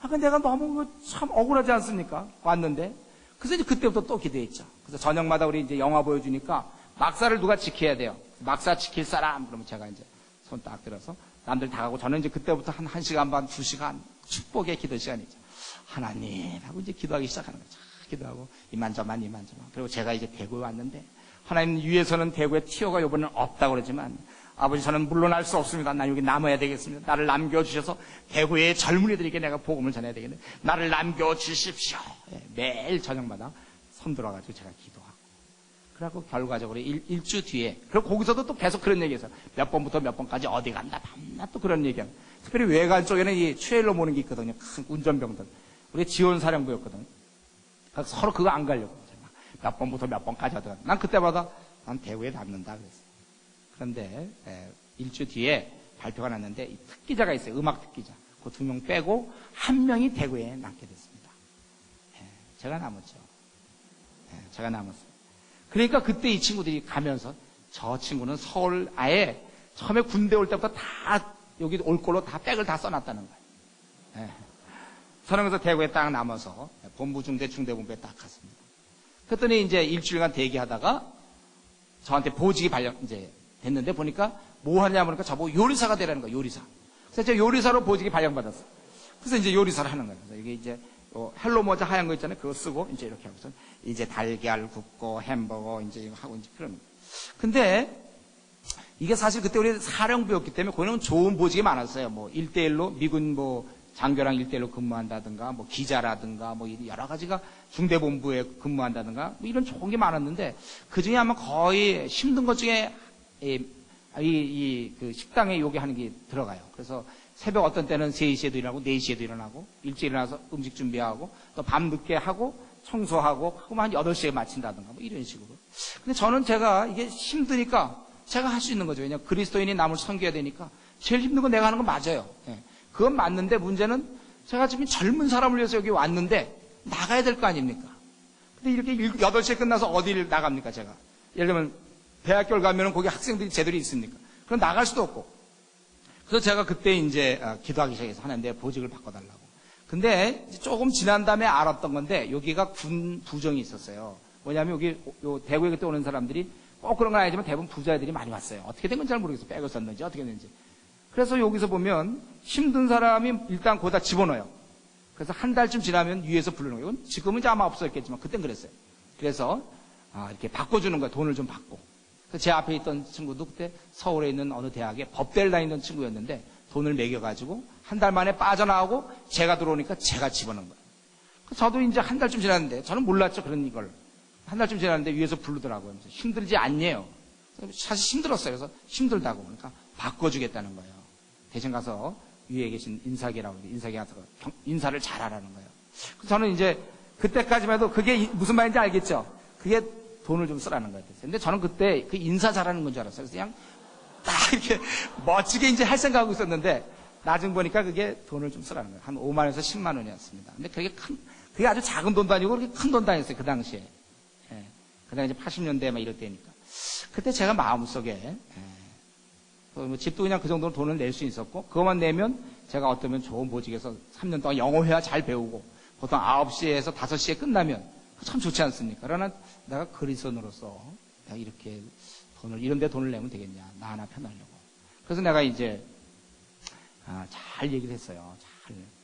근데 내가 너무 참 억울하지 않습니까? 왔는데. 그래서 이제 그때부터 또 기도했죠. 그래서 저녁마다 우리 이제 영화 보여주니까 막사를 누가 지켜야 돼요. 막사 지킬 사람. 그러면 제가 이제 손 딱 들어서 남들 다 가고 저는 이제 그때부터 한 1시간 반, 2시간 축복의 기도 시간이죠. 하나님 하고 이제 기도하기 시작하는 거죠. 기도하고 이만저만. 그리고 제가 이제 대구에 왔는데 하나님 위에서는 대구에 티오가 이번에는 없다고 그러지만 아버지 저는 물러날 수 없습니다. 난 여기 남아야 되겠습니다. 나를 남겨주셔서 대구의 젊은이들에게 내가 복음을 전해야 되겠네. 나를 남겨주십시오. 매일 저녁마다 손 들어가지고 제가 기도하고 그래갖고 결과적으로 일주 뒤에 그리고 거기서도 또 계속 그런 얘기해서 몇 번부터 몇 번까지 어디 간다 밤낮 또 그런 얘기하고 특별히 외관 쪽에는 이 트레일러 모는 게 있거든요. 큰 운전병들 우리 지원사령부였거든요. 그래서 서로 그거 안 가려고 몇 번부터 몇 번까지 어디 간다. 난 그때마다 난 대구에 남는다 그랬어요. 그런데 일주 뒤에 발표가 났는데 이 특기자가 있어요. 음악 특기자. 그 2명 빼고 1명이 대구에 남게 됐습니다. 제가 남았죠. 제가 남았어요. 그러니까 그때 이 친구들이 가면서 저 친구는 서울 아예 처음에 군대 올 때부터 다 여기 올 걸로 다 백을 다 써놨다는 거예요. 저는 그래서 대구에 딱 남아서 본부 중대 중대본부에 딱 갔습니다. 그랬더니 이제 일주일간 대기하다가 저한테 보직이 이제 됐는데 보니까 뭐 하냐 보니까 저보고 요리사가 되라는 거예요. 요리사. 그래서 제가 요리사로 보직이 발령받았어요. 그래서 이제 요리사를 하는 거예요. 그래서 이게 이제 헬로 모자 하얀 거 있잖아요. 그거 쓰고 이제 이렇게 하고서 이제 달걀 굽고 햄버거 이제 이거 하고 이제 그런 거예요. 근데 이게 사실 그때 우리 사령부였기 때문에 거기는 좋은 보직이 많았어요. 뭐 1대1로 미군 뭐 장교랑 일대일로 근무한다든가, 뭐 기자라든가, 뭐 여러 가지가 중대본부에 근무한다든가, 뭐 이런 좋은 게 많았는데, 그 중에 아마 거의 힘든 것 중에, 그 식당에 요기 하는 게 들어가요. 그래서 새벽 어떤 때는 3시에도 일어나고, 4시에도 일어나고, 일찍 일어나서 음식 준비하고, 또 밤 늦게 하고, 청소하고, 그럼 한 8시에 마친다든가, 뭐 이런 식으로. 근데 저는 제가 이게 힘드니까 제가 할 수 있는 거죠. 왜냐면 그리스도인이 남을 섬겨야 되니까. 제일 힘든 건 내가 하는 건 맞아요. 예. 그건 맞는데 문제는 제가 지금 젊은 사람을 위해서 여기 왔는데 나가야 될 거 아닙니까? 근데 이렇게 8시에 끝나서 어디를 나갑니까, 제가? 예를 들면 대학교를 가면은 거기 학생들이 제대로 있습니까? 그럼 나갈 수도 없고. 그래서 제가 그때 이제 기도하기 시작해서 하나님 내 보직을 바꿔달라고. 근데 조금 지난 다음에 알았던 건데 여기가 군 부정이 있었어요. 뭐냐면 여기 대구에 그때 오는 사람들이 꼭 그런 건 아니지만 대부분 부자애들이 많이 왔어요. 어떻게 된 건 잘 모르겠어요. 백을 썼는지 어떻게 됐는지. 그래서 여기서 보면 힘든 사람이 일단 거기다 집어넣어요. 그래서 한 달쯤 지나면 위에서 부르는 거예요. 이건 지금은 이제 아마 없었겠지만 그땐 그랬어요. 그래서 이렇게 바꿔주는 거예요. 돈을 좀 받고. 그래서 제 앞에 있던 친구도 그때 서울에 있는 어느 대학에 법대를 다니던 친구였는데 돈을 매겨가지고 한 달 만에 빠져나오고 제가 들어오니까 제가 집어넣은 거예요. 저도 이제 한 달쯤 지났는데 저는 몰랐죠. 그런 이걸. 한 달쯤 지났는데 위에서 부르더라고요. 힘들지 않냐요. 사실 힘들었어요. 그래서 힘들다고. 그러니까 바꿔주겠다는 거예요. 대신 가서 위에 계신 인사계라고 인사계 가서 인사를 잘하라는 거예요. 그래서 저는 이제 그때까지만 해도 그게 무슨 말인지 알겠죠? 그게 돈을 좀 쓰라는 거예요. 근데 저는 그때 그 인사 잘하는 건 줄 알았어요. 그래서 그냥 딱 이렇게 멋지게 이제 할 생각하고 있었는데 나중 보니까 그게 돈을 좀 쓰라는 거예요. 한 5만 원에서 10만 원이었습니다. 근데 그게 아주 작은 돈도 아니고 그렇게 큰 돈도 아니었어요. 그 당시에. 예. 그 당시에 80년대 막 이럴 때니까. 그때 제가 마음속에 뭐 집도 그냥 그 정도로 돈을 낼 수 있었고 그것만 내면 제가 어쩌면 좋은 보직에서 3년 동안 영어회화 잘 배우고 보통 9시에서 5시에 끝나면 참 좋지 않습니까? 그러나 내가 그리스도인으로서 내가 이렇게 이런 데 돈을 내면 되겠냐. 나 하나 편하려고. 그래서 내가 이제 잘 얘기를 했어요.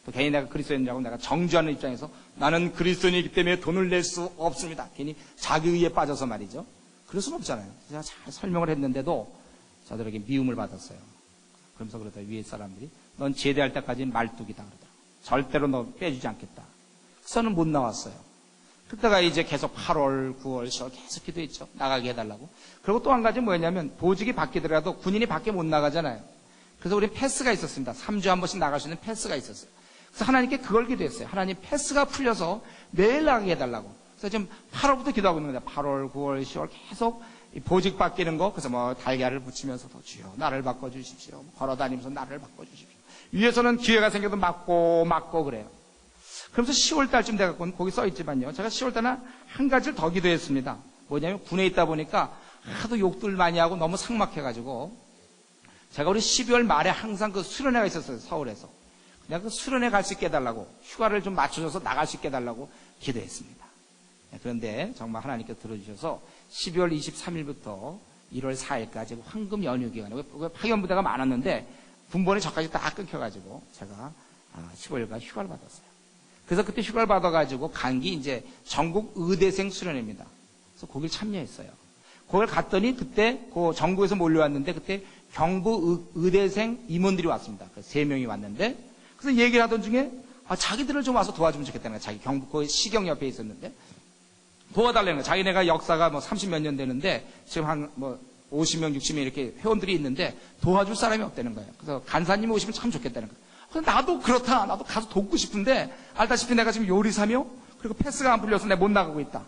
또 괜히 내가 그리스도인이라고 내가 정죄하는 입장에서 나는 그리스도인이기 때문에 돈을 낼 수 없습니다. 괜히 자기의에 빠져서 말이죠. 그럴 수는 없잖아요. 제가 잘 설명을 했는데도 저들에게 미움을 받았어요. 그러면서 그러다 위에 사람들이 넌 제대할 때까지 말뚝이다 그러더라고요. 절대로 너 빼주지 않겠다. 그래서 저는 못 나왔어요. 그때가 이제 계속 8월, 9월, 10월 계속 기도했죠. 나가게 해달라고. 그리고 또 한 가지 뭐였냐면 보직이 바뀌더라도 군인이 밖에 못 나가잖아요. 그래서 우리 패스가 있었습니다. 3주에 한 번씩 나갈 수 있는 패스가 있었어요. 그래서 하나님께 그걸 기도했어요. 하나님 패스가 풀려서 매일 나가게 해달라고. 그래서 지금 8월부터 기도하고 있는 거예요. 8월, 9월, 10월 계속 보직 바뀌는 거. 그래서 뭐 달걀을 붙이면서도 주여 나를 바꿔주십시오. 걸어다니면서 나를 바꿔주십시오. 위에서는 기회가 생겨도 막고 그래요. 그러면서 10월 달쯤 돼갖고 거기 써있지만요. 제가 10월 달에 한 가지를 더 기도했습니다. 뭐냐면 군에 있다 보니까 하도 욕들 많이 하고 너무 삭막해가지고 제가 우리 12월 말에 항상 그 수련회가 있었어요. 서울에서. 내가 그 수련회 갈 수 있게 해달라고 휴가를 좀 맞춰줘서 나갈 수 있게 해달라고 기도했습니다. 그런데 정말 하나님께서 들어주셔서 12월 23일부터 1월 4일까지 황금 연휴 기간에 파견부대가 많았는데 군번이 저까지 다 끊겨가지고 제가 15일간 휴가를 받았어요. 그래서 그때 휴가를 받아가지고 간 게 이제 전국 의대생 수련회입니다. 그래서 거길 참여했어요. 거길 갔더니 그때 그 전국에서 몰려왔는데 그때 경부 의대생 임원들이 왔습니다. 3명이 왔는데 그래서 얘기를 하던 중에 자기들을 좀 와서 도와주면 좋겠다는 거예요. 자기 경부 그 시경 옆에 있었는데 도와달라는 거예요. 자기네가 역사가 뭐 30몇 년 되는데 지금 한 뭐 50명, 60명 이렇게 회원들이 있는데 도와줄 사람이 없다는 거예요. 그래서 간사님이 오시면 참 좋겠다는 거예요. 그래서 나도 그렇다. 나도 가서 돕고 싶은데 알다시피 내가 지금 요리사며 그리고 패스가 안 풀려서 내가 못 나가고 있다.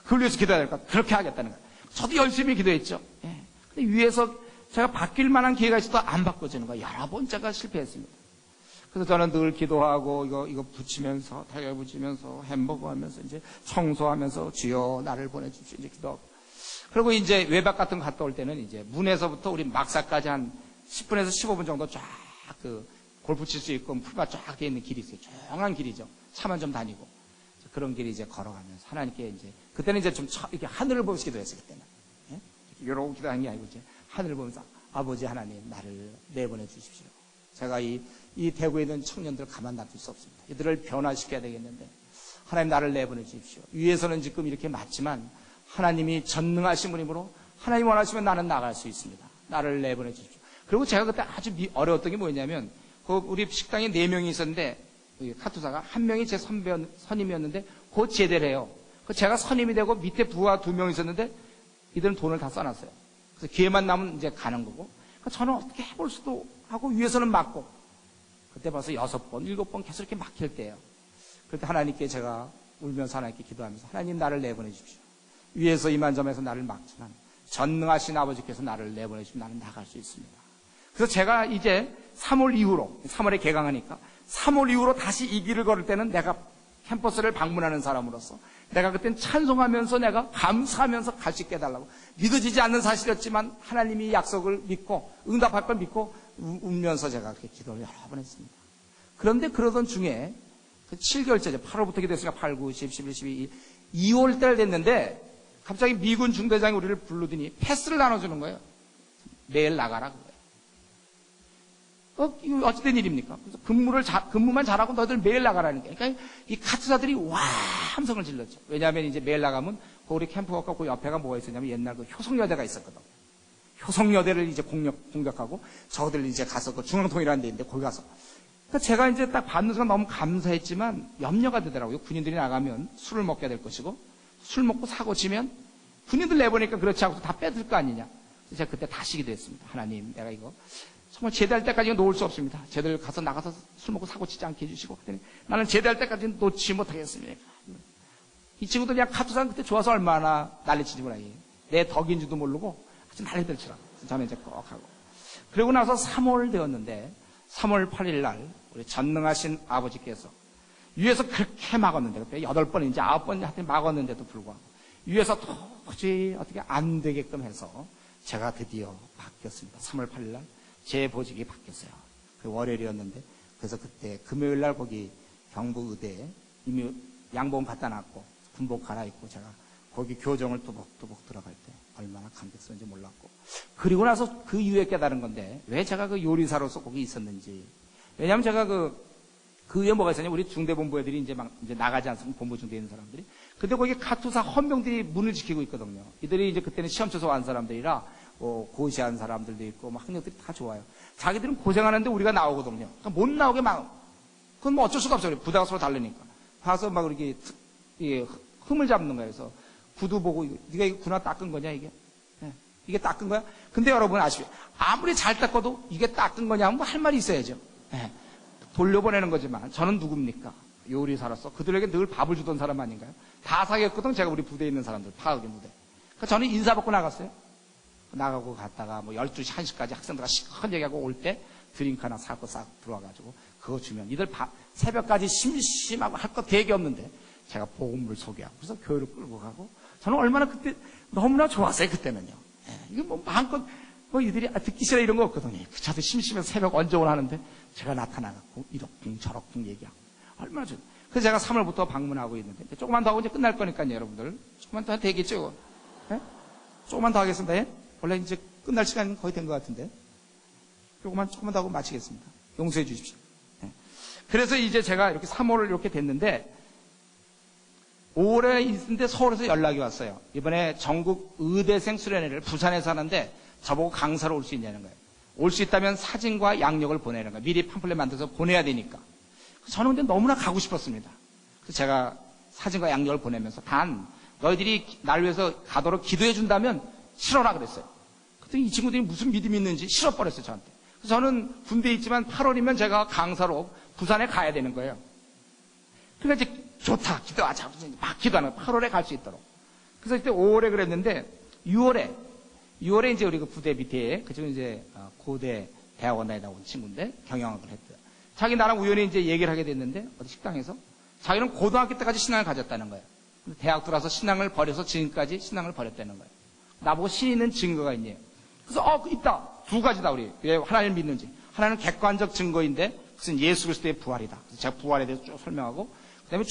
그걸 위해서 기도해야 될까? 그렇게 하겠다는 거예요. 저도 열심히 기도했죠. 예. 근데 위에서 제가 바뀔 만한 기회가 있어도 안 바꿔주는 거예요. 여러 번 제가 실패했습니다. 그래서 저는 늘 기도하고 이거 붙이면서 달걀 붙이면서 햄버거 하면서 이제 청소하면서 주여 나를 보내주십시오. 이제 기도하고. 그리고 이제 외박 같은 거 갔다 올 때는 이제 문에서부터 우리 막사까지 한 10분에서 15분 정도 쫙 골프 칠 수 있고 풀밭 쫙 돼 있는 길이 있어요. 조용한 길이죠. 차만 좀 다니고. 그런 길이 이제 걸어가면서 하나님께 이제 그때는 이제 좀 이렇게 하늘을 보면서 기도했어요. 그때는. 예? 이렇게 기도하는 게 아니고 이제 하늘을 보면서 아버지 하나님 나를 내보내 주십시오. 제가 이 대구에 있는 청년들을 가만 놔둘 수 없습니다. 이들을 변화시켜야 되겠는데 하나님 나를 내보내 주십시오. 위에서는 지금 이렇게 맞지만 하나님이 전능하신 분이므로 하나님 원하시면 나는 나갈 수 있습니다. 나를 내보내 주십시오. 그리고 제가 그때 아주 어려웠던 게 뭐였냐면 우리 식당에 4명이 있었는데, 카투사가 한 명이 제 선임이었는데, 곧 제대를 해요. 제가 선임이 되고 밑에 부하 2명 있었는데, 이들은 돈을 다 써놨어요. 그래서 기회만 나면 이제 가는 거고. 저는 어떻게 해볼 수도 하고, 위에서는 막고. 그때 벌써 6번, 7번 계속 이렇게 막힐 때예요. 그때 하나님께 제가 울면서 하나님께 기도하면서, 하나님 나를 내보내 주십시오. 위에서 이만저만해서 나를 막지만, 전능하신 아버지께서 나를 내보내 주시면 나는 나갈 수 있습니다. 그래서 제가 이제 3월 이후로, 3월에 개강하니까 3월 이후로 다시 이 길을 걸을 때는 내가 캠퍼스를 방문하는 사람으로서 내가 그땐 찬송하면서 내가 감사하면서 갈 수 있게 해달라고, 믿어지지 않는 사실이었지만 하나님이 약속을 믿고 응답할 걸 믿고 울면서 제가 그렇게 기도를 여러 번 했습니다. 그런데 그러던 중에 7개월째죠. 8월부터 기도했으니까 8, 9, 10, 11, 12, 2월 달 됐는데 갑자기 미군 중대장이 우리를 부르더니 패스를 나눠주는 거예요. 매일 나가라 그거예요. 이거 어찌된 일입니까? 그래서 근무만 잘하고 너희들 매일 나가라는 게. 그러니까 이 카투사들이 와 함성을 질렀죠. 왜냐하면 이제 매일 나가면 우리 캠프가 그 옆에가 뭐가 있었냐면 옛날 그 효성여대가 있었거든. 효성여대를 이제 공격하고 저들 이제 가서 그 중앙통이라는 데 있는데 거기 가서. 그러니까 제가 이제 딱 받는 순간 너무 감사했지만 염려가 되더라고요. 군인들이 나가면 술을 먹게 될 것이고 술 먹고 사고 치면 군인들 내보니까 그렇지 않고 다 뺏을 거 아니냐. 그래서 제가 그때 다시 기도했습니다. 하나님, 내가 이거 정말 제대할 때까지는 놓을 수 없습니다. 제대로 나가서 술 먹고 사고 치지 않게 해주시고, 그랬더니 나는 제대할 때까지는 놓지 못하겠습니다. 이 친구들 그냥 카투사는 그때 좋아서 얼마나 난리치지 몰라. 내 덕인 줄도 모르고 아주 난리들 치라. 저는 이제 꼭 하고. 그러고 나서 3월 되었는데 3월 8일 날 우리 전능하신 아버지께서 위에서 그렇게 막았는데 그때 8번인지 9번인지 하여튼 막았는데도 불구하고 위에서 도저히 어떻게 안 되게끔 해서 제가 드디어 바뀌었습니다. 3월 8일 날 제 보직이 바뀌었어요. 그 월요일이었는데 그래서 그때 금요일 날 거기 경부의대에 이미 양복 갖다 놨고 군복 갈아입고 제가 거기 교정을 또복또복 들어갈 때 얼마나 감격스러운지 몰랐고, 그리고 나서 그 이후에 깨달은 건데 왜 제가 그 요리사로서 거기 있었는지. 왜냐하면 제가 그 위에 뭐가 있었냐, 우리 중대본부 애들이 이제 나가지 않습니까? 본부 중대에 있는 사람들이. 근데 거기 카투사 헌병들이 문을 지키고 있거든요. 이들이 이제 그때는 시험 쳐서 온 사람들이라 고시한 사람들도 있고 학력들이 다 좋아요. 자기들은 고생하는데 우리가 나오거든요. 그러니까 못 나오게 그건 뭐 어쩔 수가 없어요. 부대가 서로 다르니까. 가서 막 이렇게 흠을 잡는 거예요. 그래서 구두 보고 네가 이거 군화 닦은 거냐 이게? 네. 이게 닦은 거야? 근데 여러분 아시죠? 아무리 잘 닦아도 이게 닦은 거냐 하면 할 말이 있어야죠. 네. 돌려보내는 거지만 저는 누굽니까? 요리사로서 그들에게 늘 밥을 주던 사람 아닌가요? 다 사귀었거든. 제가 우리 부대에 있는 사람들, 파악의 무대. 그러니까 저는 인사받고 나갔어요. 나가고 갔다가 12시, 1시까지 학생들과 시큰 얘기하고 올 때 드링크 하나 사고 싹 들어와가지고 그거 주면 이들 새벽까지 심심하고 할 거 되게 없는데 제가 복음을 소개하고 그래서 교회를 끌고 가고 저는 얼마나 그때 너무나 좋았어요. 그때는요. 이거 뭐 마음껏 이들이 듣기 싫어 이런 거 없거든요. 저도 심심해서 새벽 언제 오나 하는데 제가 나타나갖고 이렇쿵 저렇쿵 얘기하고 얼마나 좋아요. 그래서 제가 3월부터 방문하고 있는데 조금만 더 하고 이제 끝날 거니까요. 여러분들 조금만 더 해도 되겠죠. 네? 조금만 더 하겠습니다. 예? 원래 이제 끝날 시간이 거의 된 것 같은데 조금만 더 하고 마치겠습니다. 용서해 주십시오. 네. 그래서 이제 제가 이렇게 3월을 이렇게 됐는데 5월에 있는데 서울에서 연락이 왔어요. 이번에 전국 의대생 수련회를 부산에서 하는데 저보고 강사로 올 수 있냐는 거예요. 올 수 있다면 사진과 양력을 보내는 거예요. 미리 팜플렛 만들어서 보내야 되니까. 저는 근데 너무나 가고 싶었습니다. 그래서 제가 사진과 양력을 보내면서 단 너희들이 날 위해서 가도록 기도해 준다면 싫어라 그랬어요. 그랬더니 이 친구들이 무슨 믿음이 있는지 싫어버렸어요 저한테. 그래서 저는 군대에 있지만 8월이면 제가 강사로 부산에 가야 되는 거예요. 그러니까 이제 좋다 기도하자 막 기도하는 거예요. 8월에 갈 수 있도록. 그래서 그때 5월에 그랬는데 6월에 이제 우리 그 부대 밑에 그중 이제 고대 대학원에 나온 친구인데 경영학을 했대요. 자기 나랑 우연히 이제 얘기를 하게 됐는데 어디 식당에서 자기는 고등학교 때까지 신앙을 가졌다는 거예요. 근데 대학 들어와서 신앙을 버려서 지금까지 신앙을 버렸다는 거예요. 나보고 신있는 증거가 있냐. 그래서 있다. 두 가지다 우리. 왜 하나님을 믿는지. 하나는 객관적 증거인데 그것은 예수 그리스도의 부활이다. 그래서 제가 부활에 대해서 쭉 설명하고 그다음에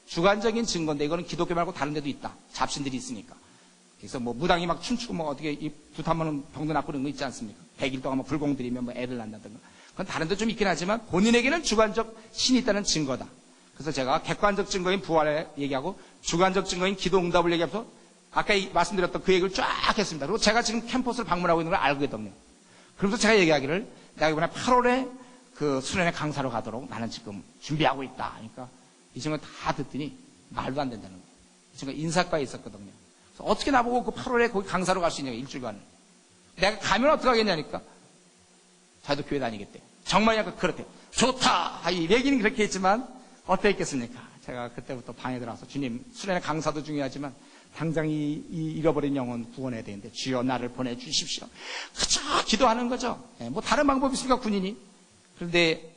주관적인 증거인데 이거는 기독교 말고 다른 데도 있다. 잡신들이 있으니까. 그래서 무당이 막 춤추고 어떻게 이 두타면 병도 낫고 그런 거 있지 않습니까? 100일 동안 불공 들이면 애들 낳는다든가. 그건 다른 데 좀 있긴 하지만 본인에게는 주관적 신이 있다는 증거다. 그래서 제가 객관적 증거인 부활을 얘기하고 주관적 증거인 기도 응답을 얘기하면서 아까 말씀드렸던 그 얘기를 쫙 했습니다. 그리고 제가 지금 캠퍼스를 방문하고 있는 걸 알거든요. 그러면서 제가 얘기하기를 내가 이번에 8월에 그 수련회 강사로 가도록 나는 지금 준비하고 있다. 그러니까 이 친구가 다 듣더니 말도 안 된다는 거예요. 이 친구가 인사과에 있었거든요. 그래서 어떻게 나보고 그 8월에 거기 강사로 갈 수 있냐고, 일주일간을. 내가 가면 어떡하겠냐니까. 자기도 교회 다니겠대. 정말 약간 그렇대. 좋다! 이 얘기는 그렇게 했지만, 어땠겠습니까? 제가 그때부터 방에 들어와서, 주님, 수련회 강사도 중요하지만, 당장 이 잃어버린 영혼 구원해야 되는데, 주여 나를 보내주십시오. 그쵸! 기도하는 거죠. 뭐 다른 방법이 있습니까, 군인이? 그런데,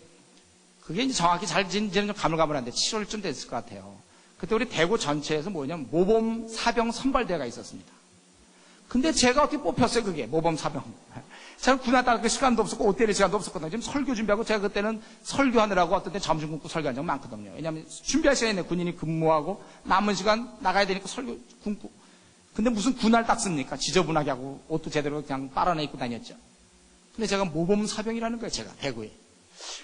그게 이제 정확히 이제는 좀 가물가물한데, 7월쯤 됐을 것 같아요. 그때 우리 대구 전체에서 뭐냐면, 모범 사병 선발대회가 있었습니다. 근데 제가 어떻게 뽑혔어요, 그게. 모범 사병. 제가 군화 따를 시간도 없었고, 옷 때릴 시간도 없었거든요. 지금 설교 준비하고, 제가 그때는 설교하느라고 어떤 때 점심 굶고 설교한 적 많거든요. 왜냐하면 준비할 시간이 있네. 군인이 근무하고, 남은 시간 나가야 되니까 설교 굶고. 근데 무슨 군화를 딱 씁니까? 지저분하게 하고, 옷도 제대로 그냥 빨아내 입고 다녔죠. 근데 제가 모범 사병이라는 거예요, 제가. 대구에.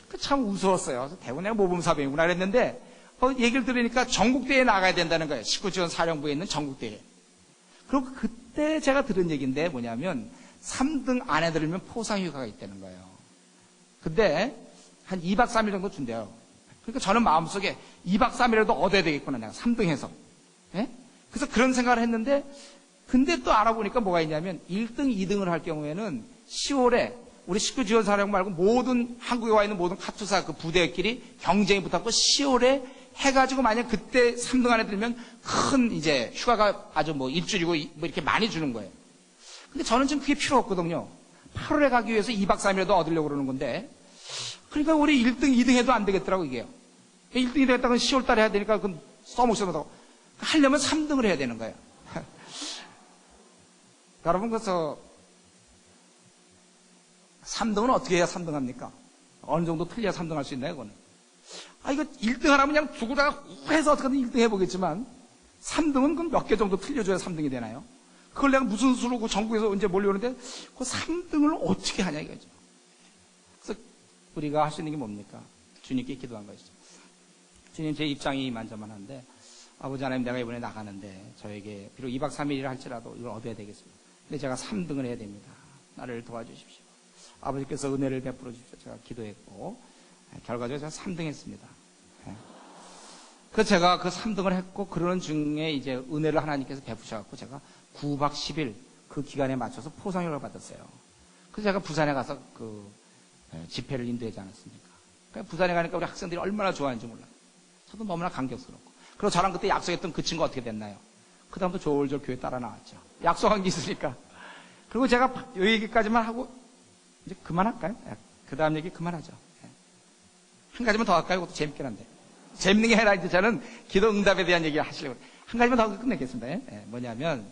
그 참 우스웠어요. 그래서 대구 내가 모범 사병이구나 그랬는데, 얘기를 들으니까 전국대회에 나가야 된다는 거예요. 19지원 사령부에 있는 전국대회. 그리고 그때 제가 들은 얘기인데 뭐냐면 3등 안에 들으면 포상휴가가 있다는 거예요. 근데 한 2박 3일 정도 준대요. 그러니까 저는 마음속에 2박 3일이라도 얻어야 되겠구나, 내가 3등 해서. 예? 그래서 그런 생각을 했는데, 근데 또 알아보니까 뭐가 있냐면 1등, 2등을 할 경우에는 10월에 우리 19지원 사령부 말고 모든 한국에 와 있는 모든 카투사 그 부대끼리 경쟁이 붙었고 10월에 해가지고 만약 그때 3등 안에 들면 큰 이제 휴가가 아주 뭐 일주일이고 뭐 이렇게 많이 주는 거예요. 근데 저는 지금 그게 필요 없거든요. 8월에 가기 위해서 2박 3일에도 얻으려고 그러는 건데. 그러니까 우리 1등, 2등 해도 안 되겠더라고, 이게요. 1등, 2등 했다가 10월 달에 해야 되니까 그건 써먹지도 못하고. 하려면 3등을 해야 되는 거예요. 여러분, 그래서 3등은 어떻게 해야 3등 합니까? 어느 정도 틀려야 3등 할 수 있나요, 그거는? 이거 1등 하라면 그냥 죽으다가 해서 어떻게든 1등 해보겠지만 3등은 그럼 몇 개 정도 틀려줘야 3등이 되나요? 그걸 내가 무슨 수로 그 전국에서 언제 몰려오는데 그 3등을 어떻게 하냐 이거죠. 그래서 우리가 할 수 있는 게 뭡니까? 주님께 기도한 것이죠. 주님, 제 입장이 이만저만한데 아버지 하나님, 내가 이번에 나가는데 저에게 비록 2박 3일이라 할지라도 이걸 얻어야 되겠습니다. 근데 제가 3등을 해야 됩니다. 나를 도와주십시오. 아버지께서 은혜를 베풀어 주십시오. 제가 기도했고 결과적으로 제가 3등 했습니다. 그래서 제가 그 3등을 했고, 그러는 중에 이제 은혜를 하나님께서 베푸셔갖고 제가 9박 10일 그 기간에 맞춰서 포상휴가를 받았어요. 그래서 제가 부산에 가서 그 집회를 인도하지 않았습니까? 그러니까 부산에 가니까 우리 학생들이 얼마나 좋아하는지 몰라요. 저도 너무나 감격스럽고. 그리고 저랑 그때 약속했던 그 친구 어떻게 됐나요? 그 다음부터 졸졸 교회 따라 나왔죠. 약속한 게 있으니까. 그리고 제가 이 얘기까지만 하고 이제 그만할까요? 그 다음 얘기 그만하죠. 한 가지만 더 할까요? 그것도 재밌긴 한데. 재밌는 게 아니라 이제 저는 기도 응답에 대한 얘기를 하시려고. 한 가지만 더 하고 끝내겠습니다. 뭐냐면,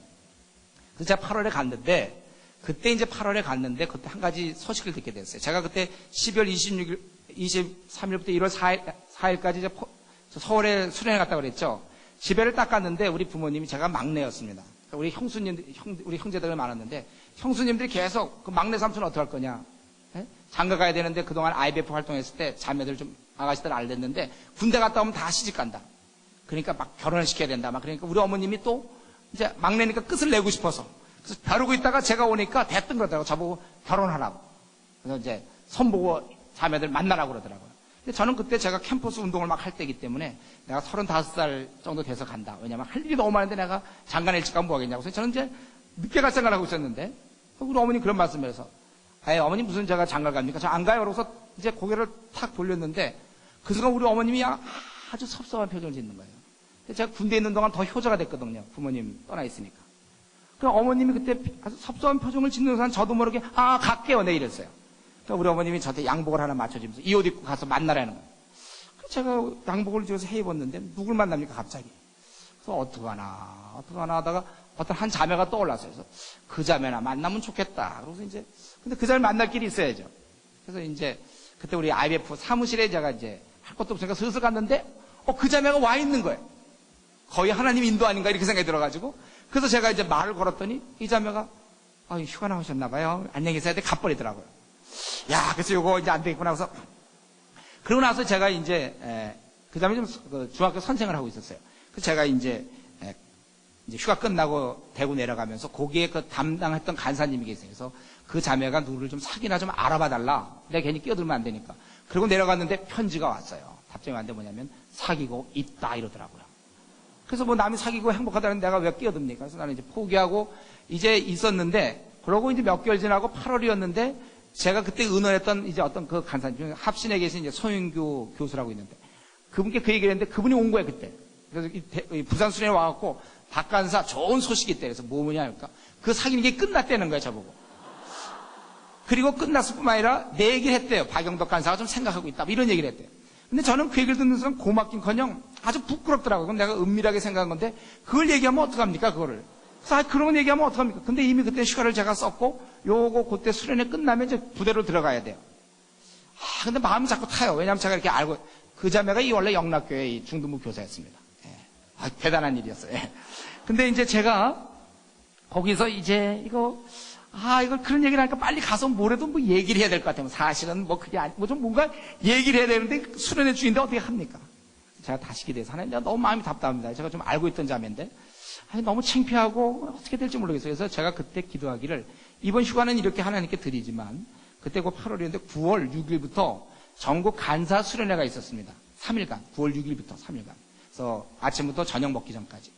제가 8월에 갔는데, 그때 8월에 그때 한 가지 소식을 듣게 됐어요. 제가 그때 12월 23일부터 1월 4일까지 이제 서울에 수련회 갔다고 그랬죠. 집에를 딱 갔는데 우리 부모님이, 제가 막내였습니다. 우리 우리 형제들이 많았는데, 형수님들이 계속 그 막내 삼촌은 어떡할 거냐. 장가 가야 되는데 그동안 IBF 활동했을 때 자매들 좀 아가씨들 알렸는데 군대 갔다 오면 다 시집 간다. 그러니까 막 결혼을 시켜야 된다. 막 그러니까 우리 어머님이 또 이제 막내니까 끝을 내고 싶어서 그래서 벼르고 있다가 제가 오니까 대뜸 그러더라고. 저보고 결혼하라고. 그래서 이제 손보고 자매들 만나라고 그러더라고요. 근데 저는 그때 제가 캠퍼스 운동을 막 할 때이기 때문에 내가 35살 정도 돼서 간다. 왜냐면 할 일이 너무 많은데 내가 장가는 일찍 가면 뭐 하겠냐고. 그래서 저는 이제 늦게 갈 생각을 하고 있었는데 우리 어머님 그런 말씀을 해서 어머니 무슨 제가 장가 갑니까? 저 안 가요. 그래서 이제 고개를 탁 돌렸는데 그 순간 우리 어머님이 아주 섭섭한 표정을 짓는 거예요. 제가 군대에 있는 동안 더 효자가 됐거든요. 부모님 떠나 있으니까. 그럼 어머님이 그때 아주 섭섭한 표정을 짓는 순간 저도 모르게 갈게요. 네 이랬어요. 그러니까 우리 어머님이 저한테 양복을 하나 맞춰주면서 이 옷 입고 가서 만나라는 거예요. 제가 양복을 집어서 해 입었는데 누굴 만납니까 갑자기. 그래서 어떡하나 하다가 어떤 한 자매가 떠올랐어요. 그래서 그 자매나 만나면 좋겠다. 그래서 이제 근데 그 자매 만날 길이 있어야죠. 그래서 이제 그때 우리 IBF 사무실에 제가 이제 할 것도 없으니까 슬슬 갔는데 그 자매가 와 있는 거예요. 거의 하나님 인도 아닌가 이렇게 생각이 들어가지고 그래서 제가 이제 말을 걸었더니 이 자매가 휴가 나오셨나 봐요. 안녕히 계세요. 가버리더라고요. 그래서 요거 이제 안 되겠구나. 그래서 그러고 나서 제가 이제 그 자매 좀 중학교 선생을 하고 있었어요. 그래서 제가 이제 이제 휴가 끝나고 대구 내려가면서 거기에 그 담당했던 간사님이 계세요. 그래서 그 자매가 누구를 좀 사귀나 좀 알아봐 달라. 내가 괜히 끼어들면 안 되니까. 그리고 내려갔는데 편지가 왔어요. 답장이 왔는데 뭐냐면 사귀고 있다 이러더라고요. 그래서 뭐 남이 사귀고 행복하다는 내가 왜 끼어듭니까? 그래서 나는 이제 포기하고 이제 있었는데, 그러고 이제 몇 개월 지나고 8월이었는데 제가 그때 의논했던 이제 어떤 그 간사님 중에 합신에 계신 이제 서윤규 교수라고 있는데 그분께 그 얘기를 했는데 그분이 온 거예요 그때. 그래서 이 부산 수련회 와갖고 박 간사 좋은 소식이 있대. 그래서 뭐냐 할까? 그 사귀는 게 끝났다는 거예요 저보고. 그리고 끝났을 뿐만 아니라 내 얘기를 했대요. 박영덕 간사가 좀 생각하고 있다. 이런 얘기를 했대요. 근데 저는 그 얘기를 듣는 순간 고맙긴커녕 아주 부끄럽더라고요. 그럼 내가 은밀하게 생각한 건데 그걸 얘기하면 어떡합니까 그거를. 그래서 그런 건 얘기하면 어떡합니까. 근데 이미 그때 휴가를 제가 썼고 요거 그때 수련회 끝나면 이제 부대로 들어가야 돼요. 근데 마음이 자꾸 타요. 왜냐하면 제가 이렇게 알고 그 자매가 원래 영락교회 이 중등부 교사였습니다. 예. 대단한 일이었어요. 예. 근데 이제 제가 거기서 이제 이걸 그런 얘기를 하니까 빨리 가서 뭐라도 뭐 얘기를 해야 될 것 같아요. 사실은 뭐 그게 아니고 좀 뭔가 얘기를 해야 되는데 수련회 중인데 어떻게 합니까? 제가 다시 기대해서 하나님, 내가 너무 마음이 답답합니다. 제가 좀 알고 있던 자매인데 너무 창피하고 어떻게 될지 모르겠어요. 그래서 제가 그때 기도하기를 이번 휴가는 이렇게 하나님께 드리지만 그때 그 8월이었는데 9월 6일부터 전국 간사 수련회가 있었습니다. 3일간, 9월 6일부터 3일간. 그래서 아침부터 저녁 먹기 전까지.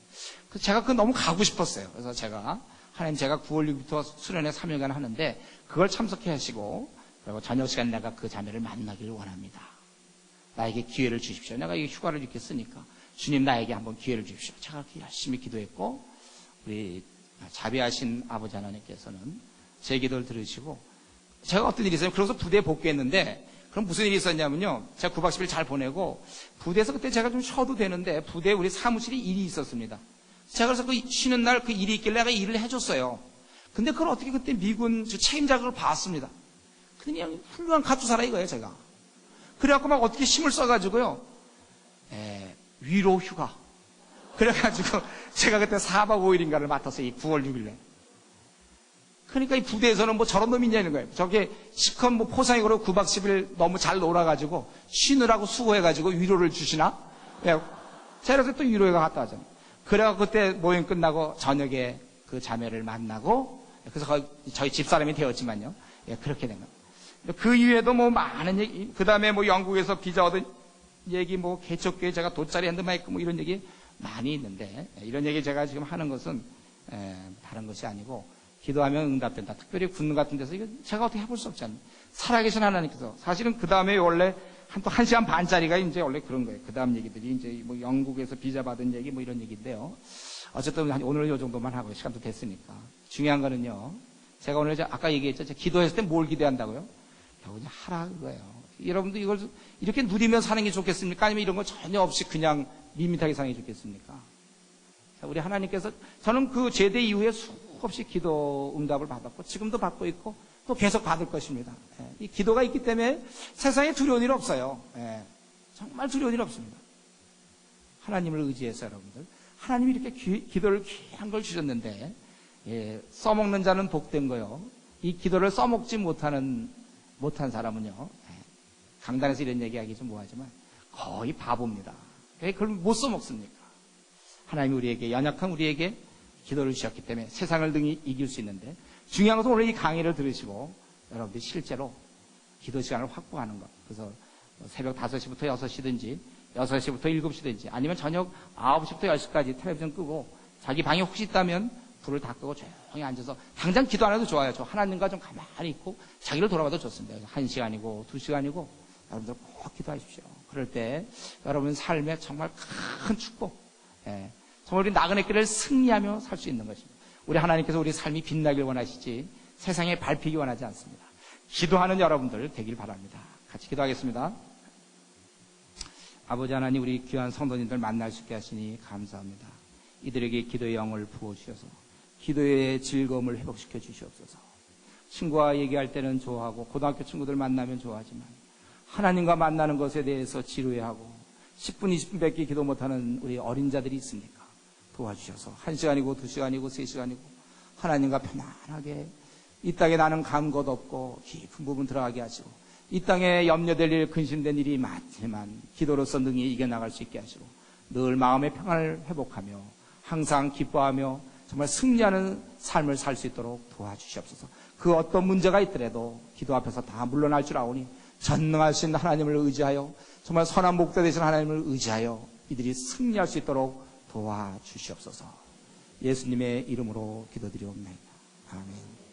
그래서 제가 그거 너무 가고 싶었어요. 그래서 제가 하나님, 제가 9월 6일부터 수련회 3일간 하는데 그걸 참석해 하시고 그리고 저녁 시간에 내가 그 자매를 만나기를 원합니다. 나에게 기회를 주십시오. 내가 이 휴가를 이렇게 쓰니까 주님 나에게 한번 기회를 주십시오. 제가 그렇게 열심히 기도했고 우리 자비하신 아버지 하나님께서는 제 기도를 들으시고 제가 어떤 일이 있어요. 그래서 부대에 복귀했는데 그럼 무슨 일이 있었냐면요. 제가 9박 10일 잘 보내고 부대에서 그때 제가 좀 쉬어도 되는데 부대에 우리 사무실에 일이 있었습니다. 제가 그래서 그 쉬는 날 그 일이 있길래 내가 일을 해줬어요. 근데 그걸 어떻게 그때 미군 책임자 그걸 봤습니다. 그냥 훌륭한 가투사라 이거예요 제가. 그래갖고 막 어떻게 힘을 써가지고요. 위로 휴가. 그래가지고 제가 그때 4박 5일인가를 맡았어요. 이 9월 6일에. 그러니까 이 부대에서는 뭐 저런 놈이 있냐는 거예요. 저게 시컨 뭐 포상이 그러고 9박 10일 너무 잘 놀아가지고 쉬느라고 수고해가지고 위로를 주시나? 예. 제가 그래서 또 위로회가 갔다 왔잖아요. 그래갖고 그때 모임 끝나고 저녁에 그 자매를 만나고 그래서 저희 집사람이 되었지만요. 예, 그렇게 된 겁니다. 그 이후에도 뭐 많은 얘기, 그 다음에 뭐 영국에서 비자 얻은 얘기, 뭐 개척교회 제가 돗자리 핸드만 있고 뭐 이런 얘기 많이 있는데 이런 얘기 제가 지금 하는 것은 다른 것이 아니고 기도하면 응답된다. 특별히 군능 같은 데서 이거 제가 어떻게 해볼 수 없지 않나요? 살아계신 하나님께서 사실은 그 다음에 원래 또 1시간 반짜리가 이제 원래 그런 거예요. 그 다음 얘기들이 이제 뭐 영국에서 비자 받은 얘기 뭐 이런 얘기인데요. 어쨌든 오늘 요 정도만 하고 시간도 됐으니까. 중요한 거는요. 제가 오늘 아까 얘기했죠. 제가 기도했을 때 뭘 기대한다고요? 결국 그냥 하라 그거예요. 여러분도 이걸 이렇게 누리며 사는 게 좋겠습니까? 아니면 이런 거 전혀 없이 그냥 밋밋하게 사는 게 좋겠습니까? 자, 우리 하나님께서 저는 그 제대 이후에 수없이 기도 응답을 받았고 지금도 받고 있고 또 계속 받을 것입니다. 이 기도가 있기 때문에 세상에 두려운 일 없어요. 정말 두려운 일 없습니다. 하나님을 의지해서 여러분들 하나님이 이렇게 기도를 귀한 걸 주셨는데 써먹는 자는 복된 거요. 이 기도를 써먹지 못한 사람은요. 강단에서 이런 얘기하기 좀 뭐하지만 거의 바보입니다. 왜 그걸 못 써먹습니까? 하나님이 우리에게 연약한 우리에게 기도를 주셨기 때문에 세상을 등이 이길 수 있는데 중요한 것은 오늘 이 강의를 들으시고 여러분들이 실제로 기도 시간을 확보하는 것. 그래서 새벽 5시부터 6시든지 6시부터 7시든지 아니면 저녁 9시부터 10시까지 텔레비전 끄고 자기 방에 혹시 있다면 불을 다 끄고 조용히 앉아서 당장 기도 안 해도 좋아요. 저 하나님과 좀 가만히 있고 자기를 돌아봐도 좋습니다. 1시간이고 2시간이고 여러분들 꼭 기도하십시오. 그럴 때 여러분 삶에 정말 큰 축복, 정말 우리 나그네 길을 승리하며 살 수 있는 것입니다. 우리 하나님께서 우리 삶이 빛나길 원하시지 세상에 밟히기 원하지 않습니다. 기도하는 여러분들 되길 바랍니다. 같이 기도하겠습니다. 아버지 하나님, 우리 귀한 성도님들 만날 수 있게 하시니 감사합니다. 이들에게 기도의 영을 부어주셔서 기도의 즐거움을 회복시켜 주시옵소서. 친구와 얘기할 때는 좋아하고 고등학교 친구들 만나면 좋아하지만 하나님과 만나는 것에 대해서 지루해하고 10분, 20분밖에 기도 못하는 우리 어린 자들이 있습니까? 도와주셔서 1시간이고 2시간이고 3시간이고 하나님과 편안하게 이 땅에 나는 간 것 없고 깊은 부분 들어가게 하시고 이 땅에 염려될 일, 근심된 일이 많지만 기도로서 능히 이겨나갈 수 있게 하시고 늘 마음의 평안을 회복하며 항상 기뻐하며 정말 승리하는 삶을 살 수 있도록 도와주시옵소서. 그 어떤 문제가 있더라도 기도 앞에서 다 물러날 줄 아오니 전능하신 하나님을 의지하여 정말 선한 목자 되신 하나님을 의지하여 이들이 승리할 수 있도록 도와주시옵소서. 예수님의 이름으로 기도드리옵나이다. 아멘.